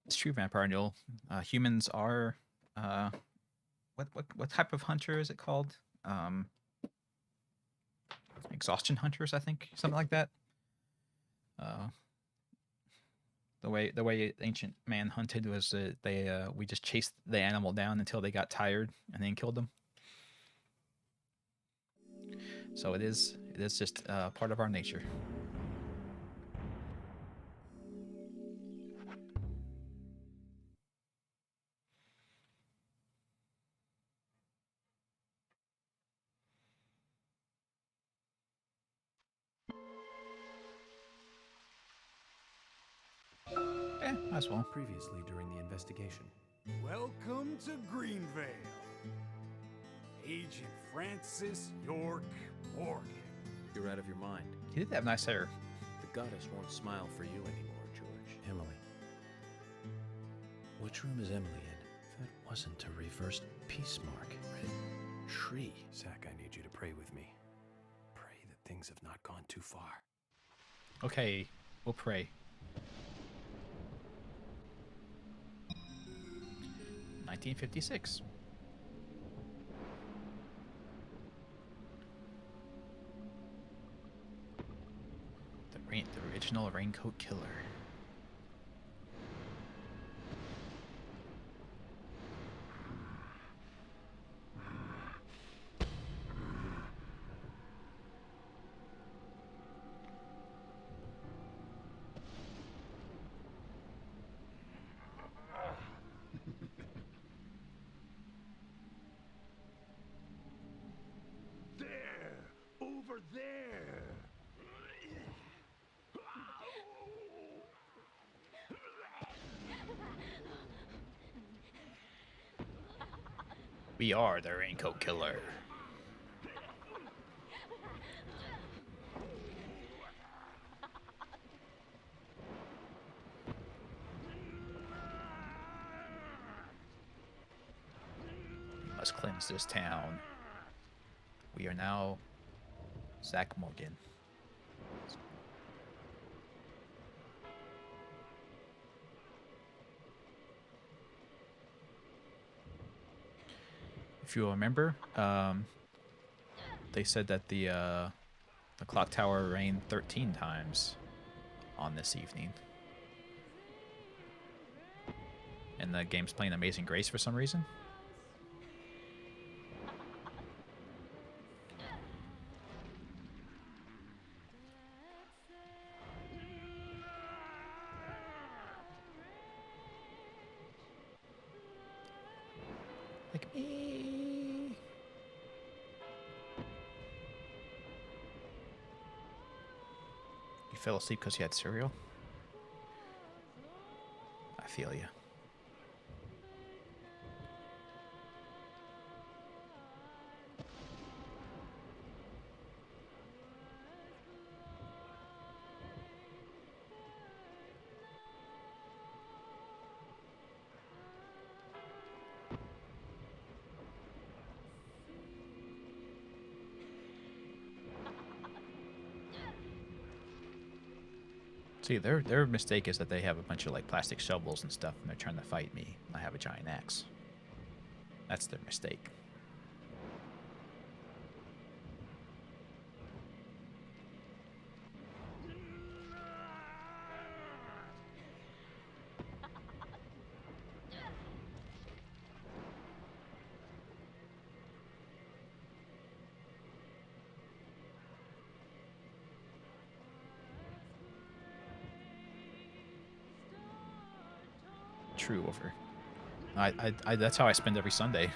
It's true, Vampire Newell. Humans are what type of hunter is it called? Exhaustion hunters, I think, something like that. The way ancient man hunted was we just chased the animal down until they got tired and then killed them. So it is just part of our nature. As well. Previously during the investigation. Welcome to Greenvale. Agent Francis York Morgan. You're out of your mind. He did have nice hair. The goddess won't smile for you anymore, George. Emily. Which room is Emily in? That wasn't a reversed peace mark. Red tree. Zach, I need you to pray with me. Pray that things have not gone too far. Okay, we'll pray. 1956. The original Raincoat Killer. Over there. We are the Raincoat Killer. We must cleanse this town. We are now Zach Morgan. If you remember, they said that the clock tower rained 13 times on this evening. and the game's playing Amazing Grace for some reason. Like me. You fell asleep because you had cereal? I feel you. See, their mistake is that they have a bunch of like plastic shovels and stuff, and they're trying to fight me. I have a giant axe. That's their mistake. True over. I that's how I spend every Sunday.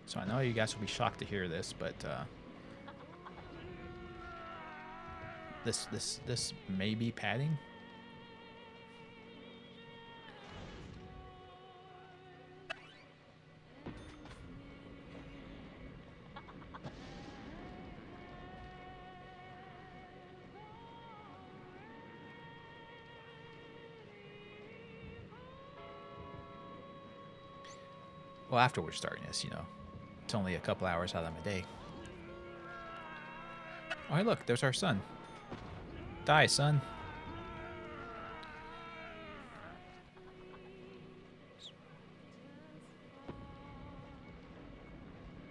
So I know you guys will be shocked to hear this, but this may be padding. Well, after we're starting this, you know. It's only a couple hours out of my day. Oh, hey, look, there's our son. Die, son.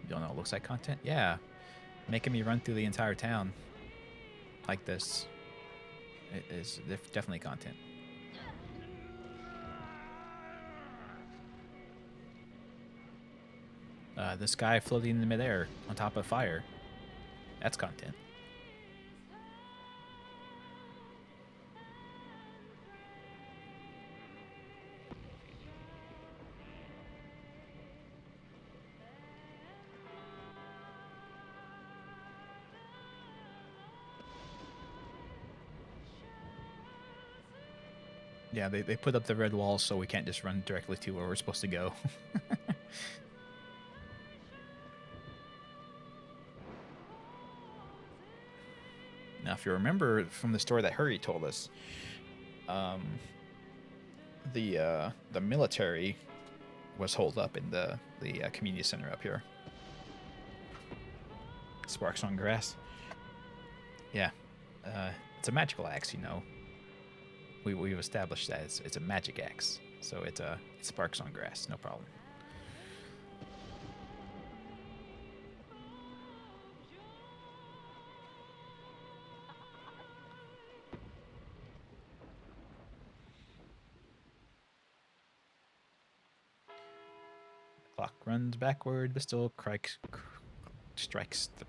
You don't know what it looks like content? Yeah. Making me run through the entire town like this. It is definitely content. This guy floating in the midair on top of fire. That's content. Yeah, they put up the red walls so we can't just run directly to where we're supposed to go. Now, if you remember from the story that Hurry told us, the military was holed up in the community center up here. Sparks on grass. Yeah, it's a magical axe, you know. We've established that it's a magic axe, so it sparks on grass, no problem. Clock runs backward, but still strikes the...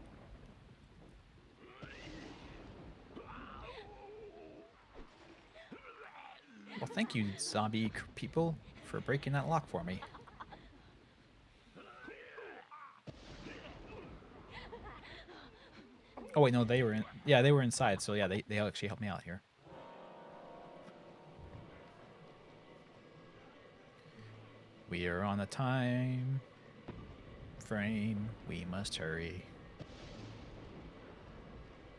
Well, thank you, zombie people, for breaking that lock for me. Oh wait, no, they were in. Yeah, they were inside. So yeah, they actually helped me out here. We are on a time frame. We must hurry.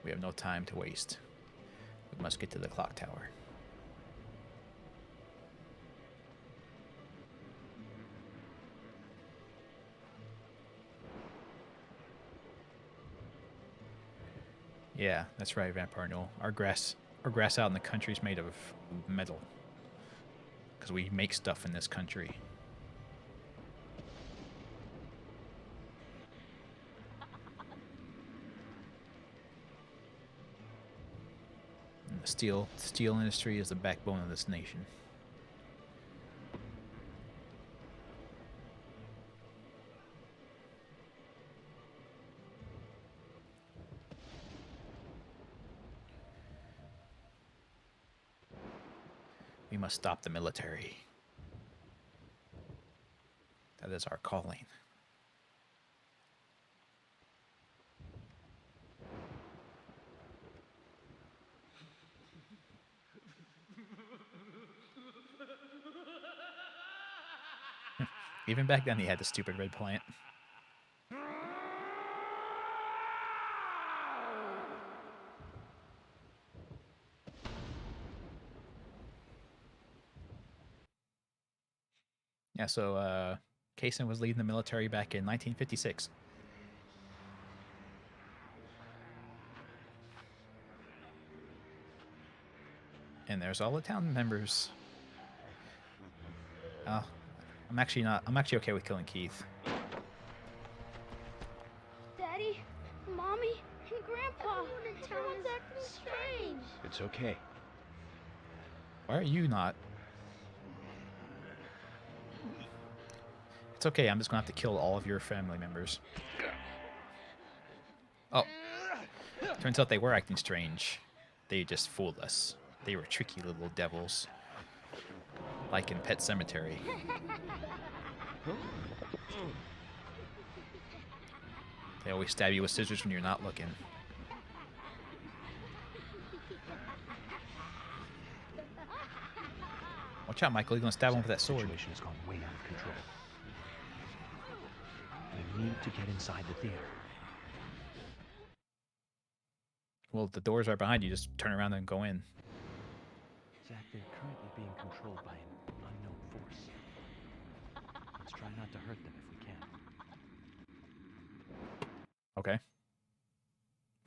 We have no time to waste. We must get to the clock tower. Yeah, that's right, Vampire Noel. Our grass out in the country is made of metal. Because we make stuff in this country. And the steel industry is the backbone of this nation. We must stop the military. That is our calling. Even back then, he had the stupid red plant. Yeah, so Kaysen was leading the military back in 1956. And there's all the town members. I'm actually okay with killing Keith. Daddy, Mommy, and Grandpa. Everyone's acting strange. It's okay. Why are you not? It's okay, I'm just gonna have to kill all of your family members. Oh. Turns out they were acting strange. They just fooled us. They were tricky little devils. Like in Pet Sematary. They always stab you with scissors when you're not looking. Watch out, Michael. You're gonna stab him with that sword. The situation has gone way out of control. We need to get inside the theater. Well, the doors are behind you. Just turn around and go in. Zach, they're currently being controlled by an unknown force. Let's try not to hurt them if we can. Okay.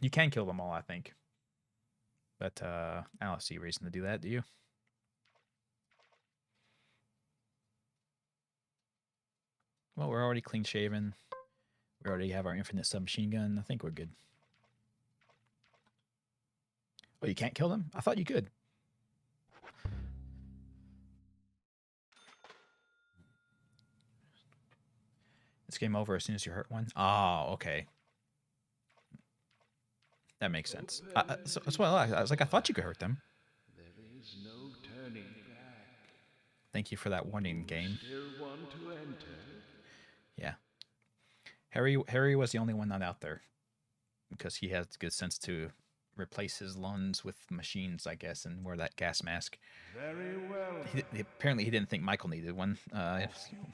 You can kill them all, I think. But I don't see a reason to do that, do you? Well, we're already clean shaven. We already have our infinite submachine gun. I think we're good. Oh, you can't kill them? I thought you could. It's game over as soon as you hurt one. Oh, okay. That makes sense. So that's what I was like. I thought you could hurt them. There is no turning back. Thank you for that warning, game. Still want to enter? Yeah. Harry was the only one not out there because he has good sense to replace his lungs with machines, I guess, and wear that gas mask. Very well. Apparently, he didn't think Michael needed one.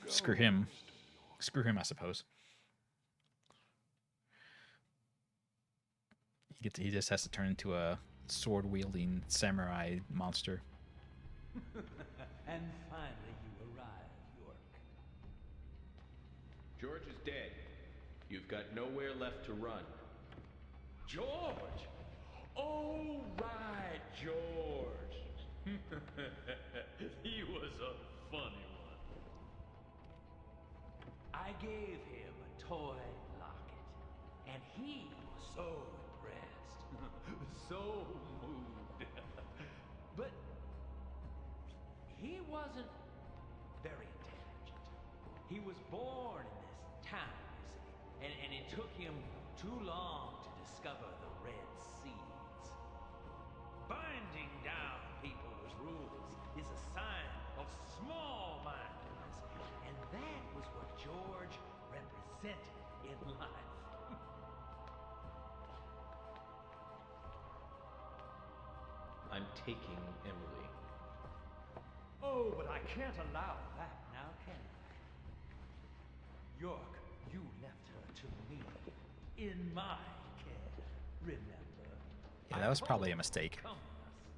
Screw him. Screw him, I suppose. He just has to turn into a sword-wielding samurai monster. And finally you arrived, York. George is dead. You've got nowhere left to run. George! Oh, right, George. He was a funny one. I gave him a toy locket, and he was so impressed, so moved. But he wasn't very intelligent. He was born in this town, you see, and it took him too long to discover the Red Seeds. Binding down people with rules is a sign of small-mindedness, and that was what George represented in life. I'm taking Emily. Oh, but I can't allow that now, can I? York, you left her to me. In my care, remember? Yeah, that was probably a mistake. Come us,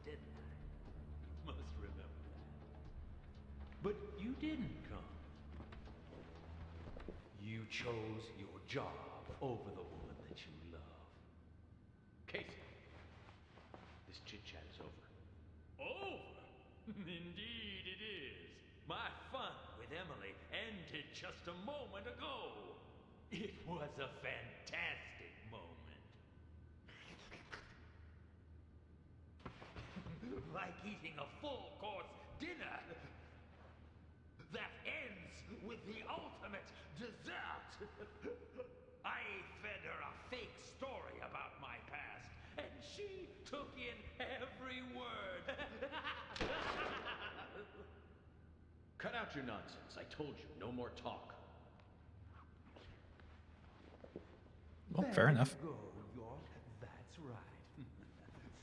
didn't I? Must remember that. But you didn't come. You chose your job over the woman that you love. Casey, this chit-chat is over. Over? Indeed it is. My fun with Emily ended just a moment ago. It was a fantastic moment. Like eating a full-course dinner that ends with the ultimate dessert. I fed her a fake story about my past, and she took in every word. Cut out your nonsense. I told you, no more talk. Well, fair enough. There you go, York. That's right.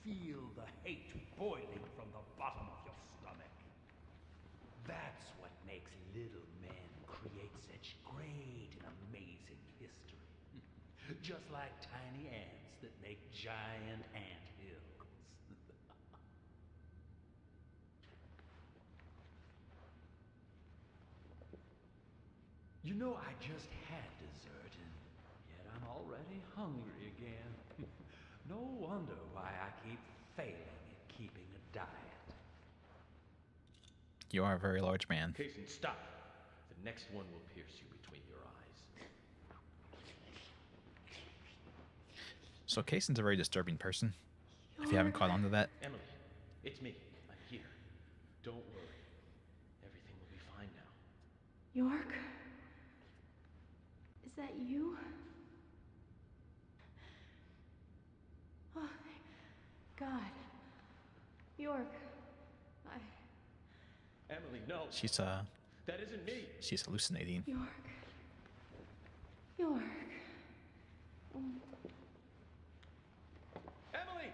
Feel the hate boiling from the bottom of your stomach. That's what makes little men create such great and amazing history. Just like tiny ants that make giant ant hills. You know, I just had dessert, and yet I'm already hungry again. No wonder why I keep failing at keeping a diet. You are a very large man. Kaysen, stop. The next one will pierce you between your eyes. So Kaysen's a very disturbing person. If you haven't caught on to that. Emily, it's me. I'm here. Don't worry. Everything will be fine now. York? Is that you? Oh, thank God. York, Emily, no. She's That isn't me. She's hallucinating. York. York. Oh. Emily!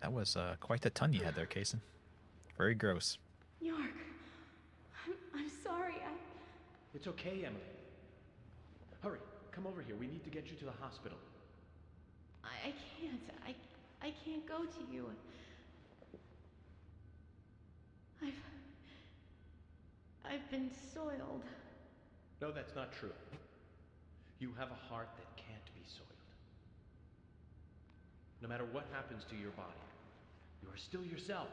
That was quite the ton you had there, Kaysen. Very gross. York. I'm sorry. It's okay, Emily. Hurry, come over here. We need to get you to the hospital. I can't. I can't go to you. I've been soiled. No, that's not true. You have a heart that can't be soiled. No matter what happens to your body, you are still yourself.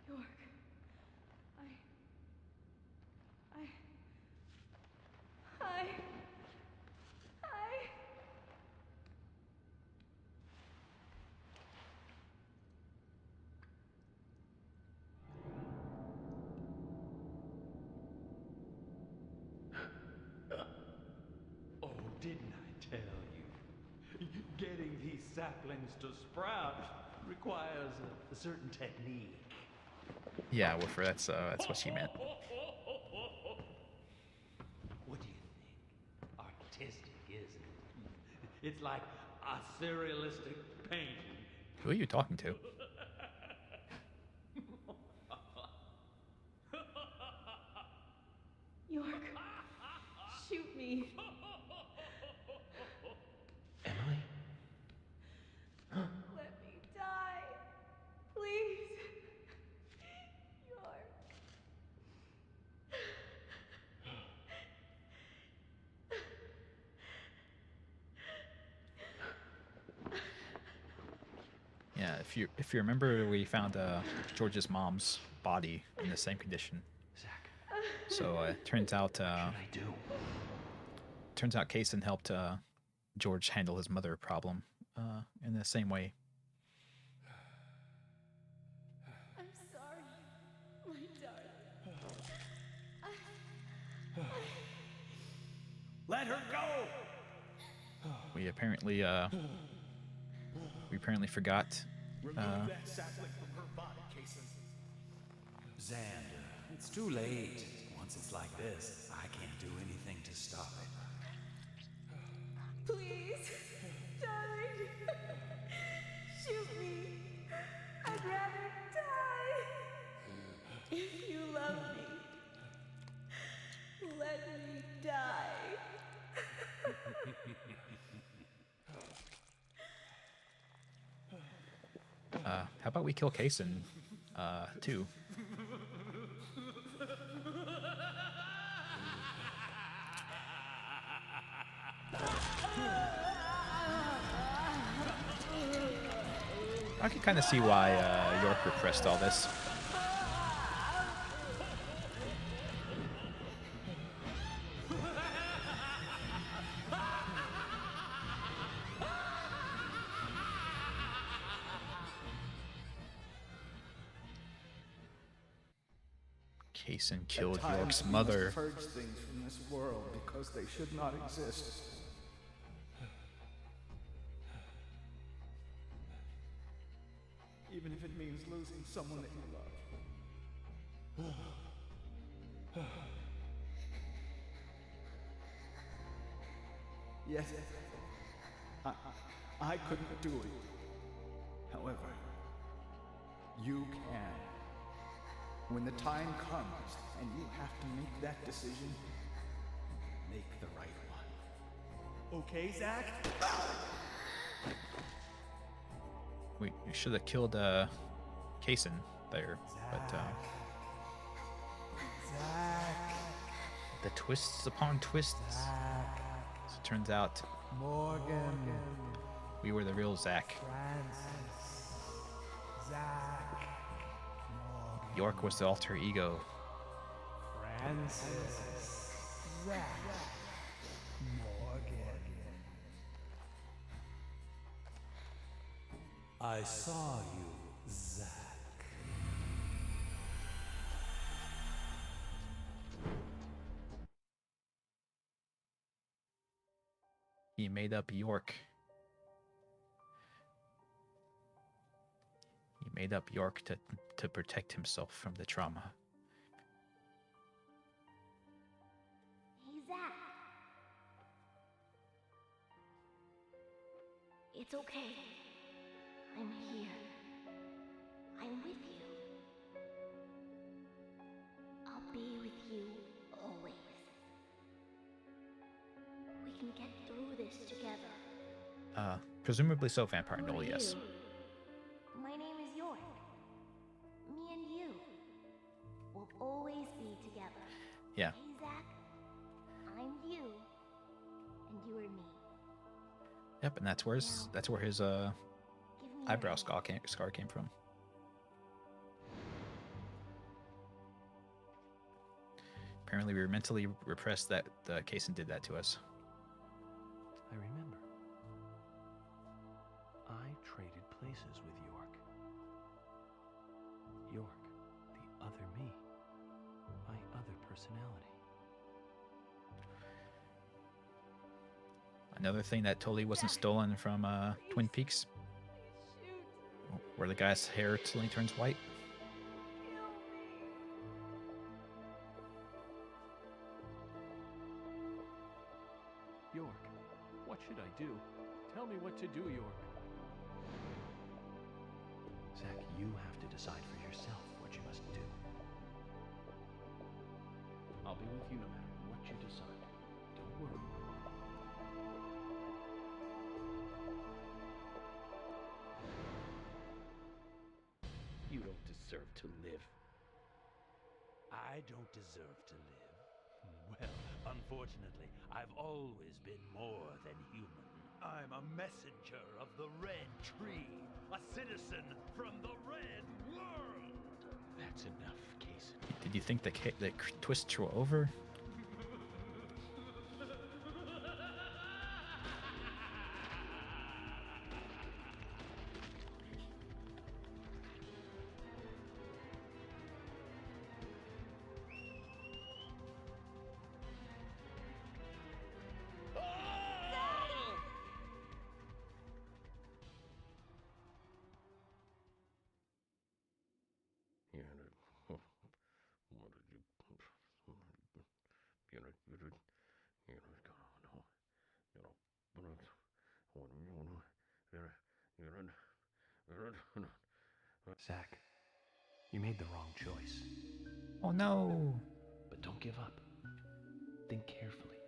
York. Oh, didn't I tell you? Getting these saplings to sprout requires a certain technique. Yeah, Woofer, that's what she meant. What do you think? Artistic, isn't it? It's like a surrealistic painting. Who are you talking to? York. Shoot me. Emily? Let me die. Please. York. Yeah, if you remember, we found George's mom's body in the same condition. Zach. So turns out turns out Kaysen helped George handle his mother problem in the same way. I'm sorry, my darling. Let her go! We apparently forgot. Remove that sapling from her body, Kaysen. Xander, It's too late. Once it's like this, I can't do anything to stop it. Please, darling, shoot me. I'd rather die. If you love me, let me die. How about we kill Kaysen, too? I can kind of see why York repressed all this. Kaysen killed York's mother. Purge things from this world because they should not exist. Even if it means losing someone that you love. Yes, I couldn't do it. However, you can. When the time comes and you have to make that decision, make the right one. Okay, Zach? We should have killed Kaysen there, but the twists upon twists. So it turns out Morgan. We were the real Zach. Francis. Zach. Morgan. York was the alter ego. Francis. Zach. Morgan. I saw you, Zach. He made up York. He made up York to protect himself from the trauma. Hey, Zach. It's okay. I'm here. I'm with you. I'll be with you always. We can get through this together. Presumably so, Vampire Noel, yes. My name is York. Me and you will always be together. Yeah. Hey, Zach. I'm you, and you are me. Yep, and that's where his eyebrow scar came from. Apparently, we were mentally repressed that Kaysen did that to us. I remember. I traded places with York. York, the other me. My other personality. Another thing that totally wasn't stolen from Twin Peaks, where the guy's hair suddenly turns white. York, what should I do? Tell me what to do, York. Zach, you have to decide for yourself what you must do. I'll be with you no matter what you decide. Don't worry. You don't deserve to live. I don't deserve to live. Well, unfortunately, I've always been more than human. I'm a messenger of the Red Tree, a citizen from the Red World. That's enough, Kaysen. Did you think the twists were over? What did Zach, you made the wrong choice. Oh no! But don't give up. Think carefully.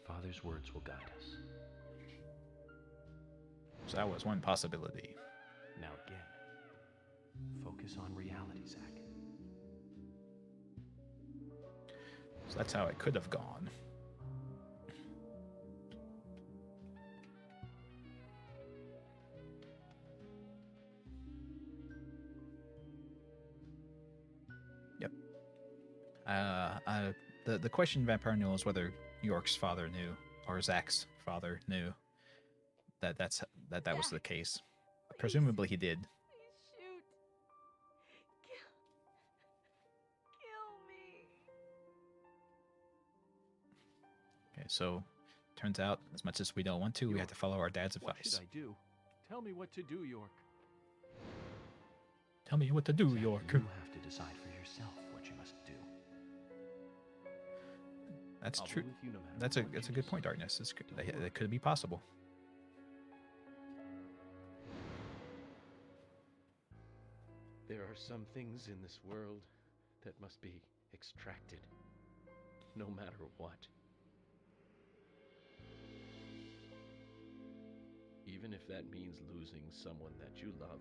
Father's words will guide us. So that was one possibility. Now again, focus on reality, Zach. So that's how it could have gone. Yep. The question Vampire knew is whether York's father knew, or Zach's father knew that that was the case. Presumably he did. Shoot. Kill me. Okay, so turns out, as much as we don't want to, we have to follow our dad's What advice. should I do? Tell me what to do, York. Tell me what to do, Zach, York. You have to decide for yourself what you must do. That's I'll true. be with you no matter That's what a you good point, decide. Darkness. That could be possible. There are some things in this world that must be extracted, no matter what. Even if that means losing someone that you love.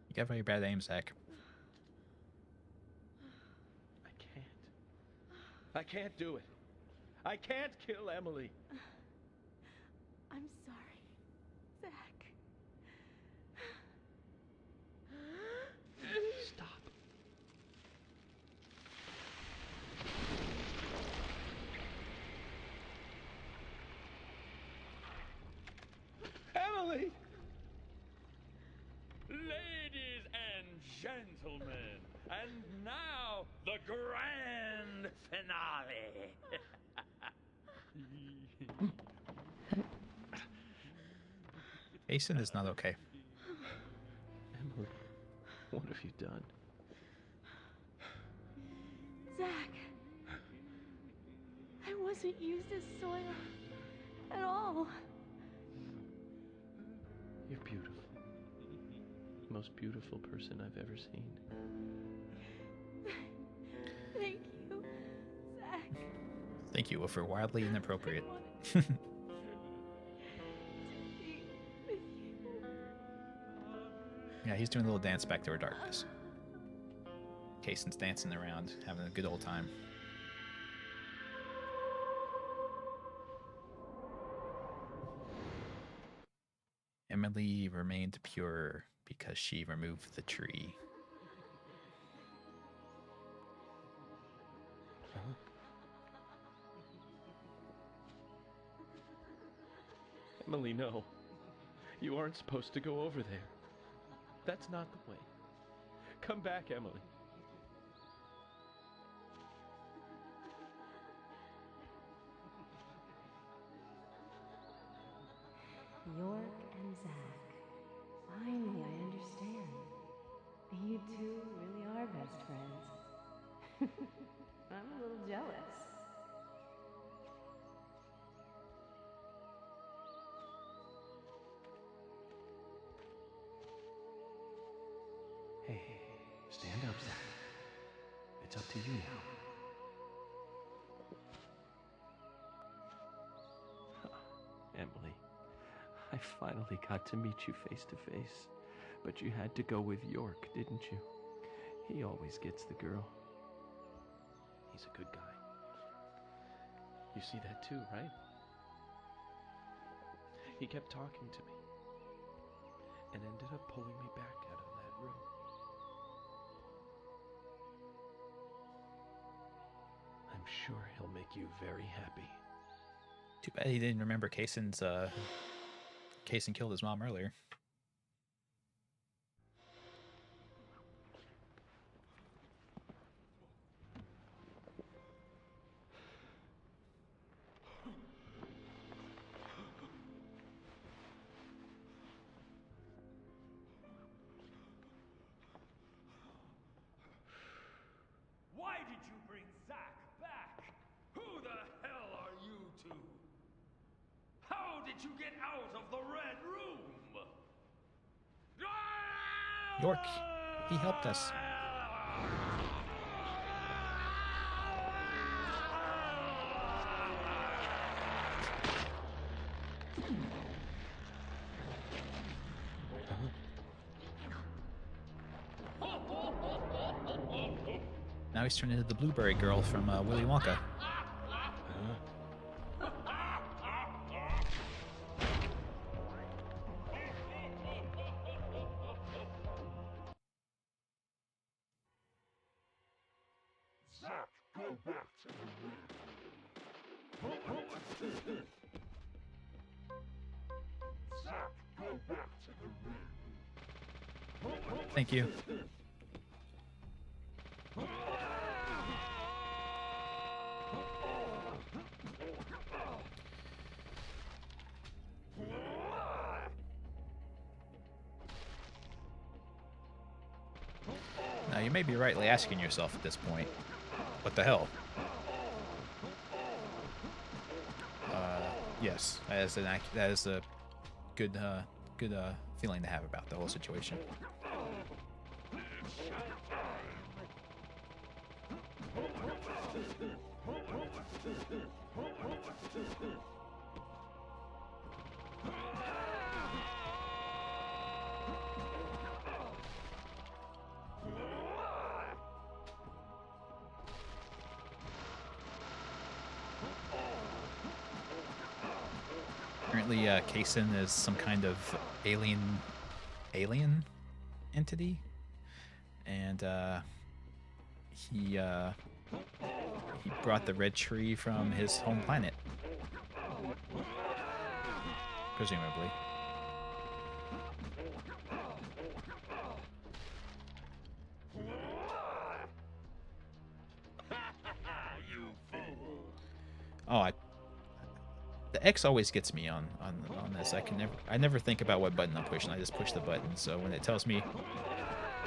You got very bad aim, Zach. I can't do it. I can't kill Emily. I'm sorry, Zach. Stop. Emily! Ladies and gentlemen, and now the grand finale. Jason is not okay. Emily, what have you done? Zach. I wasn't used as soil at all. You're beautiful. Most beautiful person I've ever seen. Thank you, Zach. Thank you for wildly inappropriate. Yeah, he's doing a little dance back to our darkness. Kaysen's dancing around, having a good old time. Emily remained pure because she removed the tree. Emily, no. You aren't supposed to go over there. That's not the way. Come back, Emily. York and Zach. Finally, I understand. You two really are best friends. I'm a little jealous. Hey, stand up, Zach. It's up to you now. Emily, I finally got to meet you face to face. But you had to go with York, didn't you? He always gets the girl. He's a good guy. You see that too, right? He kept talking to me and ended up pulling me back out of that room. I'm sure he'll make you very happy. Too bad he didn't remember Kaysen killed his mom earlier. did you get out of the Red Room? York, he helped us. Now he's turned into the blueberry girl from Willy Wonka. Zach, go back to the room. Zach, go back to the room. Thank you. Now, you may be rightly asking yourself at this point, what the hell? Yes, that is a good feeling to have about the whole situation. Apparently, Kaysen is some kind of alien entity, and he brought the red tree from his home planet, presumably. Oh, the X always gets me on this. I never think about what button I'm pushing. I just push the button. So when it tells me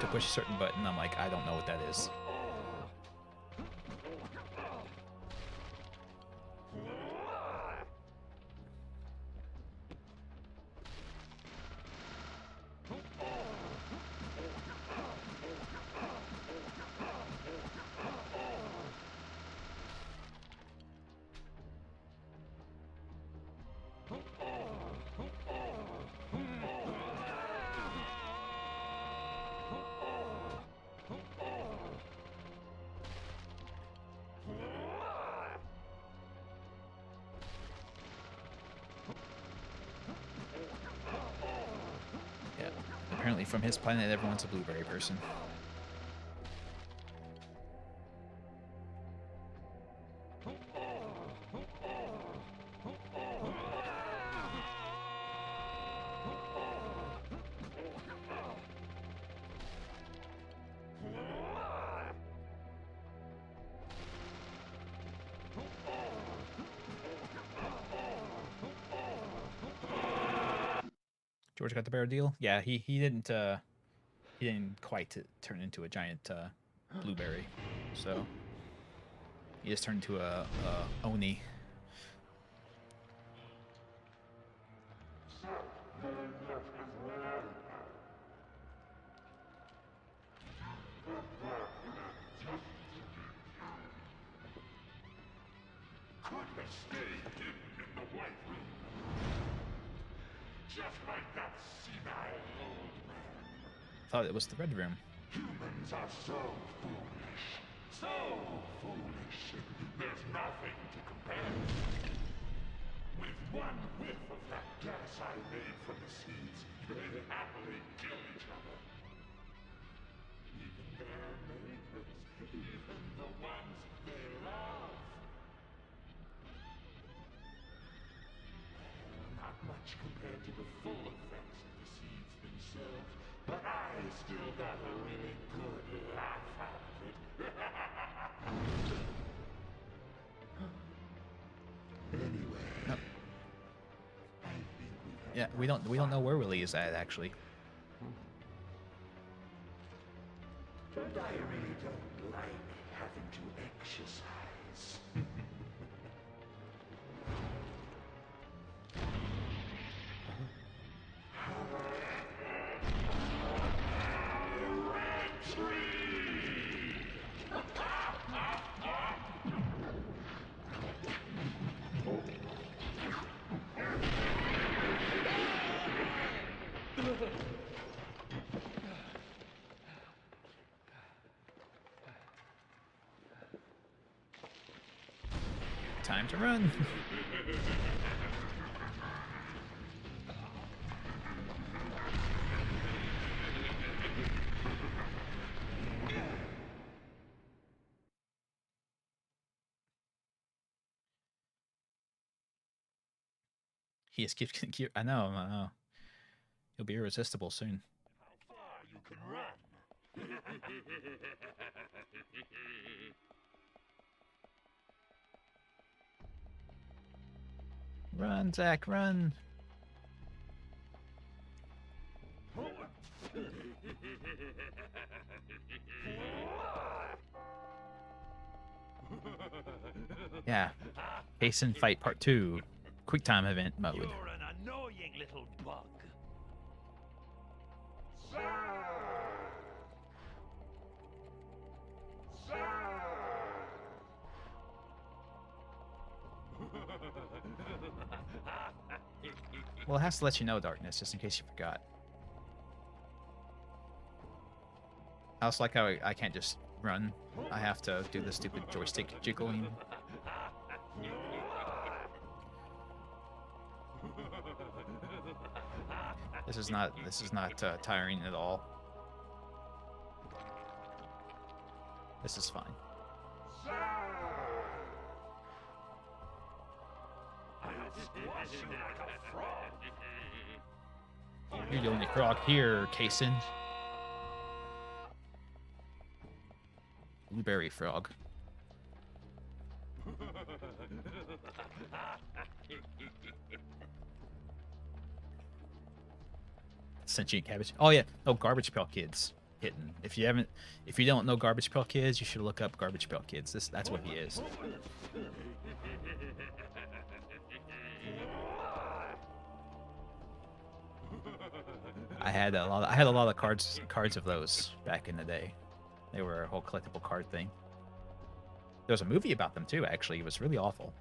to push a certain button, I'm like, I don't know what that is. Apparently from his planet, everyone's a blueberry person. George got the better deal. Yeah, he didn't quite turn into a giant blueberry, so he just turned into a oni. Could have stayed hidden in the White Room. Just like that senile old man. Thought it was the red room. Humans are so foolish. So foolish. There's nothing to compare. With one whiff of that gas I made from the seeds, they happily kill each other. Even their neighbors, even the ones they love. Not much compared to the full effects of the seeds themselves, but I still got a really good laugh out of it. Anyway, I think we've Yeah, we don't know where Willie is at actually. But I really don't like having to exercise. Time to run. He escaped. I know. I know. He'll be irresistible soon. How far you can run? Run, Zach, run. Yeah. Hasten Fight Part 2. Quick time event mode. You're an annoying little bug. Well, it has to let you know, Darkness, just in case you forgot. I also like how I can't just run. I have to do the stupid joystick jiggling. This is not tiring at all. This is fine. You're the only frog here, Kaysen. Blueberry frog. Sentient cabbage. Oh yeah, no, Garbage Pail Kids. Hidden. If you don't know Garbage Pail Kids, you should look up Garbage Pail Kids. That's what he is. I had a lot of cards of those back in the day. They were a whole collectible card thing. There was a movie about them too, actually. It was really awful.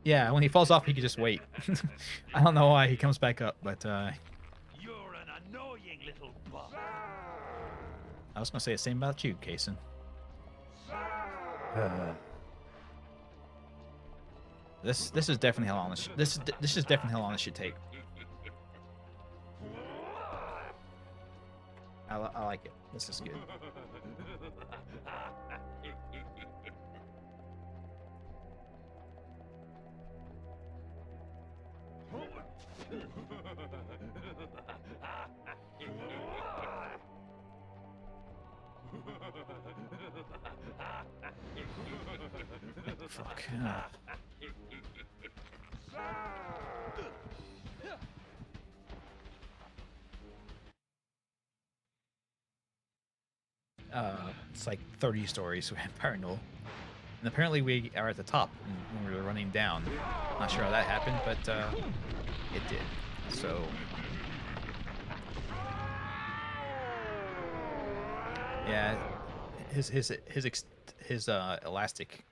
Yeah, when he falls off, he can just wait. I don't know why he comes back up, but You're an annoying little bug. I was gonna say the same about you, Kaysen. This is definitely how long this is definitely how long this should take. I like it. This is good. Fuck. It's like 30 stories. We have Paranol. And apparently we are at the top when we were running down. Not sure how that happened, but it did. So yeah, his elastic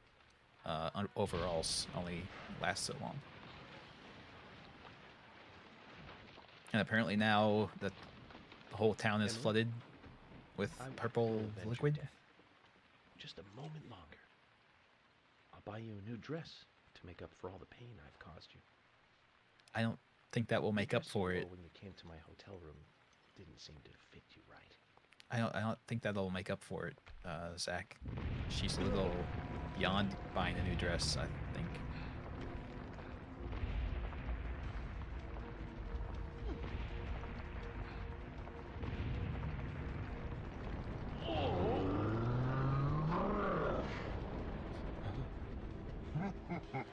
overalls only last so long. And apparently now that the whole town is flooded with purple liquid. Just a moment longer. I'll buy you a new dress to make up for all the pain I've caused you. I don't think that will make up for it. When you came to my hotel room didn't seem to fit you right. I don't think that'll make up for it, Zach. She's a little beyond buying a new dress, I think.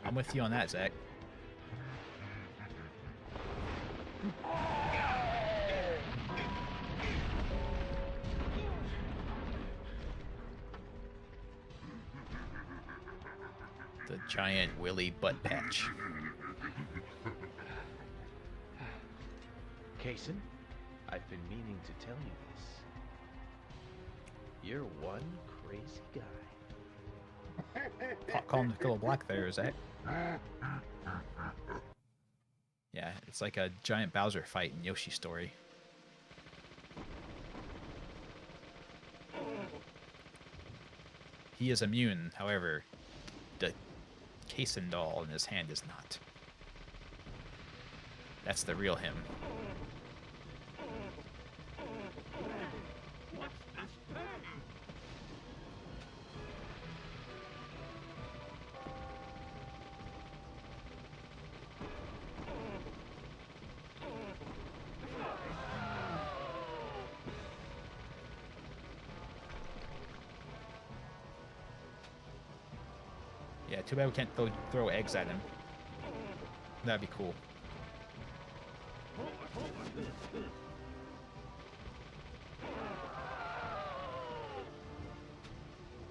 I'm with you on that, Zach. The giant willy butt patch. Kaysen, I've been meaning to tell you this. You're one crazy guy. Call him Nicola Black there, Zach. Yeah, it's like a giant Bowser fight in Yoshi's Story. He is immune, however, the Kaysen doll in his hand is not. That's the real him. Yeah, too bad we can't throw eggs at him. That'd be cool.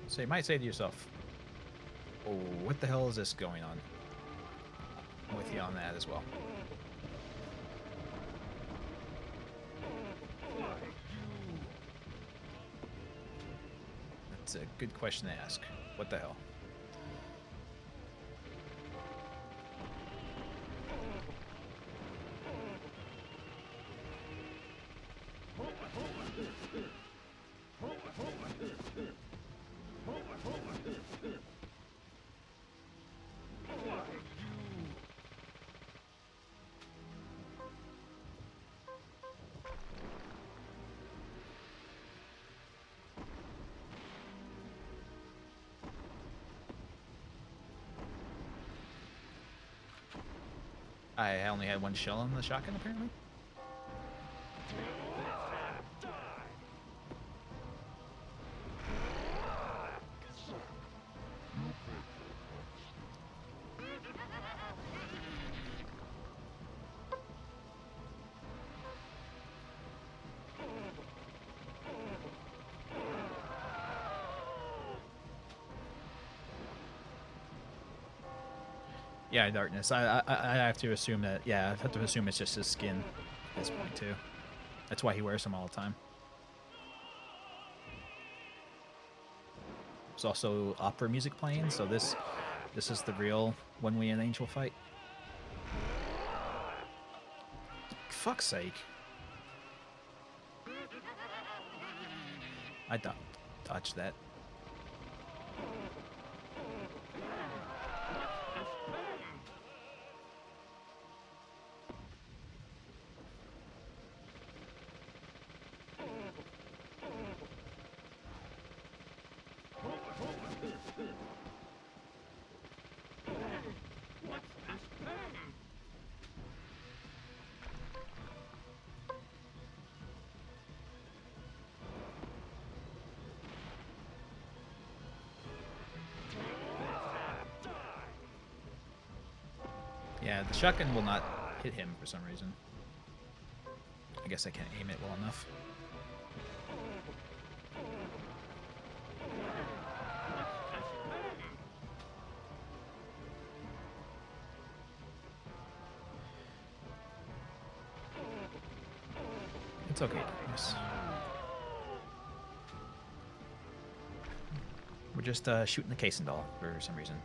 So you might say to yourself, oh, what the hell is this going on? I'm with you on that as well. That's a good question to ask. What the hell? I only had one shell in the shotgun, apparently. Yeah, darkness. I have to assume that. Yeah, I have to assume it's just his skin at this point too. That's why he wears them all the time. There's also opera music playing, so this is the real When We an Angel fight. Fuck's sake! I don't touch that. Yeah, the shotgun will not hit him for some reason. I guess I can't aim it well enough. It's okay, darkness. We're just shooting the Kaysen doll for some reason.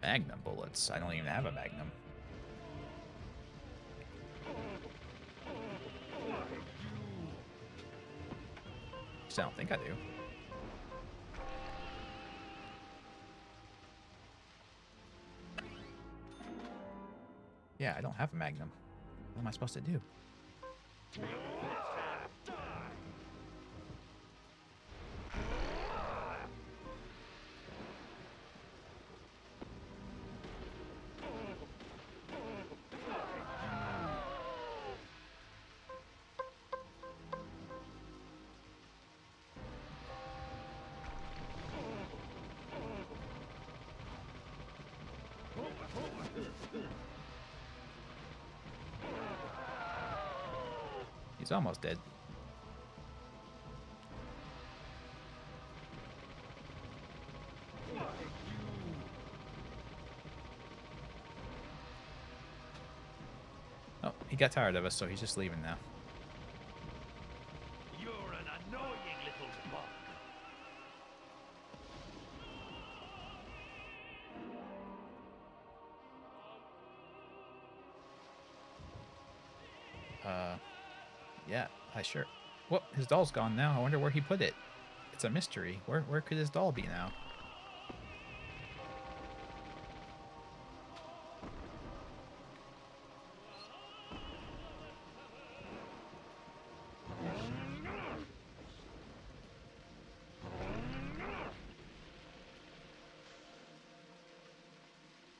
Magnum bullets. I don't even have a Magnum. I don't think I do. Yeah, I don't have a Magnum. What am I supposed to do? He's almost dead. Oh, he got tired of us, so he's just leaving now. You're an annoying little bug. Yeah, I sure. Well, his doll's gone now. I wonder where he put it. It's a mystery. Where could his doll be now?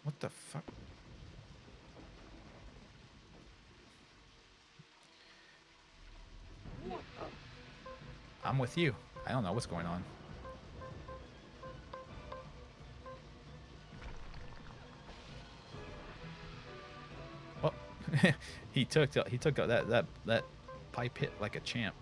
What the fuck? I'm with you. I don't know what's going on. Well, he took that pipe hit like a champ.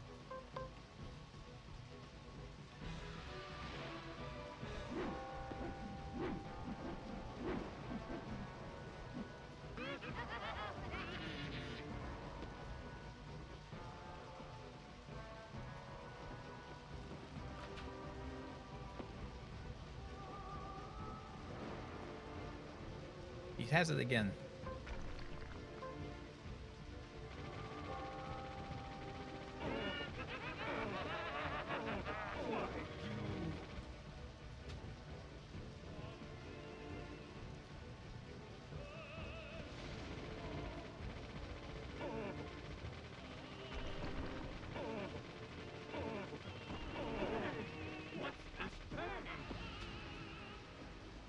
He has it again.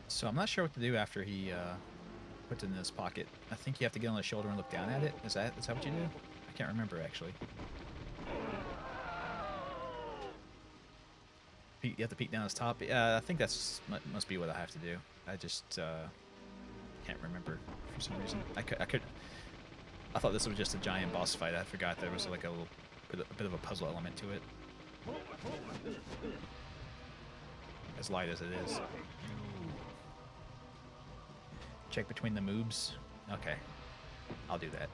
So I'm not sure what to do after he puts it in his pocket. I think you have to get on his shoulder and look down at it. Is that what you do? I can't remember actually. You have to peek down his top. I think that's must be what I have to do. I just can't remember for some reason. I thought this was just a giant boss fight. I forgot there was like a bit of a puzzle element to it. As light as it is. Check between the moves. Okay, I'll do that.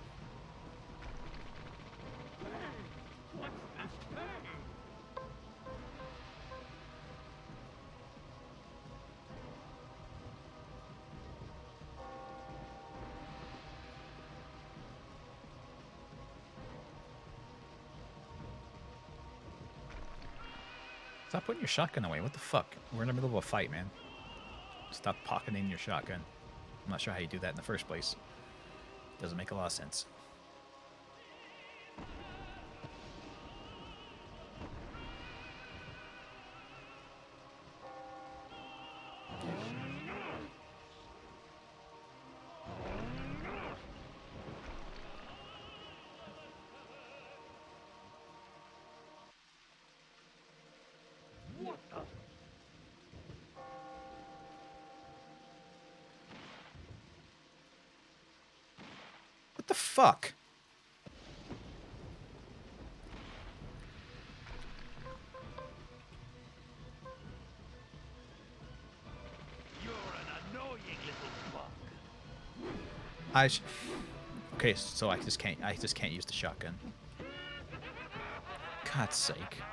Stop putting your shotgun away. What the fuck? We're in the middle of a fight, man. Stop pocketing your shotgun. I'm not sure how you do that in the first place. Doesn't make a lot of sense. What the fuck? You're an annoying little bug. Okay, so I just can't use the shotgun. God's sake.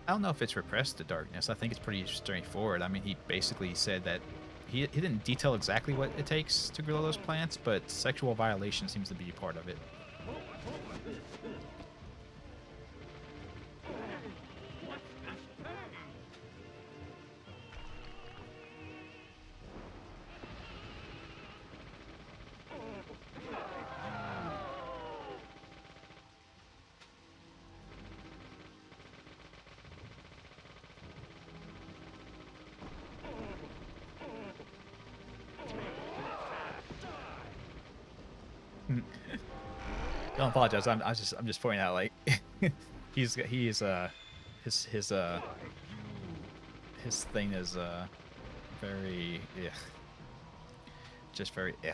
I don't know if it's repressed the darkness. I think it's pretty straightforward. I mean, he basically said that he didn't detail exactly what it takes to grow those plants, but sexual violation seems to be a part of it. Don't apologize. I'm just pointing out, like, his thing is very just very Too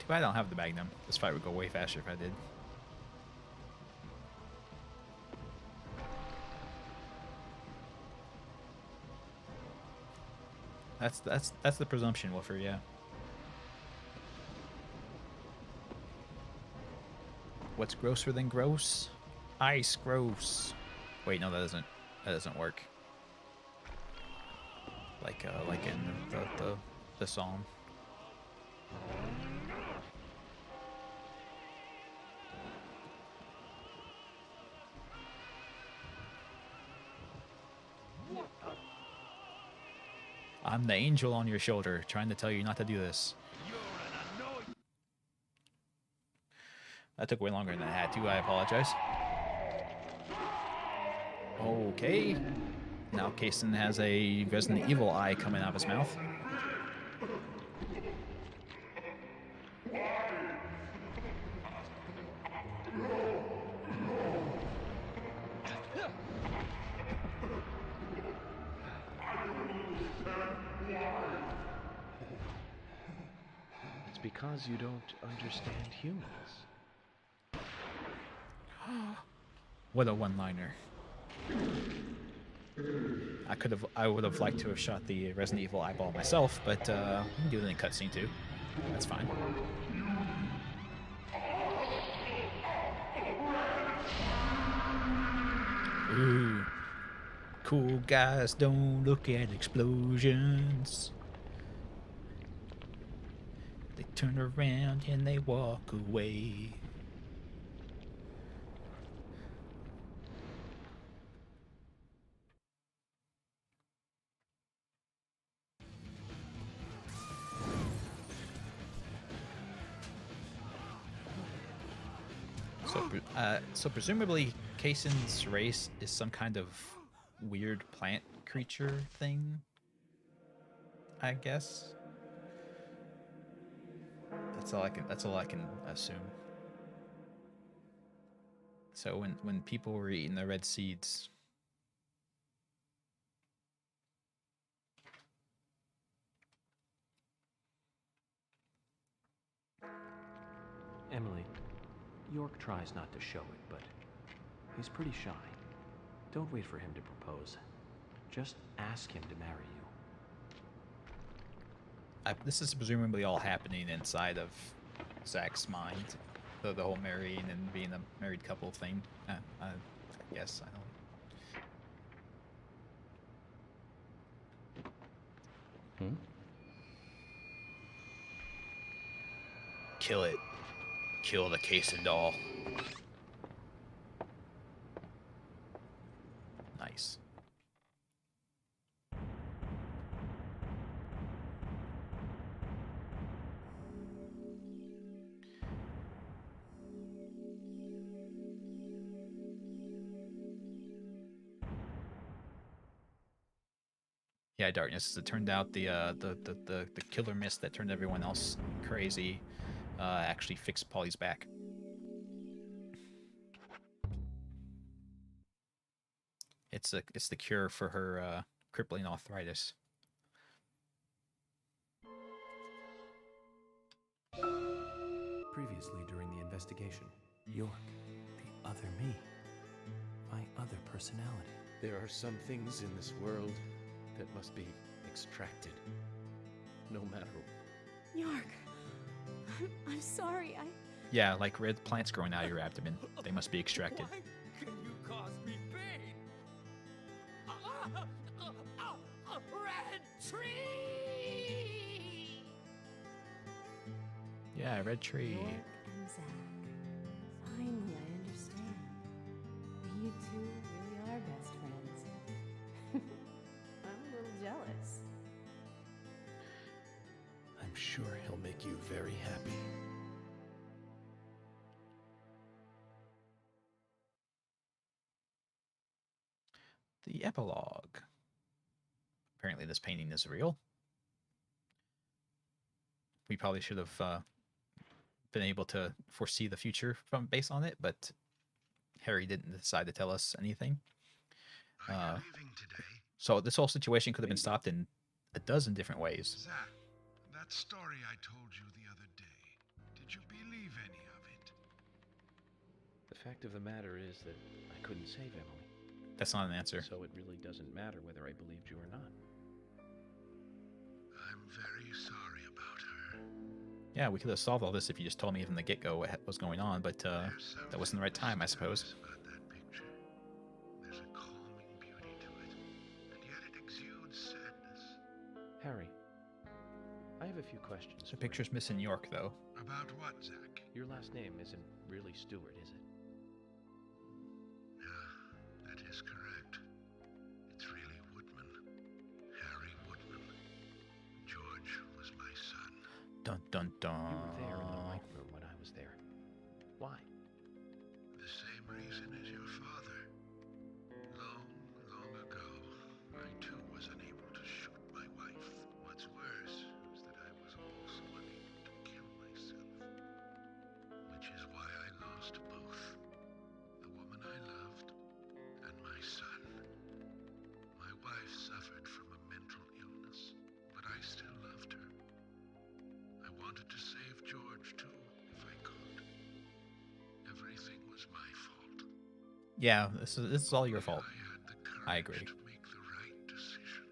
bad I don't have the Magnum. This fight would go way faster if I did. That's the presumption, Woofer. Yeah. What's grosser than gross? Ice gross. Wait, no, that doesn't work. Like in the psalm. I'm the angel on your shoulder, trying to tell you not to do this. That took way longer than it had to. I apologize. Okay. Now Kason has a Resident Evil eye coming out of his mouth. It's because you don't understand humans. What a one-liner. I would have liked to have shot the Resident Evil eyeball myself, but we can do it in cutscene too. That's fine. Ooh. Cool guys don't look at explosions. They turn around and they walk away. So presumably Kason's race is some kind of weird plant creature thing, I guess. That's all I can assume. So when people were eating the red seeds, Emily, York tries not to show it, but he's pretty shy. Don't wait for him to propose. Just ask him to marry you. This is presumably all happening inside of Zach's mind. The whole marrying and being a married couple thing. I guess, I don't... Kill it. Kill the Kason doll. Nice. Yeah, darkness. It turned out the killer mist that turned everyone else crazy actually fixed Polly's back. It's the cure for her crippling arthritis. Previously during the investigation, York, the other me, my other personality. There are some things in this world that must be extracted, no matter. York, I'm sorry. Yeah, like red plants growing out of your abdomen. They must be extracted. Why can you cause me pain? A red tree! Yeah, red tree. York and Zach. Finally, I understand. You two really are best friends. I'm a little jealous. I'm sure he'll make you very happy. The epilogue. Apparently this painting is real. We probably should have been able to foresee the future based on it, but Harry didn't decide to tell us anything. So this whole situation could have been stopped in a dozen different ways. Zach, that story I told you the other day, did you believe any of it? The fact of the matter is that I couldn't save Emily. That's not an answer. So it really doesn't matter whether I believed you or not. I'm very sorry about her. Yeah, we could have solved all this if you just told me from the get-go what was going on, but that wasn't the right time, I suppose. About that picture. There's a calming beauty to it, and yet it exudes sadness. Harry, I have a few questions. The picture's missing York, though. About what, Zach? Your last name isn't really Stewart, is it? Yeah, that is correct. It's really Woodman. Harry Woodman. George was my son. Dun dun dun. You were there in the white room when I was there. Why? The same reason as your father. Long, long ago, I too was unable to shoot my wife. What's worse is that I was also unable to kill myself. Which is why I lost both. The woman I loved and my son. My wife suffered from a mental illness, but I still loved her. I wanted to save George too, if I could. Everything was my fault. Yeah, this is all your fault. I agree. To make the right decision.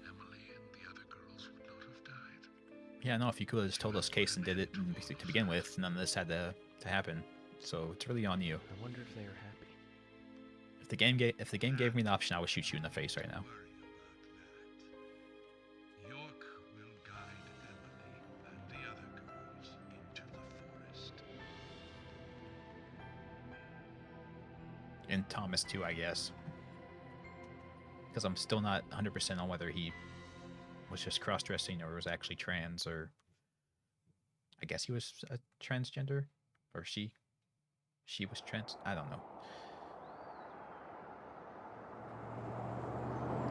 Emily and the other girls would not have died. Yeah, no, if you could have just told us Case and did it to begin with, none of this had to happen. So it's really on you. I wonder if they are happy. If the game gave me the option, I would shoot you in the face right now. York will guide Emily and the other girls into the forest. And Thomas too, I guess. Because I'm still not 100% on whether he was just cross-dressing or was actually trans, or I guess he was a transgender, or she was trans. I don't know.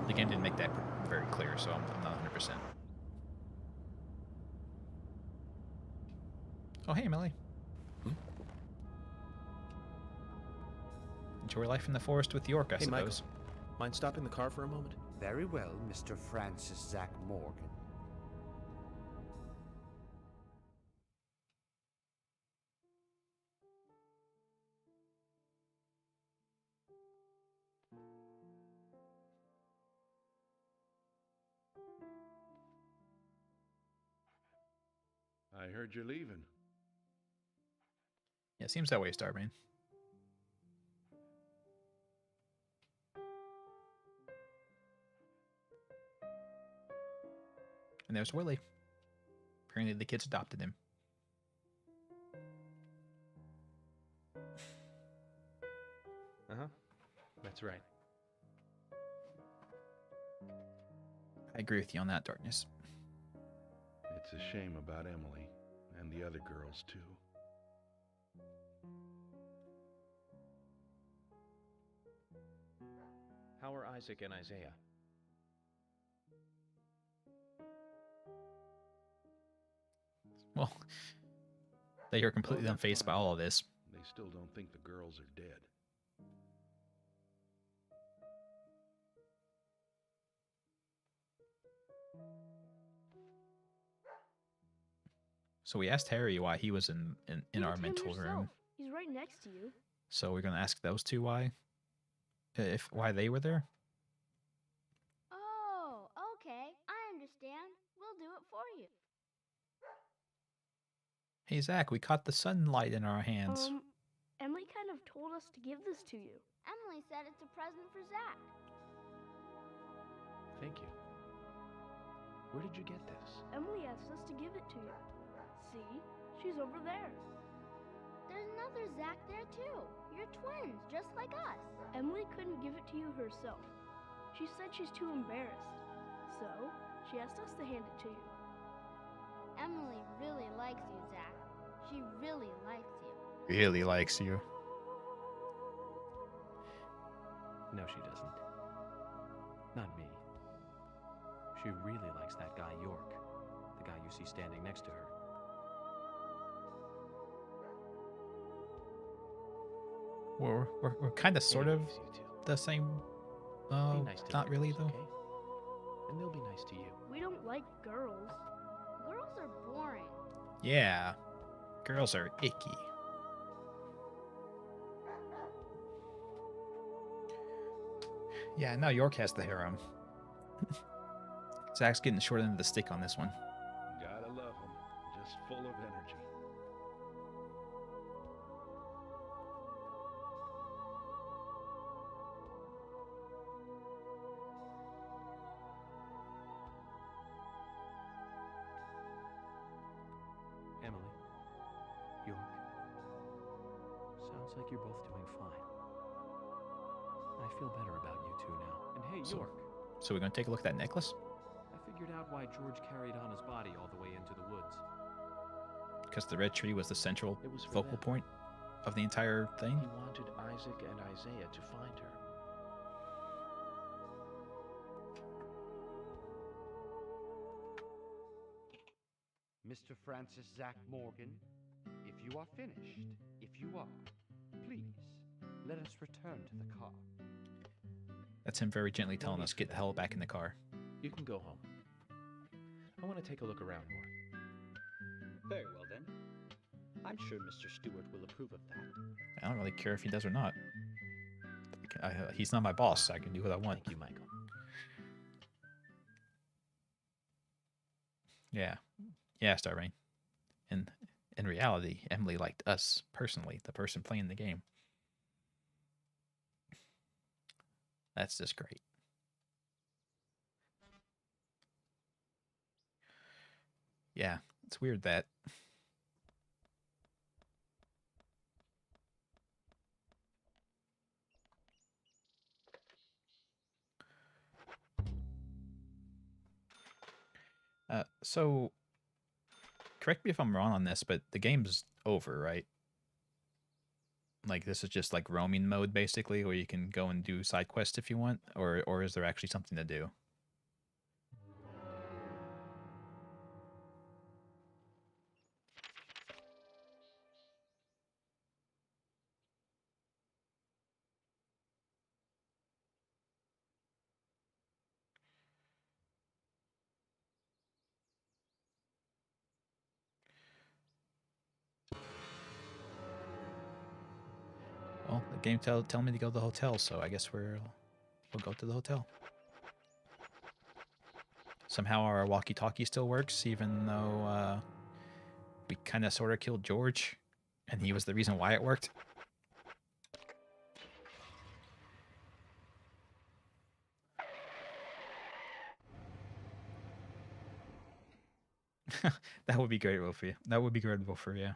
The game didn't make that very clear, so I'm not 100%. Oh, hey, Emily. Enjoy life in the forest with York, I suppose. Michael, mind stopping the car for a moment? Very well, Mr. Francis Zach Morgan. I heard you're leaving. Yeah, it seems that way, Starbane. And there's Willie. Apparently the kids adopted him. Uh-huh. That's right. I agree with you on that, Darkness. It's a shame about Emily and the other girls, too. How are Isaac and Isaiah? Well, they are completely unfazed by all of this. They still don't think the girls are dead. So we asked Harry why he was in our mental room. He's right next to you. So we're gonna ask those two why they were there. Oh, okay. I understand. We'll do it for you. Hey Zach, we caught the sunlight in our hands. Emily kind of told us to give this to you. Emily said it's a present for Zach. Thank you. Where did you get this? Emily asked us to give it to you. See? She's over there. There's another Zach there too. You're twins, just like us. Emily couldn't give it to you herself. She said she's too embarrassed. So, she asked us to hand it to you. Emily really likes you, Zach. She really likes you. Really likes you. No, she doesn't. Not me. She really likes that guy York, the guy you see standing next to her. We're kind of sort of the same. Not really though. Okay? And they'll be nice to you. We don't like girls. Girls are boring. Yeah, girls are icky. Yeah, now York has the harem. Zach's getting the short end of the stick on this one. Gotta love him. Just full of energy. Emily, York, sounds like you're both doing fine. I feel better about you two now. And hey, York, So we're gonna take a look at that necklace? I figured out why George carried Anna's body all the way into the woods. Because the red tree was the central It was for focal them. point of the entire thing? He wanted Isaac and Isaiah to find her. Mr. Francis Zach Morgan, if you are finished, if you are, please, let us return to the car. That's him very gently telling us get the hell back in the car. You can go home. I want to take a look around more. Very well, then. I'm sure Mr. Stewart will approve of that. I don't really care if he does or not. He's not my boss, so I can do what I want. Thank you, Michael. Yeah. Yeah, Starrain. And in reality, Emily liked us personally, the person playing the game. That's just great. Yeah, it's weird that so correct me if I'm wrong on this, but the game's over, right? Like this is just like roaming mode basically, where you can go and do side quests if you want, or is there actually something to do? Well, the game tell me to go to the hotel, so I guess we'll go to the hotel. Somehow our walkie-talkie still works, even though we kind of sort of killed George, and he was the reason why it worked. That would be grateful for you. That would be grateful for you.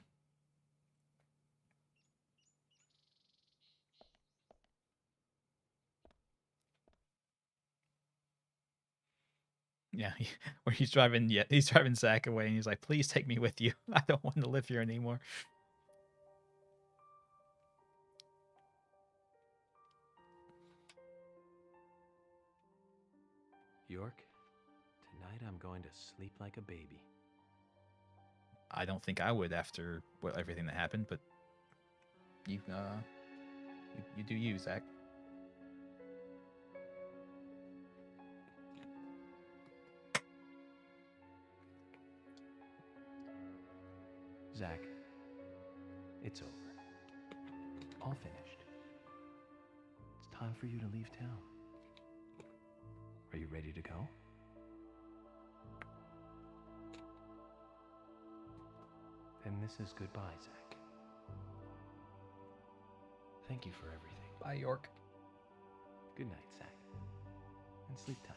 Yeah, where he's driving Zach away, and he's like, "Please take me with you. I don't want to live here anymore." York, tonight I'm going to sleep like a baby. I don't think I would after everything that happened, but you do you, Zach. Zach, it's over. All finished. It's time for you to leave town. Are you ready to go? Then this is goodbye, Zach. Thank you for everything. Bye, York. Good night, Zach. And sleep tight.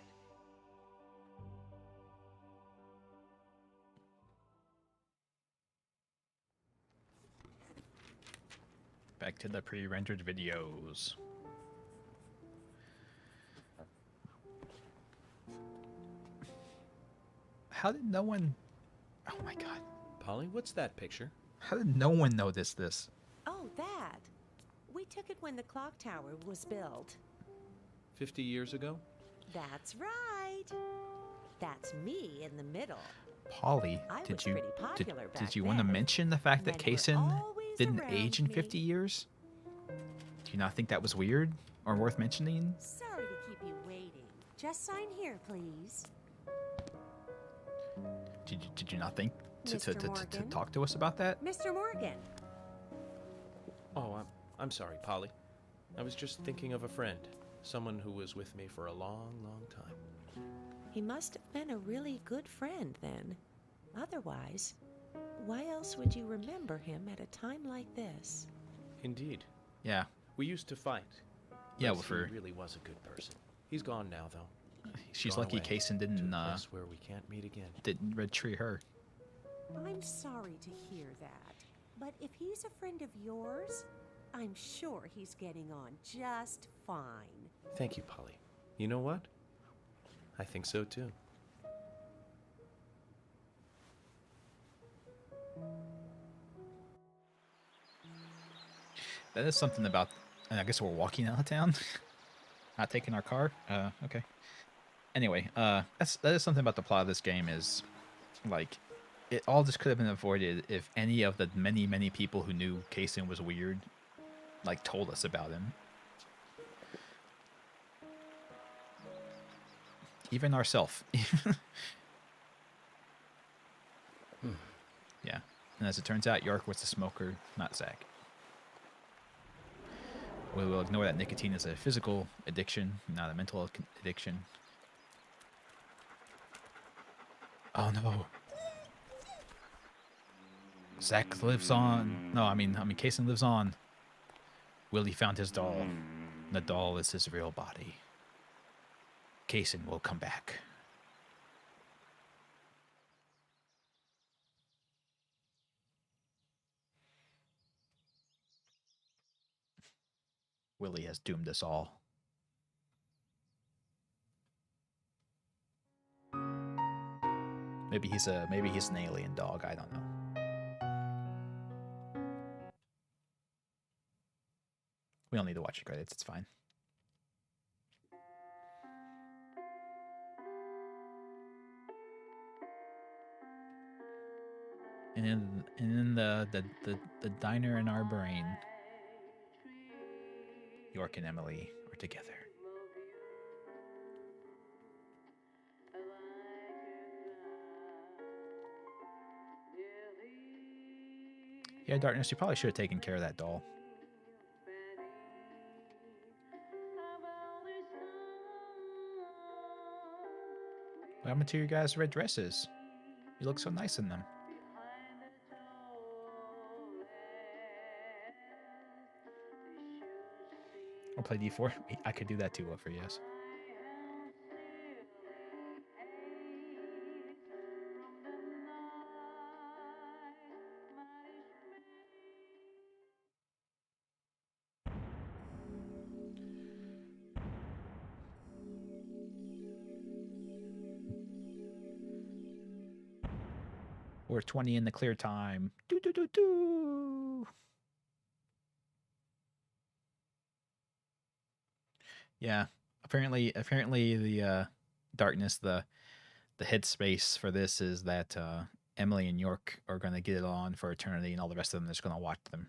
Back to the pre-rendered videos. How did no one... Oh my god. Polly, what's that picture? How did no one notice this? Oh, that. We took it when the clock tower was built. 50 years ago? That's right. That's me in the middle. Polly, I did was you pretty popular back did you want to then. mention the fact that Men were Kaysen always didn't around age in me. 50 years? Do you not think that was weird or worth mentioning? Sorry to keep you waiting. Just sign here, please. Did you not think to Mr. Morgan? talk to us about that? Mr. Morgan. Oh, I'm sorry, Polly. I was just thinking of a friend. Someone who was with me for a long, long time. He must have been a really good friend then. Otherwise, why else would you remember him at a time like this? Indeed. Yeah. We used to fight. Yeah, but well, for... he really was a good person. He's gone now, though. She's Gone lucky away Kaysen to didn't, a place where we can't meet again. didn't red tree her. I'm sorry to hear that, but if he's a friend of yours, I'm sure he's getting on just fine. Thank you, Polly. You know what? I think so, too. That is something about... And I guess we're walking out of town? Not taking our car? Okay. Anyway, that is something about the plot of this game is, like, it all just could have been avoided if any of the many, many people who knew Kaysen was weird, like, told us about him. Even ourselves. Yeah. And as it turns out, York was the smoker, not Zach. We will ignore that nicotine is a physical addiction, not a mental addiction. Oh no. Zach lives on. No, I mean, Kaysen lives on. Willie found his doll. The doll is his real body. Kaysen will come back. Willie has doomed us all. Maybe he's an alien dog, I don't know. We don't need to watch the credits, it's fine. And in the diner in our brain, York and Emily are together. Yeah, Darkness, you probably should have taken care of that doll. What happened to your guys' red dresses? You look so nice in them. I'll play D4. I could do that too, for yes. We're 20 in the clear time. Do do do do. Yeah, apparently the Darkness, the headspace for this is that Emily and York are going to get it on for eternity, and all the rest of them are just going to watch them.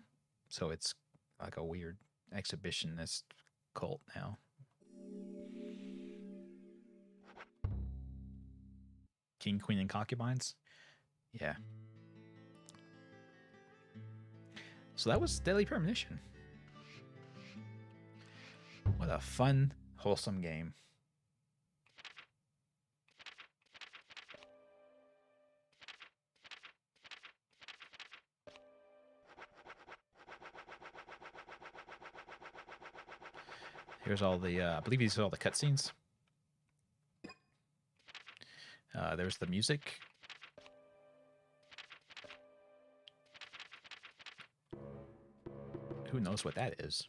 So it's like a weird exhibitionist cult now. King, Queen, and Concubines? Yeah. So that was Deadly Premonition. What a fun, wholesome game. Here's all the, I believe these are all the cutscenes. There's the music. Who knows what that is?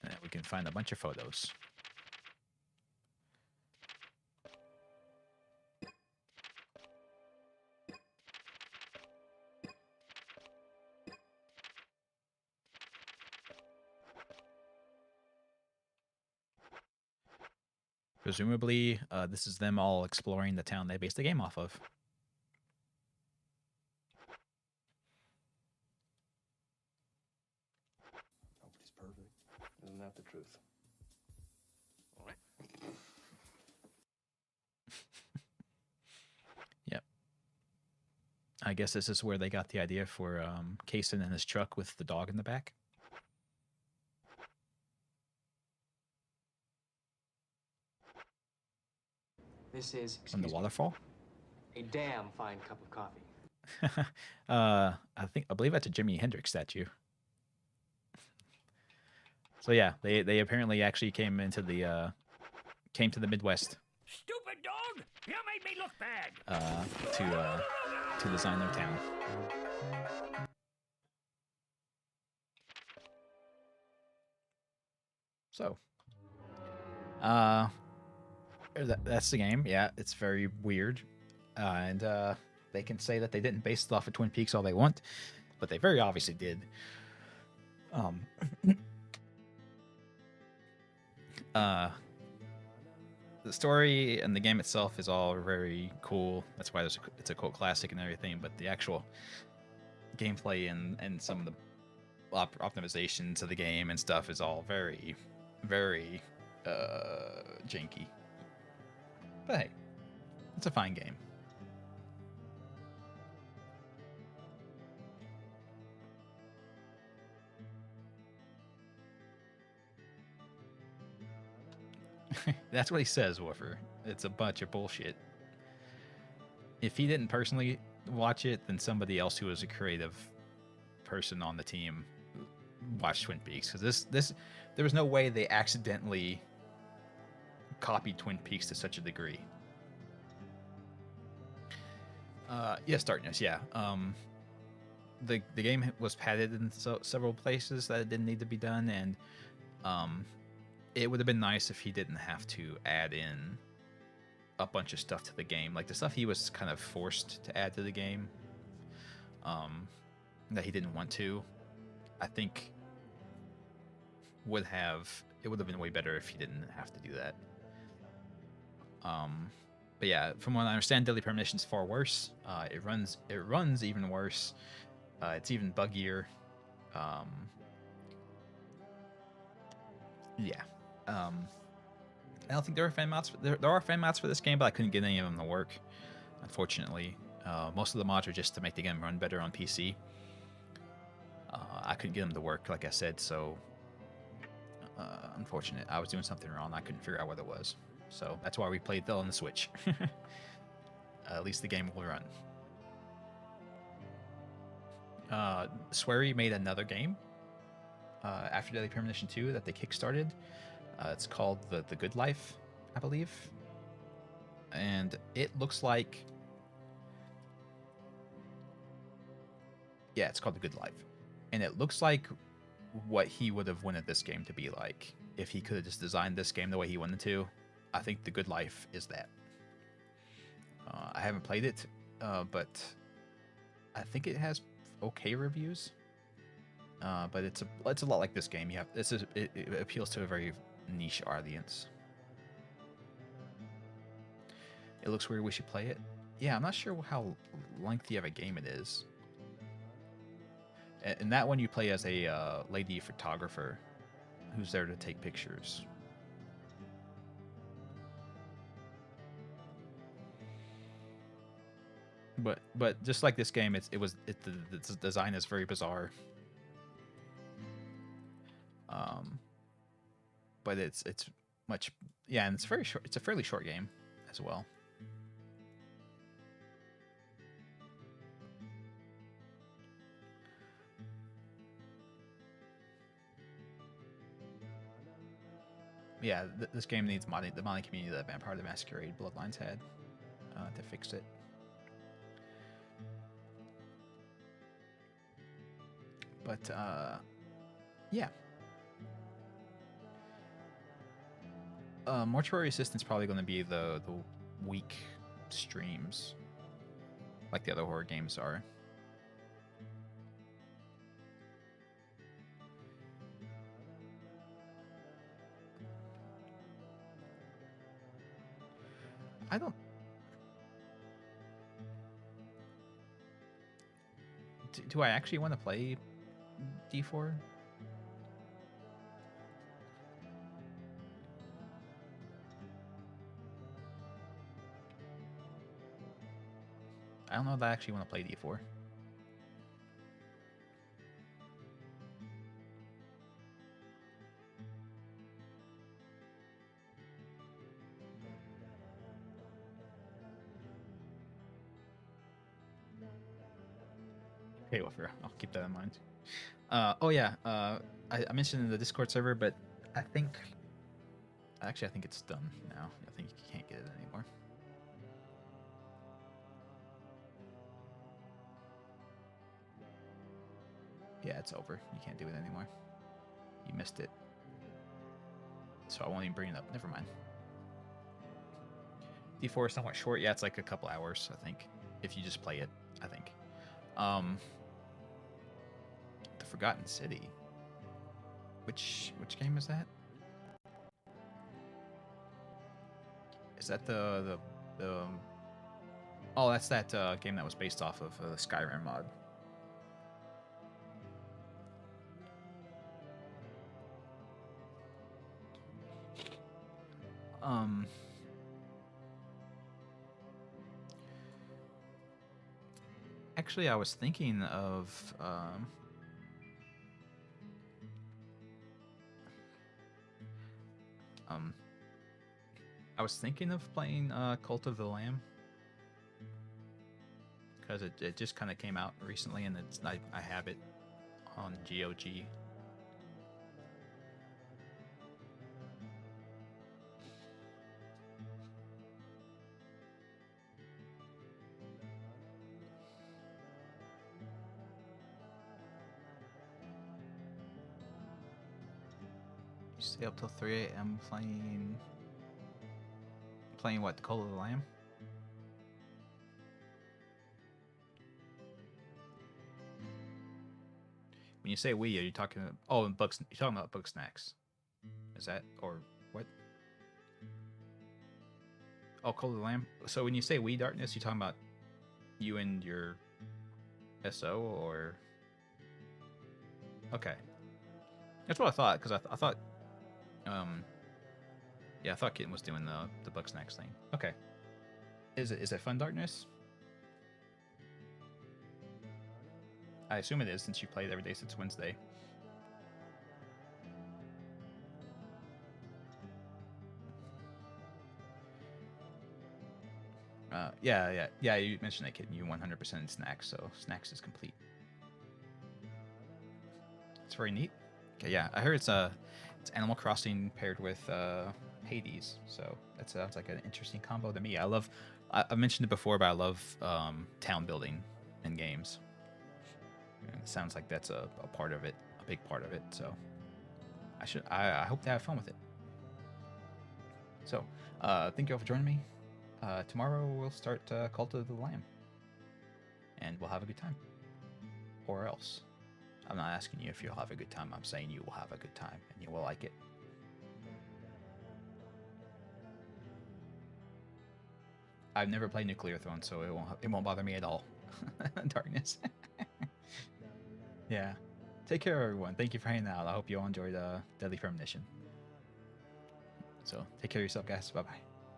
And we can find a bunch of photos. Presumably, this is them all exploring the town they based the game off of. Nobody's perfect. Isn't that the truth? Yep. I guess this is where they got the idea for Kaysen in his truck with the dog in the back. This is, From the waterfall. a damn fine cup of coffee. I believe that's a Jimi Hendrix statue. So yeah, they apparently actually came to the Midwest. Stupid dog! You made me look bad. To design their town. So, that's the game. Yeah, it's very weird, and they can say that they didn't base it off of Twin Peaks all they want, but they very obviously did. The story and the game itself is all very cool. That's why it's a cult classic and everything. But the actual gameplay and some of the optimizations of the game and stuff is all very, very janky. But hey, it's a fine game. That's what he says, Woofer. It's a bunch of bullshit. If he didn't personally watch it, then somebody else who was a creative person on the team watched Twin Peaks. Because there was no way they accidentally copied Twin Peaks to such a degree. Yes, Darkness, yeah. The game was padded in several places that it didn't need to be done, and it would have been nice if he didn't have to add in a bunch of stuff to the game. Like the stuff he was kind of forced to add to the game that he didn't want to, I think it would have been way better if he didn't have to do that. But yeah, from what I understand, Deadly Premonition's far worse. It runs even worse. It's even buggier. Yeah. I don't think there are fan mods. There are fan mods for this game, but I couldn't get any of them to work, unfortunately. Most of the mods are just to make the game run better on PC. I couldn't get them to work, like I said, so unfortunate. I was doing something wrong. I couldn't figure out what it was. So that's why we played on the Switch. At least the game will run. Swery made another game after Deadly Premonition 2 that they kickstarted. It's called the Good Life, I believe. And it looks like... Yeah, it's called The Good Life. And it looks like what he would have wanted this game to be like if he could have just designed this game the way he wanted to. I think The Good Life is that. I haven't played it, but I think it has okay reviews. But it's a lot like this game. It appeals to a very niche audience. It looks weird. We should play it. Yeah, I'm not sure how lengthy of a game it is. In that one, you play as a lady photographer who's there to take pictures. But just like this game, the design is very bizarre. But it's much, yeah, and it's very short. It's a fairly short game as well. Yeah, this game needs the modding community that Vampire the Masquerade Bloodlines had to fix it. But yeah. Mortuary Assistance is probably going to be the weak streams, like the other horror games are. I don't... Do I actually want to play D4? I don't know if I actually want to play D4. Okay, well, I'll keep that in mind. Oh yeah, I mentioned in the Discord server, but I think it's done now. I think you can't get it anymore. Yeah, it's over. You can't do it anymore. You missed it. So I won't even bring it up. Never mind. D4 is somewhat short. Yeah, it's like a couple hours, I think, if you just play it, I think. The Forgotten City. Which game is that? Is that the oh, that's that game that was based off of the Skyrim mod. Actually, I was thinking of I was thinking of playing Cult of the Lamb because it just kind of came out recently, and I have it on GOG. Stay up till 3 a.m. playing what? Cult of the Lamb? When you say we, are you talking about, oh, and books? You're talking about book snacks? Is that, or what? Oh, Cult of the Lamb. So when you say we, Darkness, you talking about you and your SO, or? Okay, that's what I thought, because I thought, yeah, I thought Kitten was doing the book snacks thing. Okay, is it fun, Darkness? I assume it is, since you played every day since Wednesday. Yeah. You mentioned that, Kitten. You 100% in Snacks, so Snacks is complete. It's very neat. Okay, yeah, I heard it's Animal Crossing paired with Hades, so that sounds like an interesting combo to me. I mentioned it before, but I love town building in games. And it sounds like that's a part of it, a big part of it. So I hope to have fun with it. So thank you all for joining me. Tomorrow we'll start Cult of the Lamb, and we'll have a good time. Or else. I'm not asking you if you'll have a good time. I'm saying you will have a good time, and you will like it. I've never played Nuclear Throne, so it won't bother me at all. Darkness. Yeah. Take care, everyone. Thank you for hanging out. I hope you all enjoyed Deadly Premonition. So take care of yourself, guys. Bye bye.